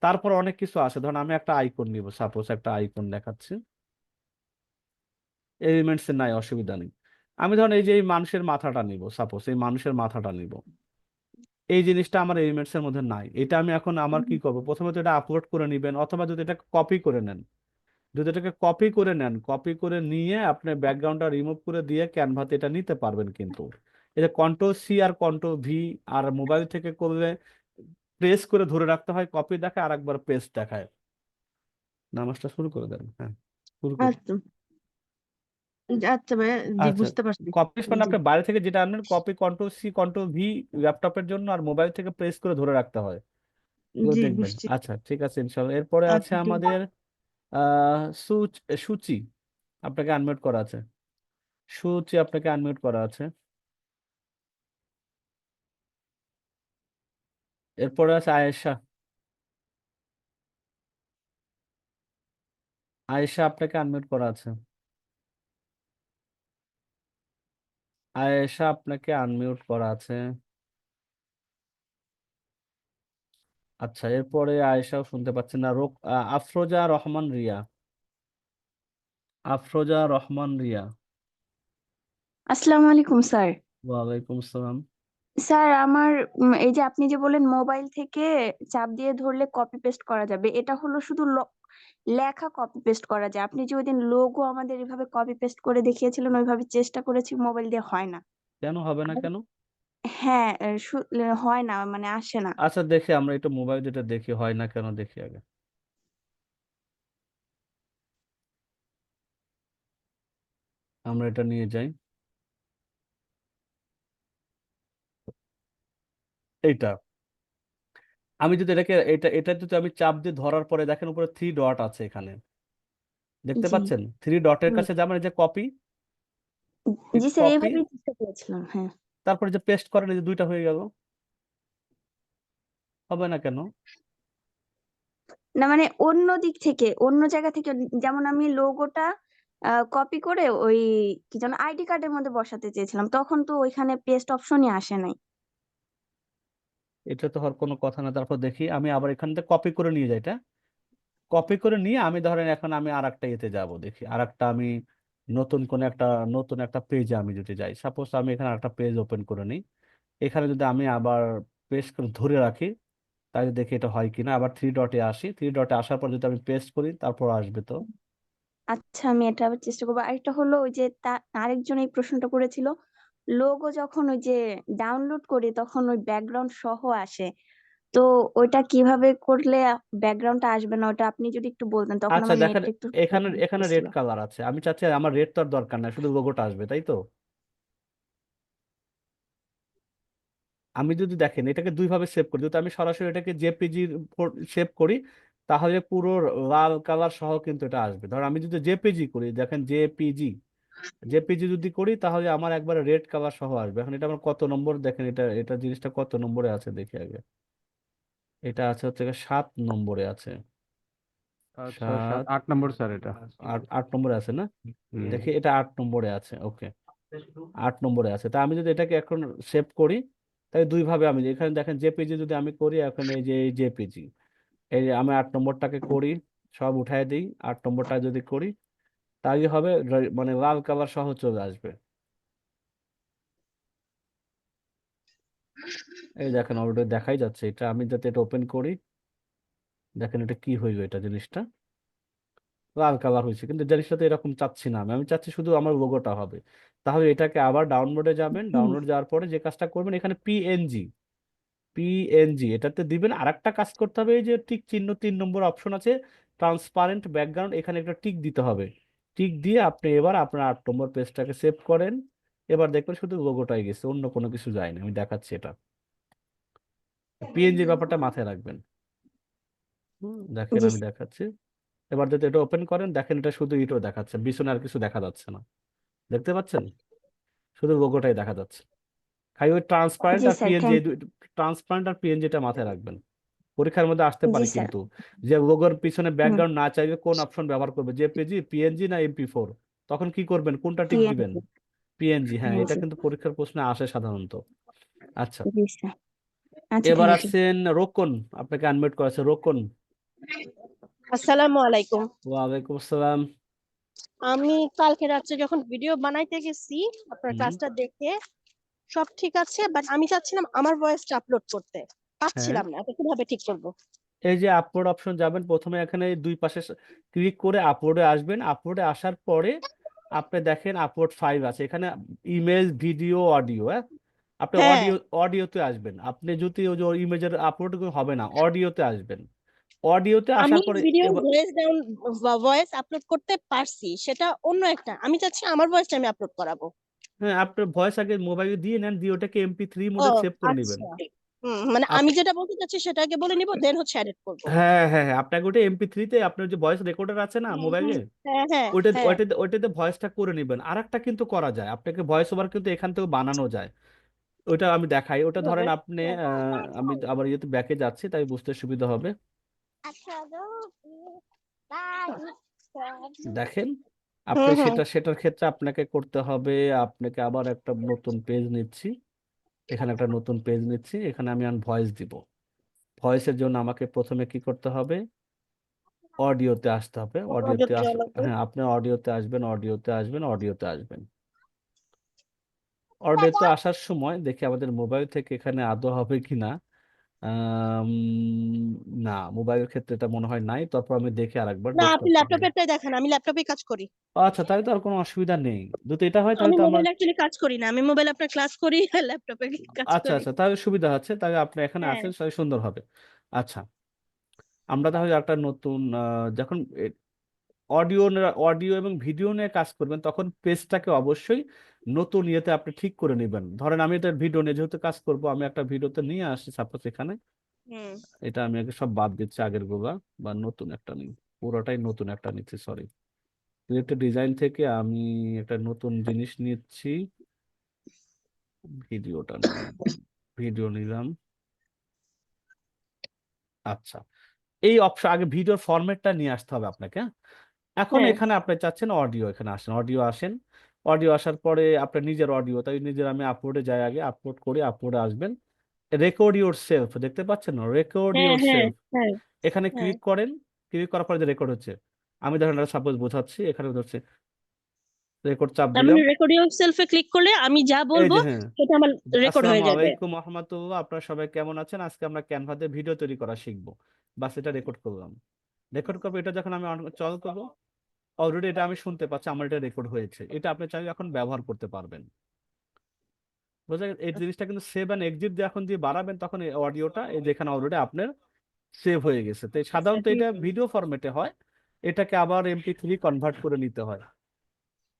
তারপর অনেক কিছু আছে, ধরুন আমি একটা আইকন নিব, সাপোজ একটা আইকন দেখাচ্ছি, এলিমেন্টস এ নাই, অসুবিধা নেই। আমি ধরুন এই যে এই মানুষের মাথাটা নিব, সাপোজ এই মানুষের মাথাটা নিব, এই জিনিসটা আমার এলিমেন্টস এর মধ্যে নাই। এটা আমি এখন আমার কি করবো, প্রথমে তো এটা আপলোড করে নিবেন, অথবা যদি এটা কপি করে নেন, যদি এটাকে কপি করে নেন, কপি করে নিয়ে আপনি ব্যাকগ্রাউন্ডটা রিমুভ করে দিয়ে ক্যানভাতে এটা নিতে পারবেন। কিন্তু এটা কন্ট্রোল সি আর কন্ট্রোল ভি, আর মোবাইল থেকে করলে প্রেস করে ধরে রাখতে হয়, কপি দেখায় আর একবার পেস্ট দেখায়। নামাজটা শুরু করে দেন, হ্যাঁ শুরু করুন। আচ্ছা আচ্ছা ভাইয়া, জি আচ্ছা, বুঝতে পারছি। কপি মানে জি আপনি বাইরে থেকে যেটা আনবেন, copy control C control V ল্যাপটপের জন্য, আর মোবাইল থেকে প্রেস করে ধরে রাখতে হয়, এগুলো জি দেখবেন। বুঝছি। আচ্ছা ঠিক আছে ইনশাল্লাহ। এরপরে আছে আচ্ছা ঠিক আছে। আমাদের সূচি, আপনাকে আনমিউট করা আছে। সূচি আপনাকে আনমিউট করা আছে। এরপরে আছে আয়েশা, আয়েশা আপনাকে আনমিউট করা আছে। আয়েশা আপনাকে আনমিউট করা আছে। আচ্ছা, এরপরে আয়েশাও শুনতে পাচ্ছেন না। আফরোজা রহমান রিয়া, আফরোজা রহমান রিয়া। আসসালামু আলাইকুম স্যার। ওয়ালাইকুম আসসালাম। স্যার আমার এই যে আপনি যে বলেন মোবাইল থেকে চাপ দিয়ে ধরলে কপি পেস্ট করা যাবে, এটা হলো শুধু লেখা কপি পেস্ট করা যায়। আপনি যে ওইদিন লোগো আমাদের এভাবে কপি পেস্ট করে দেখিয়েছিলেন, ওইভাবে চেষ্টা করেছি, মোবাইল দিয়ে হয় না। কেন হবে না কেন? হ্যাঁ, হয় না, মানে আসে না। আচ্ছা দেখি, আমরা একটু মোবাইল যেটা দেখি হয় না কেন, দেখি আগে। আমরা এটা নিয়ে যাই, এইটা। আমি যদি এটা যদি আমি চাপ দিয়ে ধরার পরে দেখেন উপরে থ্রি ডট আছে এখানে, দেখতে জি পাচ্ছেন 3 ডটের হুম, কাছে যাবেন, এই যে কপি, জি স্যার কপি, এইভাবেই চেষ্টা করেছিলাম, হ্যাঁ। তারপরে যে পেস্ট করেন, এই যে 2টা হয়ে গেল। হবে না কেন? না মানে অন্য দিক থেকে, অন্য জায়গা থেকে, যেমন আমি লোগোটা কপি করে ওই কি যেন আইডি কার্ডের মধ্যে বসাতে চেয়েছিলাম, তখন তো ওইখানে পেস্ট অপশনই আসে নাই। এটা তো হওয়ার কোনো কথা না। তারপর দেখি আমি আবার এখান থেকে কপি করে নিয়ে যাই, এটা কপি করে নিয়ে আমি ধরেন এখন আমি আর একটা ইয়েতে যাবো, দেখি আর একটা আমি নতুন কোন একটা, নতুন একটা পেজে আমি যদি যাই, সাপোজ আমি এখানে একটা পেজ ওপেন করে নিই, এখানে যদি আমি আবার পেস্ট করে ধরে রাখি, তাহলে দেখি এটা হয় কিনা। আবার 3 ডটে আসি, 3 ডটে আসার পর যদি আমি পেস্ট করি, তারপর আসবে তো। আচ্ছা আমি এটা আবার চেষ্টা করবো। আরেকটা হলো ওই যে আরেকজন এই প্রশ্নটা করেছিল, লোগো যখন ওই যে ডাউনলোড করি তখন ওই ব্যাকগ্রাউন্ড সহ আসে, তো ওইটা কিভাবে করলে ব্যাকগ্রাউন্ডটা আসবে না, ওটা আপনি যদি একটু বলতেন, তখন আচ্ছা আমার দেখেন, নেটটা একটু এখানে প্রবলেম এখানে করতেছিল। রেড কালার আছে, আমি চাচ্ছি আমার রেড তো আর দরকার নাই, শুধু লোগোটা আসবে, তাই তো। আমি যদি দেখেন এটাকে 2 ভাবে সেভ করি, যদি আমি সরাসরি এটাকে জেপিজি সেভ করি, তাহলে পুরো লাল কালার সহ কিন্তু এটা আসবে। ধর আমি যদি জেপিজি করি, দেখেন জেপিজি, জেপিজি যদি করি তাহলে আমার একবারে রেড কালার সহ আসবে। এখন এটা আমার কত নম্বর, দেখেন এটা এটা জিনিসটা কত নম্বরে আছে দেখি আগে। এটা আছে হচ্ছে গিয়ে 7 নম্বরে আছে। 6, 7, 7, 8 নম্বর স্যার এটা। 8 নম্বরে আছে না? হুম। দেখি এটা 8 নম্বরে আছে, ওকে 8 নম্বরে আছে। তা আমি যদি এটাকে এখন সেভ করি, তাই 2 ভাবে আমি এখানে দেখেন জেপিজি যদি আমি করি, এখন এই যে এই জেপিজি, এই যে আমি 8 নম্বরটাকে করি, সব উঠায় দিই, 8 নম্বরটা যদি করি, তাই হবে মানে লাল কালার সহ চলে আসবে। এই দেখেন অলরেডি দেখাই যাচ্ছে, এটা আমি যাতে এটা ওপেন করি, দেখেন এটা কি হইলো, এটা জিনিসটা লাল কালার হয়েছে, কিন্তু জিনিসটা তো এরকম চাচ্ছি না আমি, আমি চাচ্ছি শুধু আমার লোগোটা হবে। তাহলে এটাকে আবার ডাউনলোডে যাবেন, হুম, ডাউনলোড যাওয়ার পরে যে কাজটা করবেন, এখানে পিএনজি, পিএনজি এটাতে দিবেন। আর একটা কাজ করতে হবে, এই যে টিক চিহ্ন 3 নম্বর অপশন আছে, ট্রান্সপারেন্ট ব্যাকগ্রাউন্ড, এখানে একটা টিক দিতে হবে। টিক দিয়ে আপনি এবার আপনার 8 নম্বর পেজটাকে সেভ করেন। এবার দেখবেন শুধু লোগোটাই গেছে, অন্য কোনো কিছু যায়নি। আমি দেখাচ্ছি এটা, পিএনজি ব্যাপারটা মাথায় রাখবেন। দেখেন জি আমি দেখাচ্ছি। এবার যদি এটা ওপেন করেন, দেখেন এটা শুধু ইটো দেখাচ্ছে, পিছনে আর কিছু দেখা যাচ্ছে না। দেখতে পাচ্ছেন, শুধু লোগোটাই দেখা যাচ্ছে। খালি ওই ট্রান্সপারেন্ট জি আর স্যার পিএনজি, থ্যাংক ট্রান্সপারেন্ট আর পিএনজিটা মাথায় রাখবেন। পরীক্ষার মধ্যে আসতে জি পারে স্যার। কিন্তু, যে লোগোর পিছনে হুম, ব্যাকগ্রাউন্ড না চাইলে কোন অপশন ব্যবহার করবে, জেপিজি, পিএনজি না এমপি4, তখন কি করবেন, কোনটা টিক দিবেন? পিএনজি। পিএনজি, হ্যাঁ এটা পিএনজি কিন্তু পরীক্ষার প্রশ্নে আসে সাধারণত। আচ্ছা, জি স্যার। আচ্ছা এবার থ্যাংক ইউ। আসছেন রোকন, আপনাকে আনমিউট করেছে রোকন। আসসালামু আলাইকুম। ওয়ালাইকুম আসসালাম। আমি কালকে রাত্রে যখন ভিডিও বানাইতে গেছি আপনার হুম, ক্লাসটা দেখে সব ঠিক আছে, বাট আমি চাচ্ছিলাম আমার ভয়েসটা আপলোড করতে, হ্যাঁ, পাচ্ছিলাম না। এটা কিভাবে ঠিক করব? এই যে আপলোড অপশন যাবেন, প্রথমে এখানে 2 পাশে ক্লিক করে আপলোডে আসবেন। আপলোডে আসার পরে আপনি দেখেন আপলোড 5 আছে এখানে, ইমেজ, ভিডিও, অডিও। হ্যাঁ, আপনি হ্যাঁ, অডিওতে আসবেন। আপনি যদি ওই যে ইমেজের আপলোড হবে না, অডিওতে আসবেন। অডিওতে আমি আসার পরে ভিডিও এবার, ভয়েস আপলোড করতে পারছি, সেটা অন্য একটা। আমি চাচ্ছি আমার ভয়েসটা আমি আপলোড করাবো। হ্যাঁ আপনার ভয়েস আগে মোবাইলে দিয়ে নেন, দিয়ে ওটাকে এমপি3 ও মোডে সেভ করে নেবেন। আচ্ছা, মানে আমি যেটা বলতে চাচ্ছি সেটা আগে বলে নিব, দেন হচ্ছে এডিট করব। হ্যাঁ হ্যাঁ হ্যাঁ, আপনাকে ওটা এমপি3তে আপনার যে ভয়েস রেকর্ডার আছে না মোবাইলে, হ্যাঁ হ্যাঁ ওইটাতে হ্যাঁ। ওইটাতে ওইটাতে ভয়েসটা করে নেবেন। আর একটা কিন্তু করা যায়, আপনাকে ভয়েস ওভার কিন্তু এখান থেকে বানানো যায়। ওইটা আমি দেখাই। ওটা কিভাবে? ধরেন আপনি আমি আবার ইয়েতে ব্যাকে যাচ্ছি, তাই বুঝতে সুবিধা হবে। দেখেন আপনি হুম হুম। সেটার ক্ষেত্রে আপনাকে করতে হবে, আপনাকে আবার একটা নতুন পেজ নিচ্ছি, এখানে একটা নতুন পেজ নিচ্ছি, এখানে আমি ভয়েস দিব। ভয়েসের জন্য আমাকে প্রথমে কি করতে হবে, অডিওতে আসতে হবে। অডিওতে অযোধ্যা লাগবে। হ্যাঁ আপনি অডিওতে আসবেন, অডিওতে আসবেন, অডিওতে আসবেন। অডিওতে আসার সময় দেখি আমাদের মোবাইল থেকে এখানে আদৌ হবে কিনা। আম, না, মোবাইলের ক্ষেত্রে এটা মনে হয় নাই। তারপর আমি দেখে আরেকবার না, আপনি ডেস্কটপ থেকে। ল্যাপটপেরটাই দেখান, আমি ল্যাপটপে কাজ করি। আচ্ছা, তাহলে তো আর কোনো অসুবিধা নেই। যদি এটা হয় তাহলে আমি তো আমার, মোবাইলে অ্যাকচুয়ালি কাজ করি না, আমি মোবাইলে আপনার ক্লাস করি, ল্যাপটপে কাজ আচ্ছা করি। আচ্ছা, তাহলে সুবিধা আছে, তাহলে আপনি এখানে হ্যাঁ। আছেন, তাহলে সুন্দর হবে। আচ্ছা, আমরা তাহলে একটা নতুন যখন অডিও অডিও এবং ভিডিও নিয়ে কাজ করবেন, তখন পেজটাকে অবশ্যই নতুন ইয়েতে আপনি ঠিক করে নেবেন। ধরেন আমি এটা ভিডিও নিয়ে যেহেতু কাজ করব, আমি একটা ভিডিওতে নিয়ে আসছি সাপোজ এখানে, হুম। এটা আমি আগে সব বাদ দিচ্ছি আগের গুলা, বা নতুন একটা নিই, পুরোটাই নতুন একটা নিচ্ছি, সরি। ক্রিয়েটিভ ডিজাইন থেকে আমি একটা নতুন জিনিস নিচ্ছি, ভিডিও নিলাম। আচ্ছা, এই অপশন আগে ভিডিওর ফরম্যাটটা নিয়ে আসতে হবে আপনাকে, হ্যাঁ? এখন হ্যাঁ এখানে আপনি চাচ্ছেন অডিও, এখানে আসেন। অডিও আসার পরে আপনার নিজের অডিও, তাই নিজের আমি আপলোডে যাই, আগে আপলোড করি, আপলোডে আসবেন, রেকর্ড ইউর সেলফ দেখতে পাচ্ছেন, রেকর্ড হ্যাঁ ইউর হ্যাঁ সেলফ, হ্যাঁ এখানে হ্যাঁ ক্লিক করেন। ক্লিক করার পরে যে রেকর্ড হচ্ছে, আমি দেখেন সাপোজ বোঝাচ্ছি, এখানে হচ্ছে রেকর্ড, চাপ তার দিলাম, মানে রেকর্ড ইয়োরসেলফে ক্লিক করলে আমি যা এই বলবো যে হ্যাঁ। সেটা আমার রেকর্ড হয়ে আসসালামু যাবে। আলাইকুম রহমতুল্লাহ, আপনারা সবাই কেমন আছেন? আজকে আমরা ক্যানভাতে ভিডিও তৈরি করা শিখবো। বাস এটা রেকর্ড করলাম, রেকর্ড করবো। এটা যখন আমি চালু করবো, অলরেডি এটা আমি শুনতে পাচ্ছি, আমার এটা রেকর্ড হয়েছে। এটা আপনি চাইলে এখন ব্যবহার করতে পারবেন। বোঝা গেছে? এই জিনিসটা কিন্তু সেভ অ্যান্ড এক্সিট দিয়ে এখন দিয়ে বাড়াবেন, তখন এই অডিওটা এই যেখানে অলরেডি আপনার সেভ হয়ে গেছে। তো সাধারণত এটা ভিডিও ফরম্যাটে হয়, এটাকে আবার MP3 কনভার্ট করে নিতে হয়।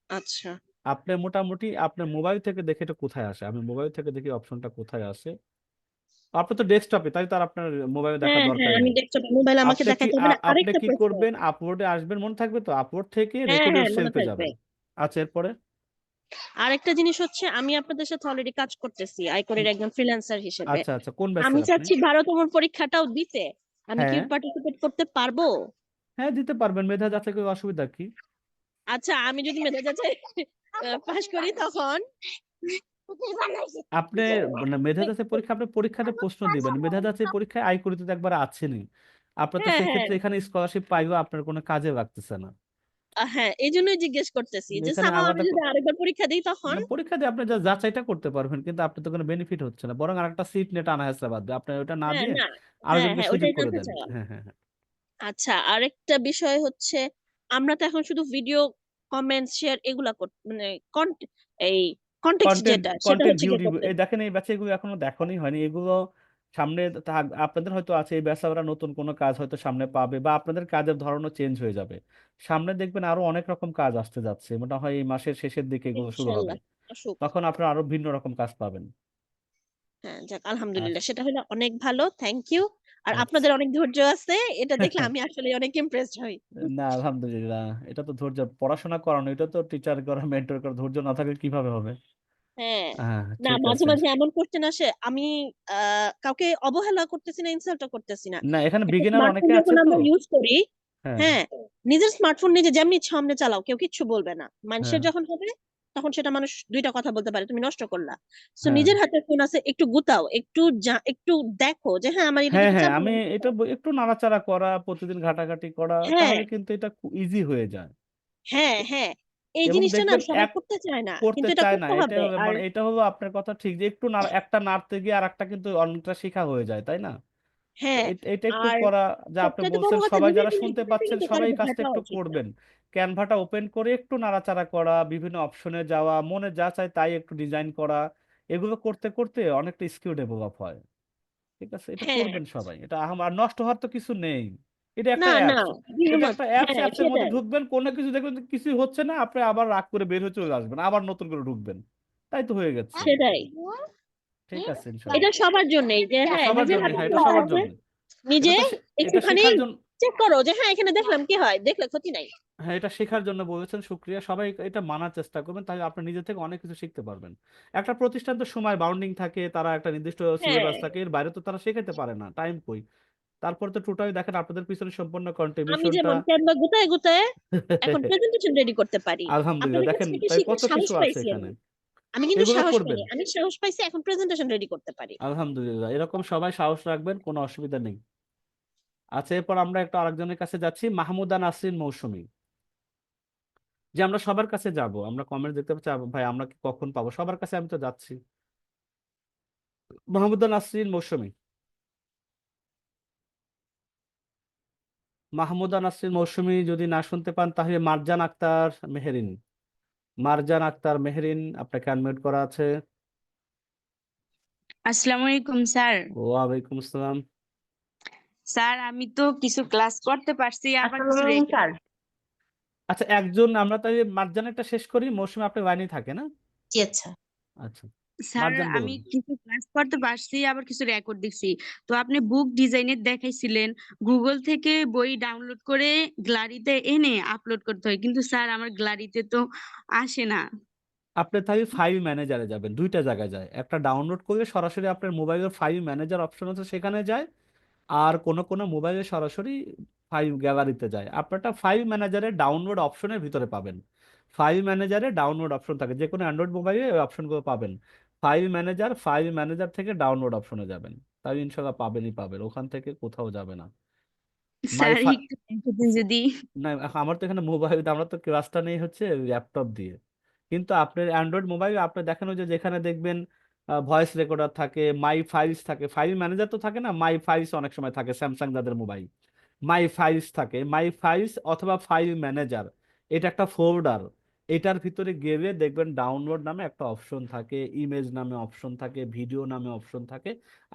আচ্ছা আপনি মোটামুটি আপনার মোবাইল থেকে দেখে এটা কোথায় আসে, আমি মোবাইল থেকে দেখি অপশনটা কোথায় আসে। আপনার তো ডেস্কটপে, তাই তার আপনার মোবাইলে দেখার হ্যাঁ দরকার আমি নেই। ডেস্কটপ মোবাইল আমাকে আপনি কি দেখাতে হবে না। আপনি আরেকটা কি প্রশ্ন, করবেন, আপলোডে আসবেন, মনে থাকবে তো, আপলোড থেকে হ্যাঁ রেকর্ড হ্যাঁ ইউর মনে সেলফে থাকবে। যাবেন। আচ্ছা, এরপরে আরেকটা জিনিস হচ্ছে আমি আপনাদের সাথে অলরেডি কাজ করতেছি আইকনের একজন ফ্রিল্যান্সার হিসেবে। আচ্ছা আচ্ছা, কোন আমি ব্যাচের আপনি? চাচ্ছি 12তম পরীক্ষাটাও দিতে, আমি কি হ্যাঁ পার্টিসিপেট করতে পারবো? হ্যাঁ, দিতে পারবেন, মেধা যাচাই করে অসুবিধা কি? আচ্ছা আমি যদি মেধা যাচাই পাশ করি তখন আপনি মানে মেধা যাচাই পরীক্ষা, আপনি পরীক্ষাতে প্রশ্ন দিবেন, মেধা যাচাই পরীক্ষায় আইকরিতে তো একবার আছেনই। আপনার তো হ্যাঁ হ্যাঁ সেক্ষেত্রে এখানে স্কলারশিপ পাইও আপনার কোনো কাজে লাগতেছে না। হ্যাঁ এই জন্যই জিজ্ঞেস করতেছি যে এখানে সামা আমি আলাদা যদি আরেকবার পরীক্ষা দিই তখন। না, পরীক্ষা দিয়ে আপনি যা যাচাইটা করতে পারবেন, কিন্তু আপনার তো কোনো বেনিফিট হচ্ছে না, বরং আরেকটা সিট নেট আনা হয়েছে বাদ দিয়ে, আপনি ওটা না হ্যাঁ দিয়ে না হ্যাঁ আরেকজনকে হ্যাঁ সুযোগ ওইটাই করে জানতে দেন। চাওয়া। হ্যাঁ হ্যাঁ হ্যাঁ। আচ্ছা আরেকটা বিষয় হচ্ছে আমরা তো এখন শুধু ভিডিও কমেন্ট শেয়ার এগুলা মানে এই কন্টেক্সট কন্টেন্ট যেটা সেটা কন্টেন্ট হচ্ছে ভিউ কি রিভিউ, করতে। এই দেখেন এই ব্যাচে এগুলো এখনো দেখানোই হয়নি, এগুলো সামনে আপনাদের হয়তো আছে, এই ব্যাচে আমরা নতুন কোনো কাজ হয়তো সামনে পাবে, বা আপনাদের কাজের ধরনও চেঞ্জ হয়ে যাবে। সামনে দেখবেন আরো অনেক রকম কাজ আসতে যাচ্ছে, মনে হয় এই মাসের শেষের দিকে এগুলো শুরু হবে, ইনশাল্লাহ আসুক। তখন আপনারা আরো ভিন্ন রকম কাজ পাবেন। হ্যাঁ যাক আর আলহামদুলিল্লাহ, সেটা হলো অনেক ভালো, থ্যাংক ইউ। আর আচ্ছা। আপনাদের অনেক ধৈর্য আছে, এটা দেখলে আমি আসলে অনেক ইমপ্রেসড হই। না আলহামদুলিল্লাহ, এটা তো ধৈর্য, পড়াশোনা করানো, এটা তো টিচার করা, মেন্টর করা, ধৈর্য না থাকলে কিভাবে হবে? হ্যাঁ হ্যাঁ না ঠিক মাঝে আছে। মাঝে এমন কোশ্চেন আসে, আমি কাউকে অবহেলা করতেছি না, ইনসাল্টও করতেছি না। না, এখানে একটা বিগিনার স্মার্টফোন অনেকে আছে যখন তো। আমরা ইউজ করি, হ্যাঁ হ্যাঁ নিজের স্মার্টফোন নিজে যেমনি ইচ্ছা অমনি চালাও, কেউ কিচ্ছু বলবে না। মানুষের হ্যাঁ যখন হবে তখন সেটা মানুষ দুইটা কথা বলতে পারে, তুমি নষ্ট করলা। সো হ্যাঁ নিজের হাতে ফোন আছে, একটু গুতাও, একটু দেখো যে হ্যাঁ আমার এটা হ্যাঁ যদি হ্যাঁ, চালানো আমি যায়। এটা একটু নাড়াচাড়া করা, প্রতিদিন ঘাটাঘাটি করা, হ্যাঁ তাহলে কিন্তু এটা ইজি হয়ে যায়। হ্যাঁ হ্যাঁ এই এবং জিনিসটা না দেখবেন সবাই এক করতে চায় না, করতে কিন্তু এটা চায় না, করতে এটা হবে। আর মানে এটা হলো আপনার কথা ঠিক, যে একটু একটা নাড়তে গিয়ে আর একটা কিন্তু অনেকটা শেখা হয়ে যায়, তাই না? তো হ্যাঁ এটা একটু আর করা, যা আপনি সবচেয়ে বড় বলছেন, কথা সবাই নিজের যারা জিনিস শুনতে যেটাতে পাচ্ছেন কিন্তু কারো সবাই এই কাজটা বোঝাটা একটু উচিত না। করবেন। ক্যানভাটা ওপেন করে একটু নাড়াচাড়া করা, বিভিন্ন অপশনে যাওয়া, মনে যা চায় তাই একটু ডিজাইন করা, এগুলো করতে করতে অনেকটা স্কিল ডেভেলপ হয়। ঠিক আছে, এটা হ্যাঁ করবেন সবাই, এটা আর নষ্ট হওয়ার তো কিছু নেই। এটা না একটা না অ্যাপস, এটা দ্বিমত, একটা অ্যাপস, হ্যাঁ অ্যাপসের মধ্যে সেটাই। ঢুকবেন, কোনো কিছু দেখবেন যে কিছু হচ্ছে না, আপনি আবার রাগ করে বের হয়ে চলে আসবেন, আবার নতুন করে ঢুকবেন, তাই তো হয়ে গেছে। সেটাই, ঠিক আছে এটা ইনশাল্লাহ। সবার জন্যই যে হ্যাঁ সবার নিজের জন্য, হাতে হ্যাঁ এটা ফোন সবার আছে, জন্য, এটা নিজে তো এটা একটুখানি শেখার জন্য। চেক করো যে হ্যাঁ এখানে দেখলাম কি হয়, দেখলে ক্ষতি নাই। হ্যাঁ, এটা শেখার জন্য বলেছেন, শুক্রিয়া। সবাই এটা মানার চেষ্টা করবেন, তাহলে আপনি নিজে থেকে অনেক কিছু শিখতে পারবেন। একটা প্রতিষ্ঠান তো সময় বাউন্ডিং থাকে, তারা একটা নির্দিষ্ট হ্যাঁ সিলেবাস থাকে, এর বাইরে তো তারা শেখাতে পারে না, টাইম কই। তারপর তো টোটালি দেখেন আপনাদের পিছনে সম্পূর্ণ আমি কন্ট্রিবিউশনটা। যেমন ক্যানভা গুতায় গুতায় এখন প্রেজেন্টেশন রেডি করতে পারি। আলহামদুলিল্লাহ, আপনাদের কাছ দেখেন থেকে তাই শিখে কত সাহস কিছু আছে পাইছি এখানে, আমি কিন্তু এগুলো সাহস করবেন। পাইনি, আমি সাহস পাইছি এখন প্রেজেন্টেশন রেডি করতে পারি। আলহামদুলিল্লাহ, এরকম সবাই সাহস রাখবেন, কোনো অসুবিধা নেই। আচ্ছা, এরপর আমরা একটু আরেকজনের কাছে যাচ্ছি, মাহমুদা নাসরিন মৌসুমী। যে আমরা সবার কাছে যাব, আমরা কমেন্ট দেখতে পাচ্ছি, ভাই আমরা কি কখন পাবো, সবার কাছে আমি তো যাচ্ছি। মাহমুদা নাসরিন মৌসুমী, মাহমুদা নাসরিন মৌসুমী যদি না শুনতে পান, তাহলে মারজান আক্তার মেহরিন, আপনাকে আনমিউট করা আছে। আসসালামু আলাইকুম স্যার। ওয়ালাইকুম আসসালাম। স্যার আমি তো কিছু ক্লাস করতে পারছি, আবার কিছু স্যার আচ্ছা, একজন আমরা তাই মারজানেরটা শেষ করি, মৌসুমী আপনি লাইনে থাকে না? জি আচ্ছা। আচ্ছা, স্যার মার্জান আমি বলুন। কিছু ক্লাস করতে পারছি আবার কিছু রেকর্ড দেখছি। তো আপনি বুক ডিজাইনের দেখাইছিলেন গুগল থেকে বই ডাউনলোড করে গ্যালারিতে এনে আপলোড করতে হয়, কিন্তু স্যার আমার গ্যালারিতে তো আসে না। আপনি তাই ফাইল ম্যানেজারে যাবেন, দুইটা জায়গায় যায়, একটা ডাউনলোড করলে সরাসরি আপনার মোবাইলের ফাইল ম্যানেজার অপশন আছে সেখানে যায়, আর কোনো কোনো মোবাইলে সরাসরি ফাইল গ্যালারিতে যায়। আপনারটা ফাইল ম্যানেজারে ডাউনলোড অপশনের ভিতরে পাবেন। ফাইল ম্যানেজারে ডাউনলোড অপশন থাকে, যে কোনো অ্যান্ড্রয়েড মোবাইলে ওই অপশনগুলো পাবেন। ফাইল ম্যানেজার থেকে ডাউনলোড অপশনে যাবেন, তাই ইনশাল্লাহ পাবেনই পাবেন, ওখান থেকে কোথাও যাবে না। মাই স্যার একটু দেখে দিন যদি। না, আমার তো এখানে মোবাইল, আমরা তো ক্লাসটা নেই হচ্ছে ল্যাপটপ দিয়ে। কিন্তু আপনার অ্যান্ড্রয়েড মোবাইল আপনি দেখেন ওই যে যেখানে দেখবেন ভয়েস রেকর্ডার থাকে, মাই ফাইলস থাকে, ফাইল ম্যানেজার তো থাকে না, মাই ফাইলস অনেক সময় থাকে স্যামসাং যাদের মোবাইল, মাই ফাইলস থাকে, মাই ফাইলস অথবা ফাইল ম্যানেজার, এটা একটা ফোল্ডার। এটার ভিতরে গেলে দেখবেন ডাউনলোড নামে একটা অপশন থাকে, ইমেজ নামে অপশন থাকে, ভিডিও নামে অপশন থাকে।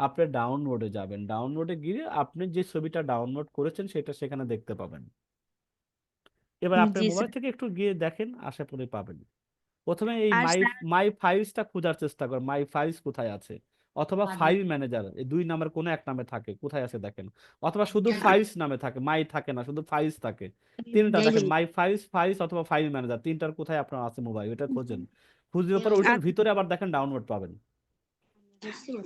আপনি ডাউনলোডে যাবেন, ডাউনলোডে গিয়ে আপনি যে ছবিটা ডাউনলোড করেছেন সেটা সেখানে দেখতে পাবেন। এবার আপনার জি মোবাইল স্যার। থেকে একটু গিয়ে দেখেন, আশা করি পাবেন। প্রথমে এই আর মাই স্যার মাই ফাইলসটা খোঁজার চেষ্টা করেন, মাই ফাইলস কোথায় আছে, অথবা ফাইল ম্যানেজার, এই দুই নামের কোনো এক নামে থাকে, কোথায় আছে দেখেন। অথবা শুধু ফাইলস নামে থাকে, মাই থাকে না, শুধু ফাইলস থাকে। তিনটা দেখেন, মাই ফাইলস, ফাইলস অথবা ফাইল ম্যানেজার, তিনটার কোথায় আপনার আছে মোবাইল, এটা খোঁজেন। খুঁজে পরে ওইটার আর ভিতরে আবার দেখেন ডাউনলোড পাবেন।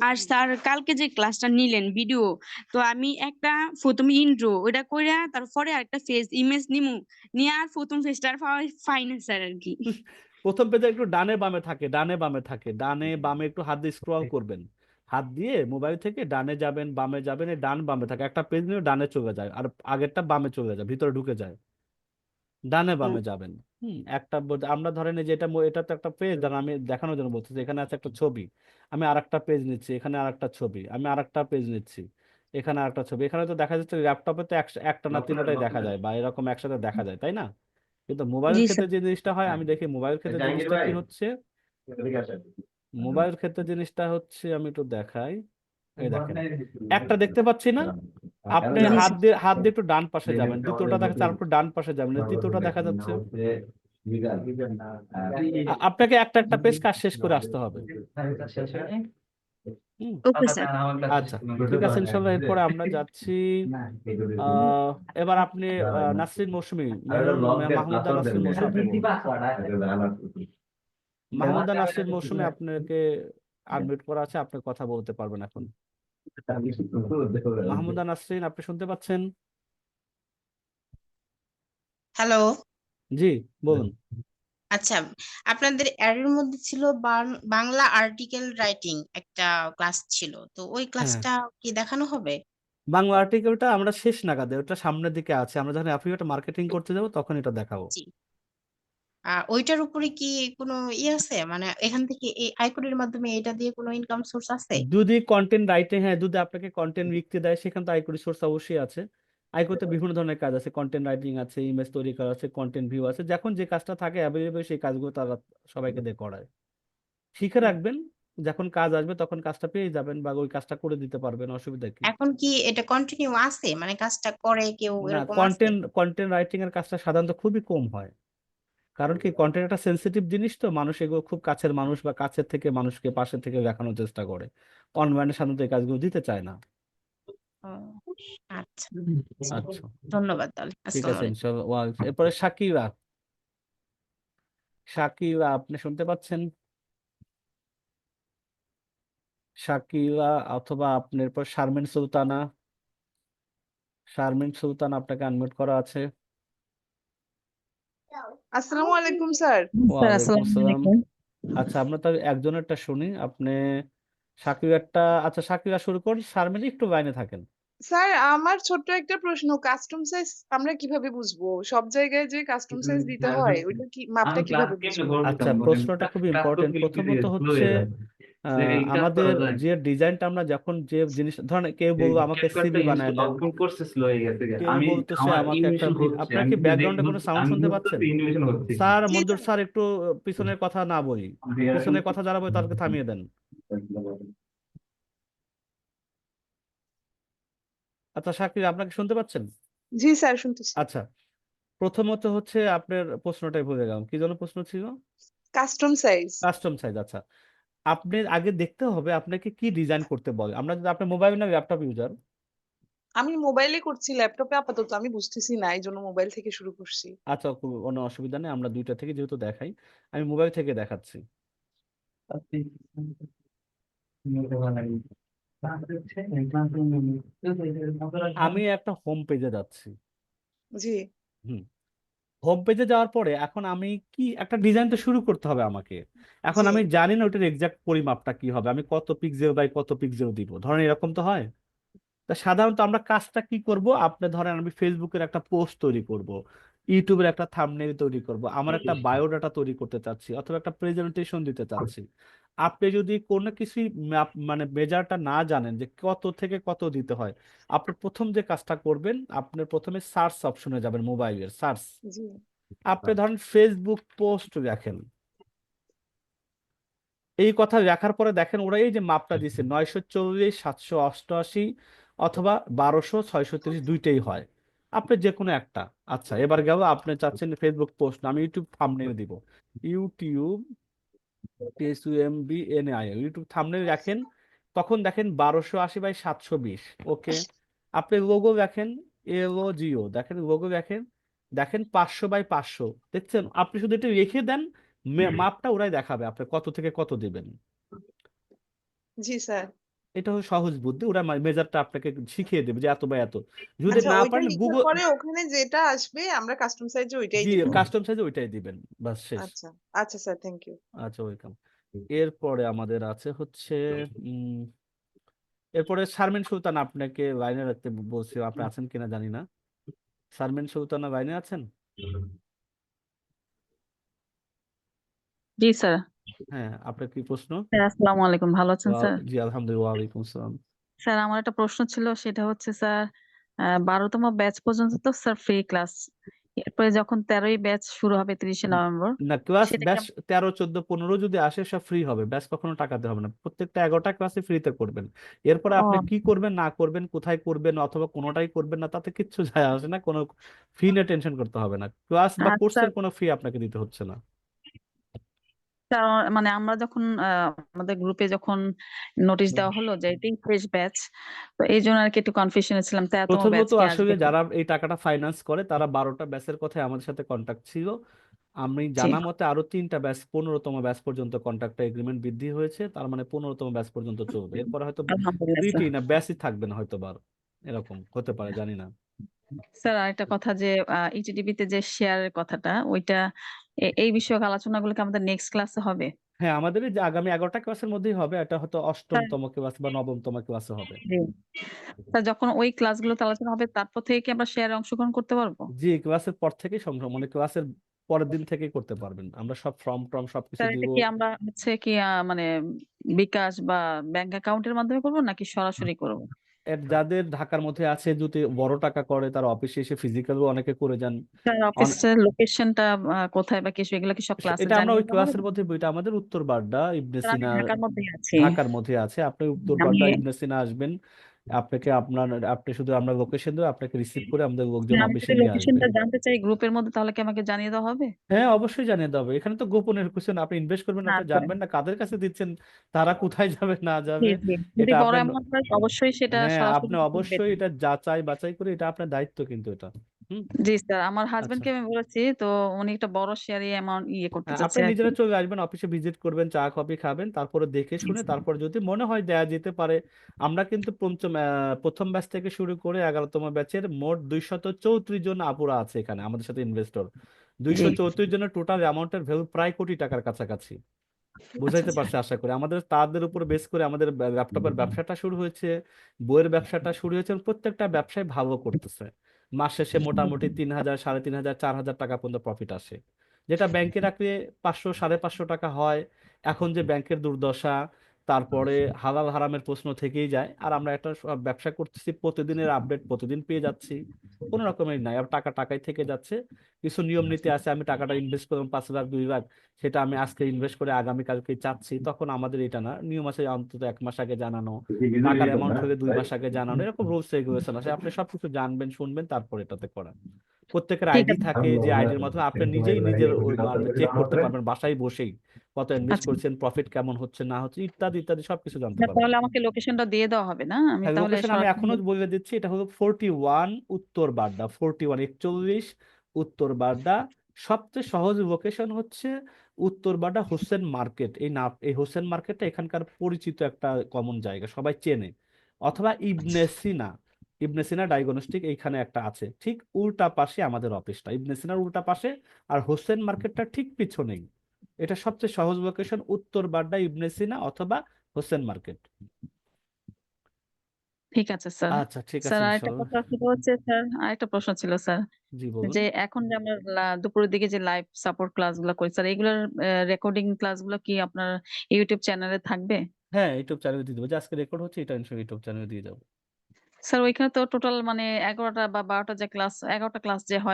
আর স্যার কালকে যে ক্লাসটা নিলেন ভিডিও, তো আমি একটা প্রথম ইন্ট্রো ওইটা কইরা তারপরে আরেকটা ফেস ইমেজ নিমু, নিয়ে আর প্রথম ফেসটা আর পাই না স্যার আর কি। প্রথম পেজে একটু ডানে বামে থাকে, ডানে বামে থাকে, ডানে বামে একটু হাত দিয়ে স্ক্রল করবেন, হাত দিয়ে মোবাইল থেকে ডানে যাবেন বামে যাবেন, এই ডান বামে থাকে, একটা পেজ নিয়ে ডানে চলে যায় আর আগেরটা বামে চলে যায়, ভিতরে ঢুকে যায়, ডানে বামে যাবেন। একটা আমরা ধরেন এই যে এটা এটা তো একটা পেজ, আর আমি দেখানোর জন্য বলতেছি, এখানে আছে একটা ছবি, আমি আরেকটা পেজ নিচ্ছি, এখানে আরেকটা ছবি, আমি আরেকটা পেজ নিচ্ছি, এখানে আরেকটা ছবি, এখানে তো দেখা যাচ্ছে ল্যাপটপে তো একটা না তিনটাই দেখা যায় বা এরকম একসাথে দেখা যায়, তাই না? কিন্তু মোবাইল জি ক্ষেত্রে স্যার। যে জিনিসটা হয়, আমি দেখি মোবাইল ক্ষেত্রে জিনিসটা কি হচ্ছে, মোবাইল ক্ষেত্রে জিনিসটা হচ্ছে, আমি একটু দেখাই। এই দেখেন, একটা দেখতে পাচ্ছি না, আপনি জি হাত স্যার। দিয়ে হাত দিয়ে একটু ডান পাশে যাবেন, দ্বিতীয়টা দেখাচ্ছে আর একটু ডান পাশে যাবেন, তৃতীয়টা দেখা যাচ্ছে। আপনাকে একটা একটা পেজ কাজ শেষ করে আসতে হবে। হুম, ওকে স্যার। আচ্ছা, ঠিক আছে ইনশাল্লাহ। এরপরে আমরা যাচ্ছি এবার আপনি নাসরিন মৌসুমী, মাহমুদা নাসরিন মৌসুমী, আপনি বলুন। মাহমুদা নাসরিন মৌসুমী, আপনাকে আনমিউট করা আছে, আপনি কথা বলতে পারবেন এখন। মাহমুদা নাসরিন, আপনি শুনতে পাচ্ছেন? হ্যালো। জি, বলুন। আচ্ছা, আপনাদের এর মধ্যে ছিল বাংলা আর্টিকেল রাইটিং একটা ক্লাস ছিল, তো ওই হ্যাঁ, ক্লাসটা কি দেখানো হবে? বাংলা আর্টিকেলটা আমরা শেষ নাগাদে, ওটা সামনের দিকে আছে, আমরা যখন অ্যাফিলিয়েট মার্কেটিং করতে যাবো তখন এটা দেখাবো। জি। আর ওইটার উপরে কি কোনো ইয়ে আছে, মানে এখান থেকে এই আইকনের মাধ্যমে এটা দিয়ে কোনো ইনকাম সোর্স আছে? যদি কন্টেন্ট রাইটিং, হ্যাঁ, যদি আপনাকে কন্টেন্ট লিখতে দেয় সেখানে তো আইকো রিসোর্স অবশ্যই আছে। আইকোতে বিভিন্ন ধরনের কাজ আছে, কন্টেন্ট রাইটিং আছে, ইমেজ তৈরি করা আছে, কন্টেন্ট ভিউ আছে, যখন যে কাজটা থাকে অ্যাভেলেবল সেই কাজগুলো তারা সবাইকে দিয়ে করায়। শিখে রাখবেন, যখন কাজ আসবে তখন কাজটা পেয়ে যাবেন বা ওই কাজটা করে দিতে পারবেন, অসুবিধা কি? এখন কি এটা কন্টিনিউ আছে, মানে কাজটা করে কেউ না, এরকম আছে? কন্টেন্ট রাইটিং এর কাজটা সাধারণত খুবই কম হয়, কারণ কি কন্টেন্ট একটা সেন্সিটিভ জিনিস, তো মানুষ এগুলো খুব কাছের মানুষ বা কাছের থেকে মানুষকে পাশে থেকে দেখানোর চেষ্টা করে, অনলাইনে সাধারণত এই কাজগুলো দিতে চায় না। ও, আচ্ছা, আচ্ছা, ধন্যবাদ তাহলে। ঠিক আসসালামু আছে আলাইকুম। ইনশাআল্লাহ। এরপরে শাকিরা, শাকিরা আপনি শুনতে পাচ্ছেন? শাকিরা, অথবা আপনার পর শারমিন সুলতানা, শারমিন সুলতান, আপনাকে আনমিউট করা আছে। আসসালামু আলাইকুম স্যার। স্যার ওয়ালাইকুম আসসালামু আসসালাম। আলাইকুম। আচ্ছা, আমরা তাহলে একজনেরটা শুনি, আপনি শাকিরাটা, আচ্ছা শাকিরা শুরু করি, শারমিন একটু লাইনে থাকেন। স্যার আমার ছোট্ট একটা প্রশ্ন, কাস্টম সাইজ আমরা কিভাবে বুঝবো? সব জায়গায় যে কাস্টম সাইজ দিতে হয় ওইটা কি মাপটা কিভাবে বুঝবো? আচ্ছা, প্রশ্নটা খুব ইম্পর্টেন্ট। প্রথমত হচ্ছে আমাদের যে ডিজাইনটা, আমরা যখন যে জিনিস, ধরেন কেউ বলবো আমাকে সিভি বানায় দেন, কেউ বলতেছে আমাকে একটা আপনার কি ব্যাকগ্রাউন্ডে কোনো সাউন্ড শুনতে পাচ্ছেন? স্যার, জি মঞ্জুর স্যার। স্যার, একটু পিছনের কথা না বলি, পিছনের কথা যারা বলি তাদেরকে থামিয়ে দেন। আচ্ছা শাকির, আপনাকে শুনতে পাচ্ছেন? জি স্যার শুনতেছি। আচ্ছা, প্রথমত হচ্ছে আপনার প্রশ্নটাই ভুলে গেলাম, কি যেন প্রশ্ন ছিল? Custom size. Custom size. আচ্ছা, আপনি আগে দেখতে হবে আপনাকে কি ডিজাইন করতে বলে। আমরা যদি আপনার মোবাইল না ল্যাপটপ ইউজার। আমি মোবাইলে করছি, ল্যাপটপে আপাতত আমি বুঝতেছি না, এই জন্য মোবাইল থেকে শুরু করছি। আচ্ছা, কোনো অসুবিধা নেই, আমরা দুইটা থেকে যেহেতু দেখাই, আমি মোবাইল থেকে দেখাচ্ছি। আমি একটা হোম পেজে যাচ্ছি। জি হুম হোম পেজে যাওয়ার পরে এখন আমি কি একটা ডিজাইন তো শুরু করতে হবে আমাকে। এখন জি আমি জানি না ওটার এক্সাক্ট পরিমাপটা কি হবে, আমি কত পিক্সেল বাই কত পিক্সেল দিব, ধরেন এরকম তো হয়। তা সাধারণত আমরা কাজটা কি করব, আপনি ধরেন আমি ফেসবুকের একটা পোস্ট তৈরি করব, ইউটিউবের একটা থাম্বনেইল তৈরি করব, আমার একটা বায়োডাটা তৈরি করতে চাচ্ছি, অথবা একটা প্রেজেন্টেশন দিতে চাচ্ছি। আপনি যদি কোনো কিছুই মানে মেজারটা না জানেন যে কত থেকে কত দিতে হয়, আপনি প্রথম যে কাজটা করবেন, আপনি প্রথমে সার্চ অপশনে যাবেন, মোবাইলের সার্চ। জি আপনি ধরেন ফেসবুক পোস্ট দেখেন, এই কথা লেখার পরে দেখেন ওরা এই যে মাপটা দিচ্ছে 940, 788 অথবা 1200, 630 দুইটাই হয়, আপনি যে কোনো একটা। আচ্ছা, এবার গেল আপনি চাচ্ছেন ফেসবুক পোস্ট, আমি ইউটিউব থাম্বনেইল দিব, ইউটিউব TSUMBNAI, ইউটিউব থাম্বনেইল রাখেন, তখন দেখেন 1280 বাই 720। ওকে, আপনি লোগো দেখেন, LOGO দেখেন, লোগো দেখেন, দেখেন 500 বাই 500, দেখছেন? আপনি শুধু এটা রেখে দেন, মাপটা ওরাই দেখাবে আপনি কত থেকে কত দিবেন। জি স্যার। এটা হলো সহজ বুদ্ধি, ওরা মেজারটা আপনাকে শিখিয়ে দেবে যে এত বা এত। যদি আচ্ছা, না ওইটা পারেন লিখার গুগল, পরে ওখানে যেটা আসবে আমরা কাস্টম সাইজে ওইটাই জি দিব। কাস্টম সাইজে ওইটাই দিবেন, বাস শেষ। আচ্ছা আচ্ছা স্যার, থ্যাংক ইউ। আচ্ছা, ওয়েলকাম। এরপরে আমাদের আছে হচ্ছে উম এরপরে শারমিন সুলতানা, আপনাকে লাইনে রাখতে বলছি, আপনি আছেন কিনা জানি না। শারমিন সুলতানা লাইনে আছেন? জি স্যার। হ্যাঁ, আপনার কি প্রশ্ন? স্যার আসসালামু আলাইকুম, ভালো আছেন স্যার? জি আলহামদুলিল্লাহ, ওয়ালাইকুম আসসালাম। স্যার আমার একটা প্রশ্ন ছিল, সেটা হচ্ছে স্যার 12তম ব্যাচ পর্যন্ত তো স্যার ফ্রি ক্লাস, এরপরে যখন 13ই ব্যাচ শুরু হবে 30শে নভেম্বর, না, ক্লাস সেটা কি ব্যাচ 13, 14, 15 যদি আসে সব ফ্রি হবে, ব্যাচ কখনো টাকা দিতে হবে না, প্রত্যেকটা 11টা ক্লাসে ফ্রিতে করবেন। এরপরে আপনি ও কি করবেন না করবেন, কোথায় করবেন, অথবা কোনোটাই করবেন না, তাতে কিচ্ছু যায় আসে না, কোনো ফি নিয়ে টেনশন করতে হবে না, ক্লাস বা আর স্যার কোর্সের কোনো ফি আপনাকে দিতে হচ্ছে না। মানে আমরা যখন আমাদের গ্রুপে যখন নোটিশ দেওয়া হলো যে এটাই শেষ ব্যাচ, তো এই জন্য আর কি একটু কনফিউশনে ছিলাম, 13তম ব্যাচ প্রথমত কি আসলে আসবে কি? যারা এই টাকাটা ফাইন্যান্স করে তারা 12টা ব্যাচের কথাই আমাদের সাথে কন্ট্যাক্ট ছিল। আমি জি জানা মতে আরো 3টা ব্যাচ, 15তম ব্যাচ পর্যন্ত কন্ট্রাক্ট এগ্রিমেন্ট বৃদ্ধি হয়েছে, তার মানে 15তম ব্যাচ পর্যন্ত চলবে, এরপরে হয়তো আলহামদুলিল্লাহ স্যার। ফ্রিতেই না ব্যাচই থাকবে না হয়তো, এরকম হতে পারে, জানি না। স্যার আরেকটা কথা যে ইটিডিবি তে যে শেয়ারের কথাটা, ওইটা এই বিষয়ক আলোচনাগুলো কি আমাদের নেক্সট ক্লাসে হবে? হ্যাঁ, আমাদের এই যে আগামী 11টা ক্লাসের মধ্যেই হবে, এটা হয়তো স্যার 8মতম ক্লাস বা 9মতম ক্লাসে হবে। জি। স্যার যখন ওই ক্লাসগুলোতে আলোচনা হবে তারপর থেকে কি আমরা শেয়ারে অংশগ্রহণ করতে পারবো? জি, ক্লাসের পর থেকেই সম্ভব, মানে ক্লাসের পরের দিন থেকেই করতে পারবেন, আমরা সব ফর্ম টর্ম সবকিছু স্যার এটা দিব। কি আমরা হচ্ছে কি মানে বিকাশ বা ব্যাংক অ্যাকাউন্টের মাধ্যমে করবো নাকি সরাসরি করবো? যাদের ঢাকার মধ্যে আছে, যদি বড় টাকা করে তারা অফিসে এসে ফিজিক্যালও অনেকে করে যান। স্যার অফিসের লোকেশনটা কোথায় বা কিছু, এগুলো কি সব ক্লাসে এটা আমরা জানিয়ে ওই দেওয়া হবে? ক্লাসের মধ্যে, এটা আমাদের উত্তর বাড্ডা ইবনে স্যার আমি সিনা, ঢাকার মধ্যেই আছি। ঢাকার মধ্যে আছে, আপনি উত্তর আমি বাড্ডা ইবনে সিনা আসবেন, আপনি শুধু আমরা লোকেশন দেবো, আপনাকে রিসিভ করে আমাদের লোকজন আমি অফিসে যদি নিয়ে আসবে। লোকেশনটা জানতে চাই গ্রুপের মধ্যে, তাহলে কি আমাকে জানিয়ে দেওয়া হবে? হ্যাঁ, অবশ্যই জানিয়ে দেবে, এখানে তো গোপনের কোশ্চেন, আপনি ইনভেস্ট করবেন, আপনি আচ্ছা জানবেন না কাদের কাছে দিচ্ছেন, তারা কোথায় যাবে না জি যাবে, জি, যদি এটা বড় আপনার। অ্যামাউন্ট হয় অবশ্যই সেটা হ্যাঁ, সরাসরি আপনি দিবেন। অবশ্যই এটা যাচাই বাছাই করে, এটা আপনার দায়িত্ব কিন্তু এটা। হুম। জি স্যার, আমার আচ্ছা, হাজবেন্ডকে আমি বলেছি, তো উনি একটা বড় শেয়ারে অ্যামাউন্ট করতে হ্যাঁ, চাচ্ছে আপনি আর কি। নিজেরা চলে আসবেন, অফিসে ভিজিট করবেন, চা কফি খাবেন, তারপরে দেখে জি শুনে, স্যার। তারপর যদি মনে হয় দেয়া যেতে পারে। আমরা কিন্তু প্রথম ব্যাচ থেকে শুরু করে 11তম ব্যাচের মোট 234 জন আপুরা আছে এখানে আমাদের সাথে ইনভেস্টর, জি 234 জনের টোটাল অ্যামাউন্টের ভ্যালু প্রায় কোটি টাকার কাছাকাছি। আচ্ছা বুঝাইতে আচ্ছা। পারছি আশা করি, আমাদের তাদের উপর বেস করে আমাদের ল্যাপটপের ব্যবসাটা শুরু হয়েছে, বইয়ের ব্যবসাটা শুরু হয়েছে, এবং প্রত্যেকটা ব্যবসায় ভালো করতেছে। মাস শেষে মোটামুটি 3,000, 3,500, 4,000 টাকা পর্যন্ত প্রফিট আসে, যেটা ব্যাংকে রাখলে 500, 550 টাকা হয়। এখন যে ব্যাংকের দুর্দশা, তারপরে হালাল হারামের প্রশ্ন থেকেই যায়, আর আমরা একটা ব্যবসা করতেছি, প্রতিদিনের আপডেট প্রতিদিন পেয়ে যাচ্ছি, কোনো রকমের নাই, আর টাকা টাকাই থেকে যাচ্ছে। কিছু নিয়ম নীতি আছে, আমি টাকাটা ইনভেস্ট করলাম 5 লাখ 2 লাখ, সেটা আমি আজকে ইনভেস্ট করে আগামীকালকে চাচ্ছি, তখন আমাদের এটা না, নিয়ম আছে অন্তত 1 মাস আগে জানানো, টাকার অ্যামাউন্ট হলে 2 মাস আগে জানানো, এরকম রুলস রেগুলেশন আছে, আপনি সবকিছু জানবেন শুনবেন তারপর এটাতে করেন। প্রত্যেকের ঠিক আইডি আছে থাকে, যে আইডির মাধ্যমে আপনি নিজেই নিজের চেক করতে পারবেন বাসায় বসেই, কত ইনভেস্ট আচ্ছা করেছেন, প্রফিট কেমন হচ্ছে না হচ্ছে, ইত্যাদি ইত্যাদি সবকিছু জানতে পারবেন। তাহলে আমাকে লোকেশনটা দিয়ে দেওয়া হবে না, আমি হ্যাঁ, তাহলে লোকেশন আমি সরাসরি এখনো বলে দিচ্ছি, এটা হলো 41 উত্তর বাড্ডা, 41 উত্তর বাড্ডা। সবচেয়ে সহজ লোকেশন হচ্ছে উত্তর বাড্ডা হোসেন মার্কেট, এই হোসেন মার্কেটটা এখানকার পরিচিত একটা কমন জায়গা, সবাই চেনে। অথবা ইবনে সিনা ডায়াগনস্টিক এইখানে একটা আছে, ঠিক উল্টা পাশে আমাদের অফিসটা, ইবনে সিনার উল্টা পাশে, আর হোসেন মার্কেটটা ঠিক পিছনেই। এটা সবচেয়ে সহজ লোকেশন, উত্তর বাড্ডা, ইবনে সিনা অথবা হোসেন মার্কেট। ঠিক আছে স্যার। আচ্ছা, ঠিক আছে, স্যার আরেকটা ইনশাল্লাহ। কথা সেটা হচ্ছে স্যার, আরেকটা প্রশ্ন ছিল স্যার, জি বলুন। যে এখন যে আমরা দুপুরের দিকে যে লাইভ সাপোর্ট ক্লাসগুলো করি স্যার, এগুলোর রেকর্ডিং ক্লাসগুলো কি আপনার ইউটিউব চ্যানেলে থাকবে? হ্যাঁ, ইউটিউব চ্যানেলে দিয়ে দেবো, যে আজকে রেকর্ড হচ্ছে এটা ইনশাল্লাহ ইউটিউব চ্যানেলে দিয়ে যাবো। স্যার ওইখানে তো টোটাল মানে 11টা বা 12টা যে ক্লাস, 11টা ক্লাস যে হয়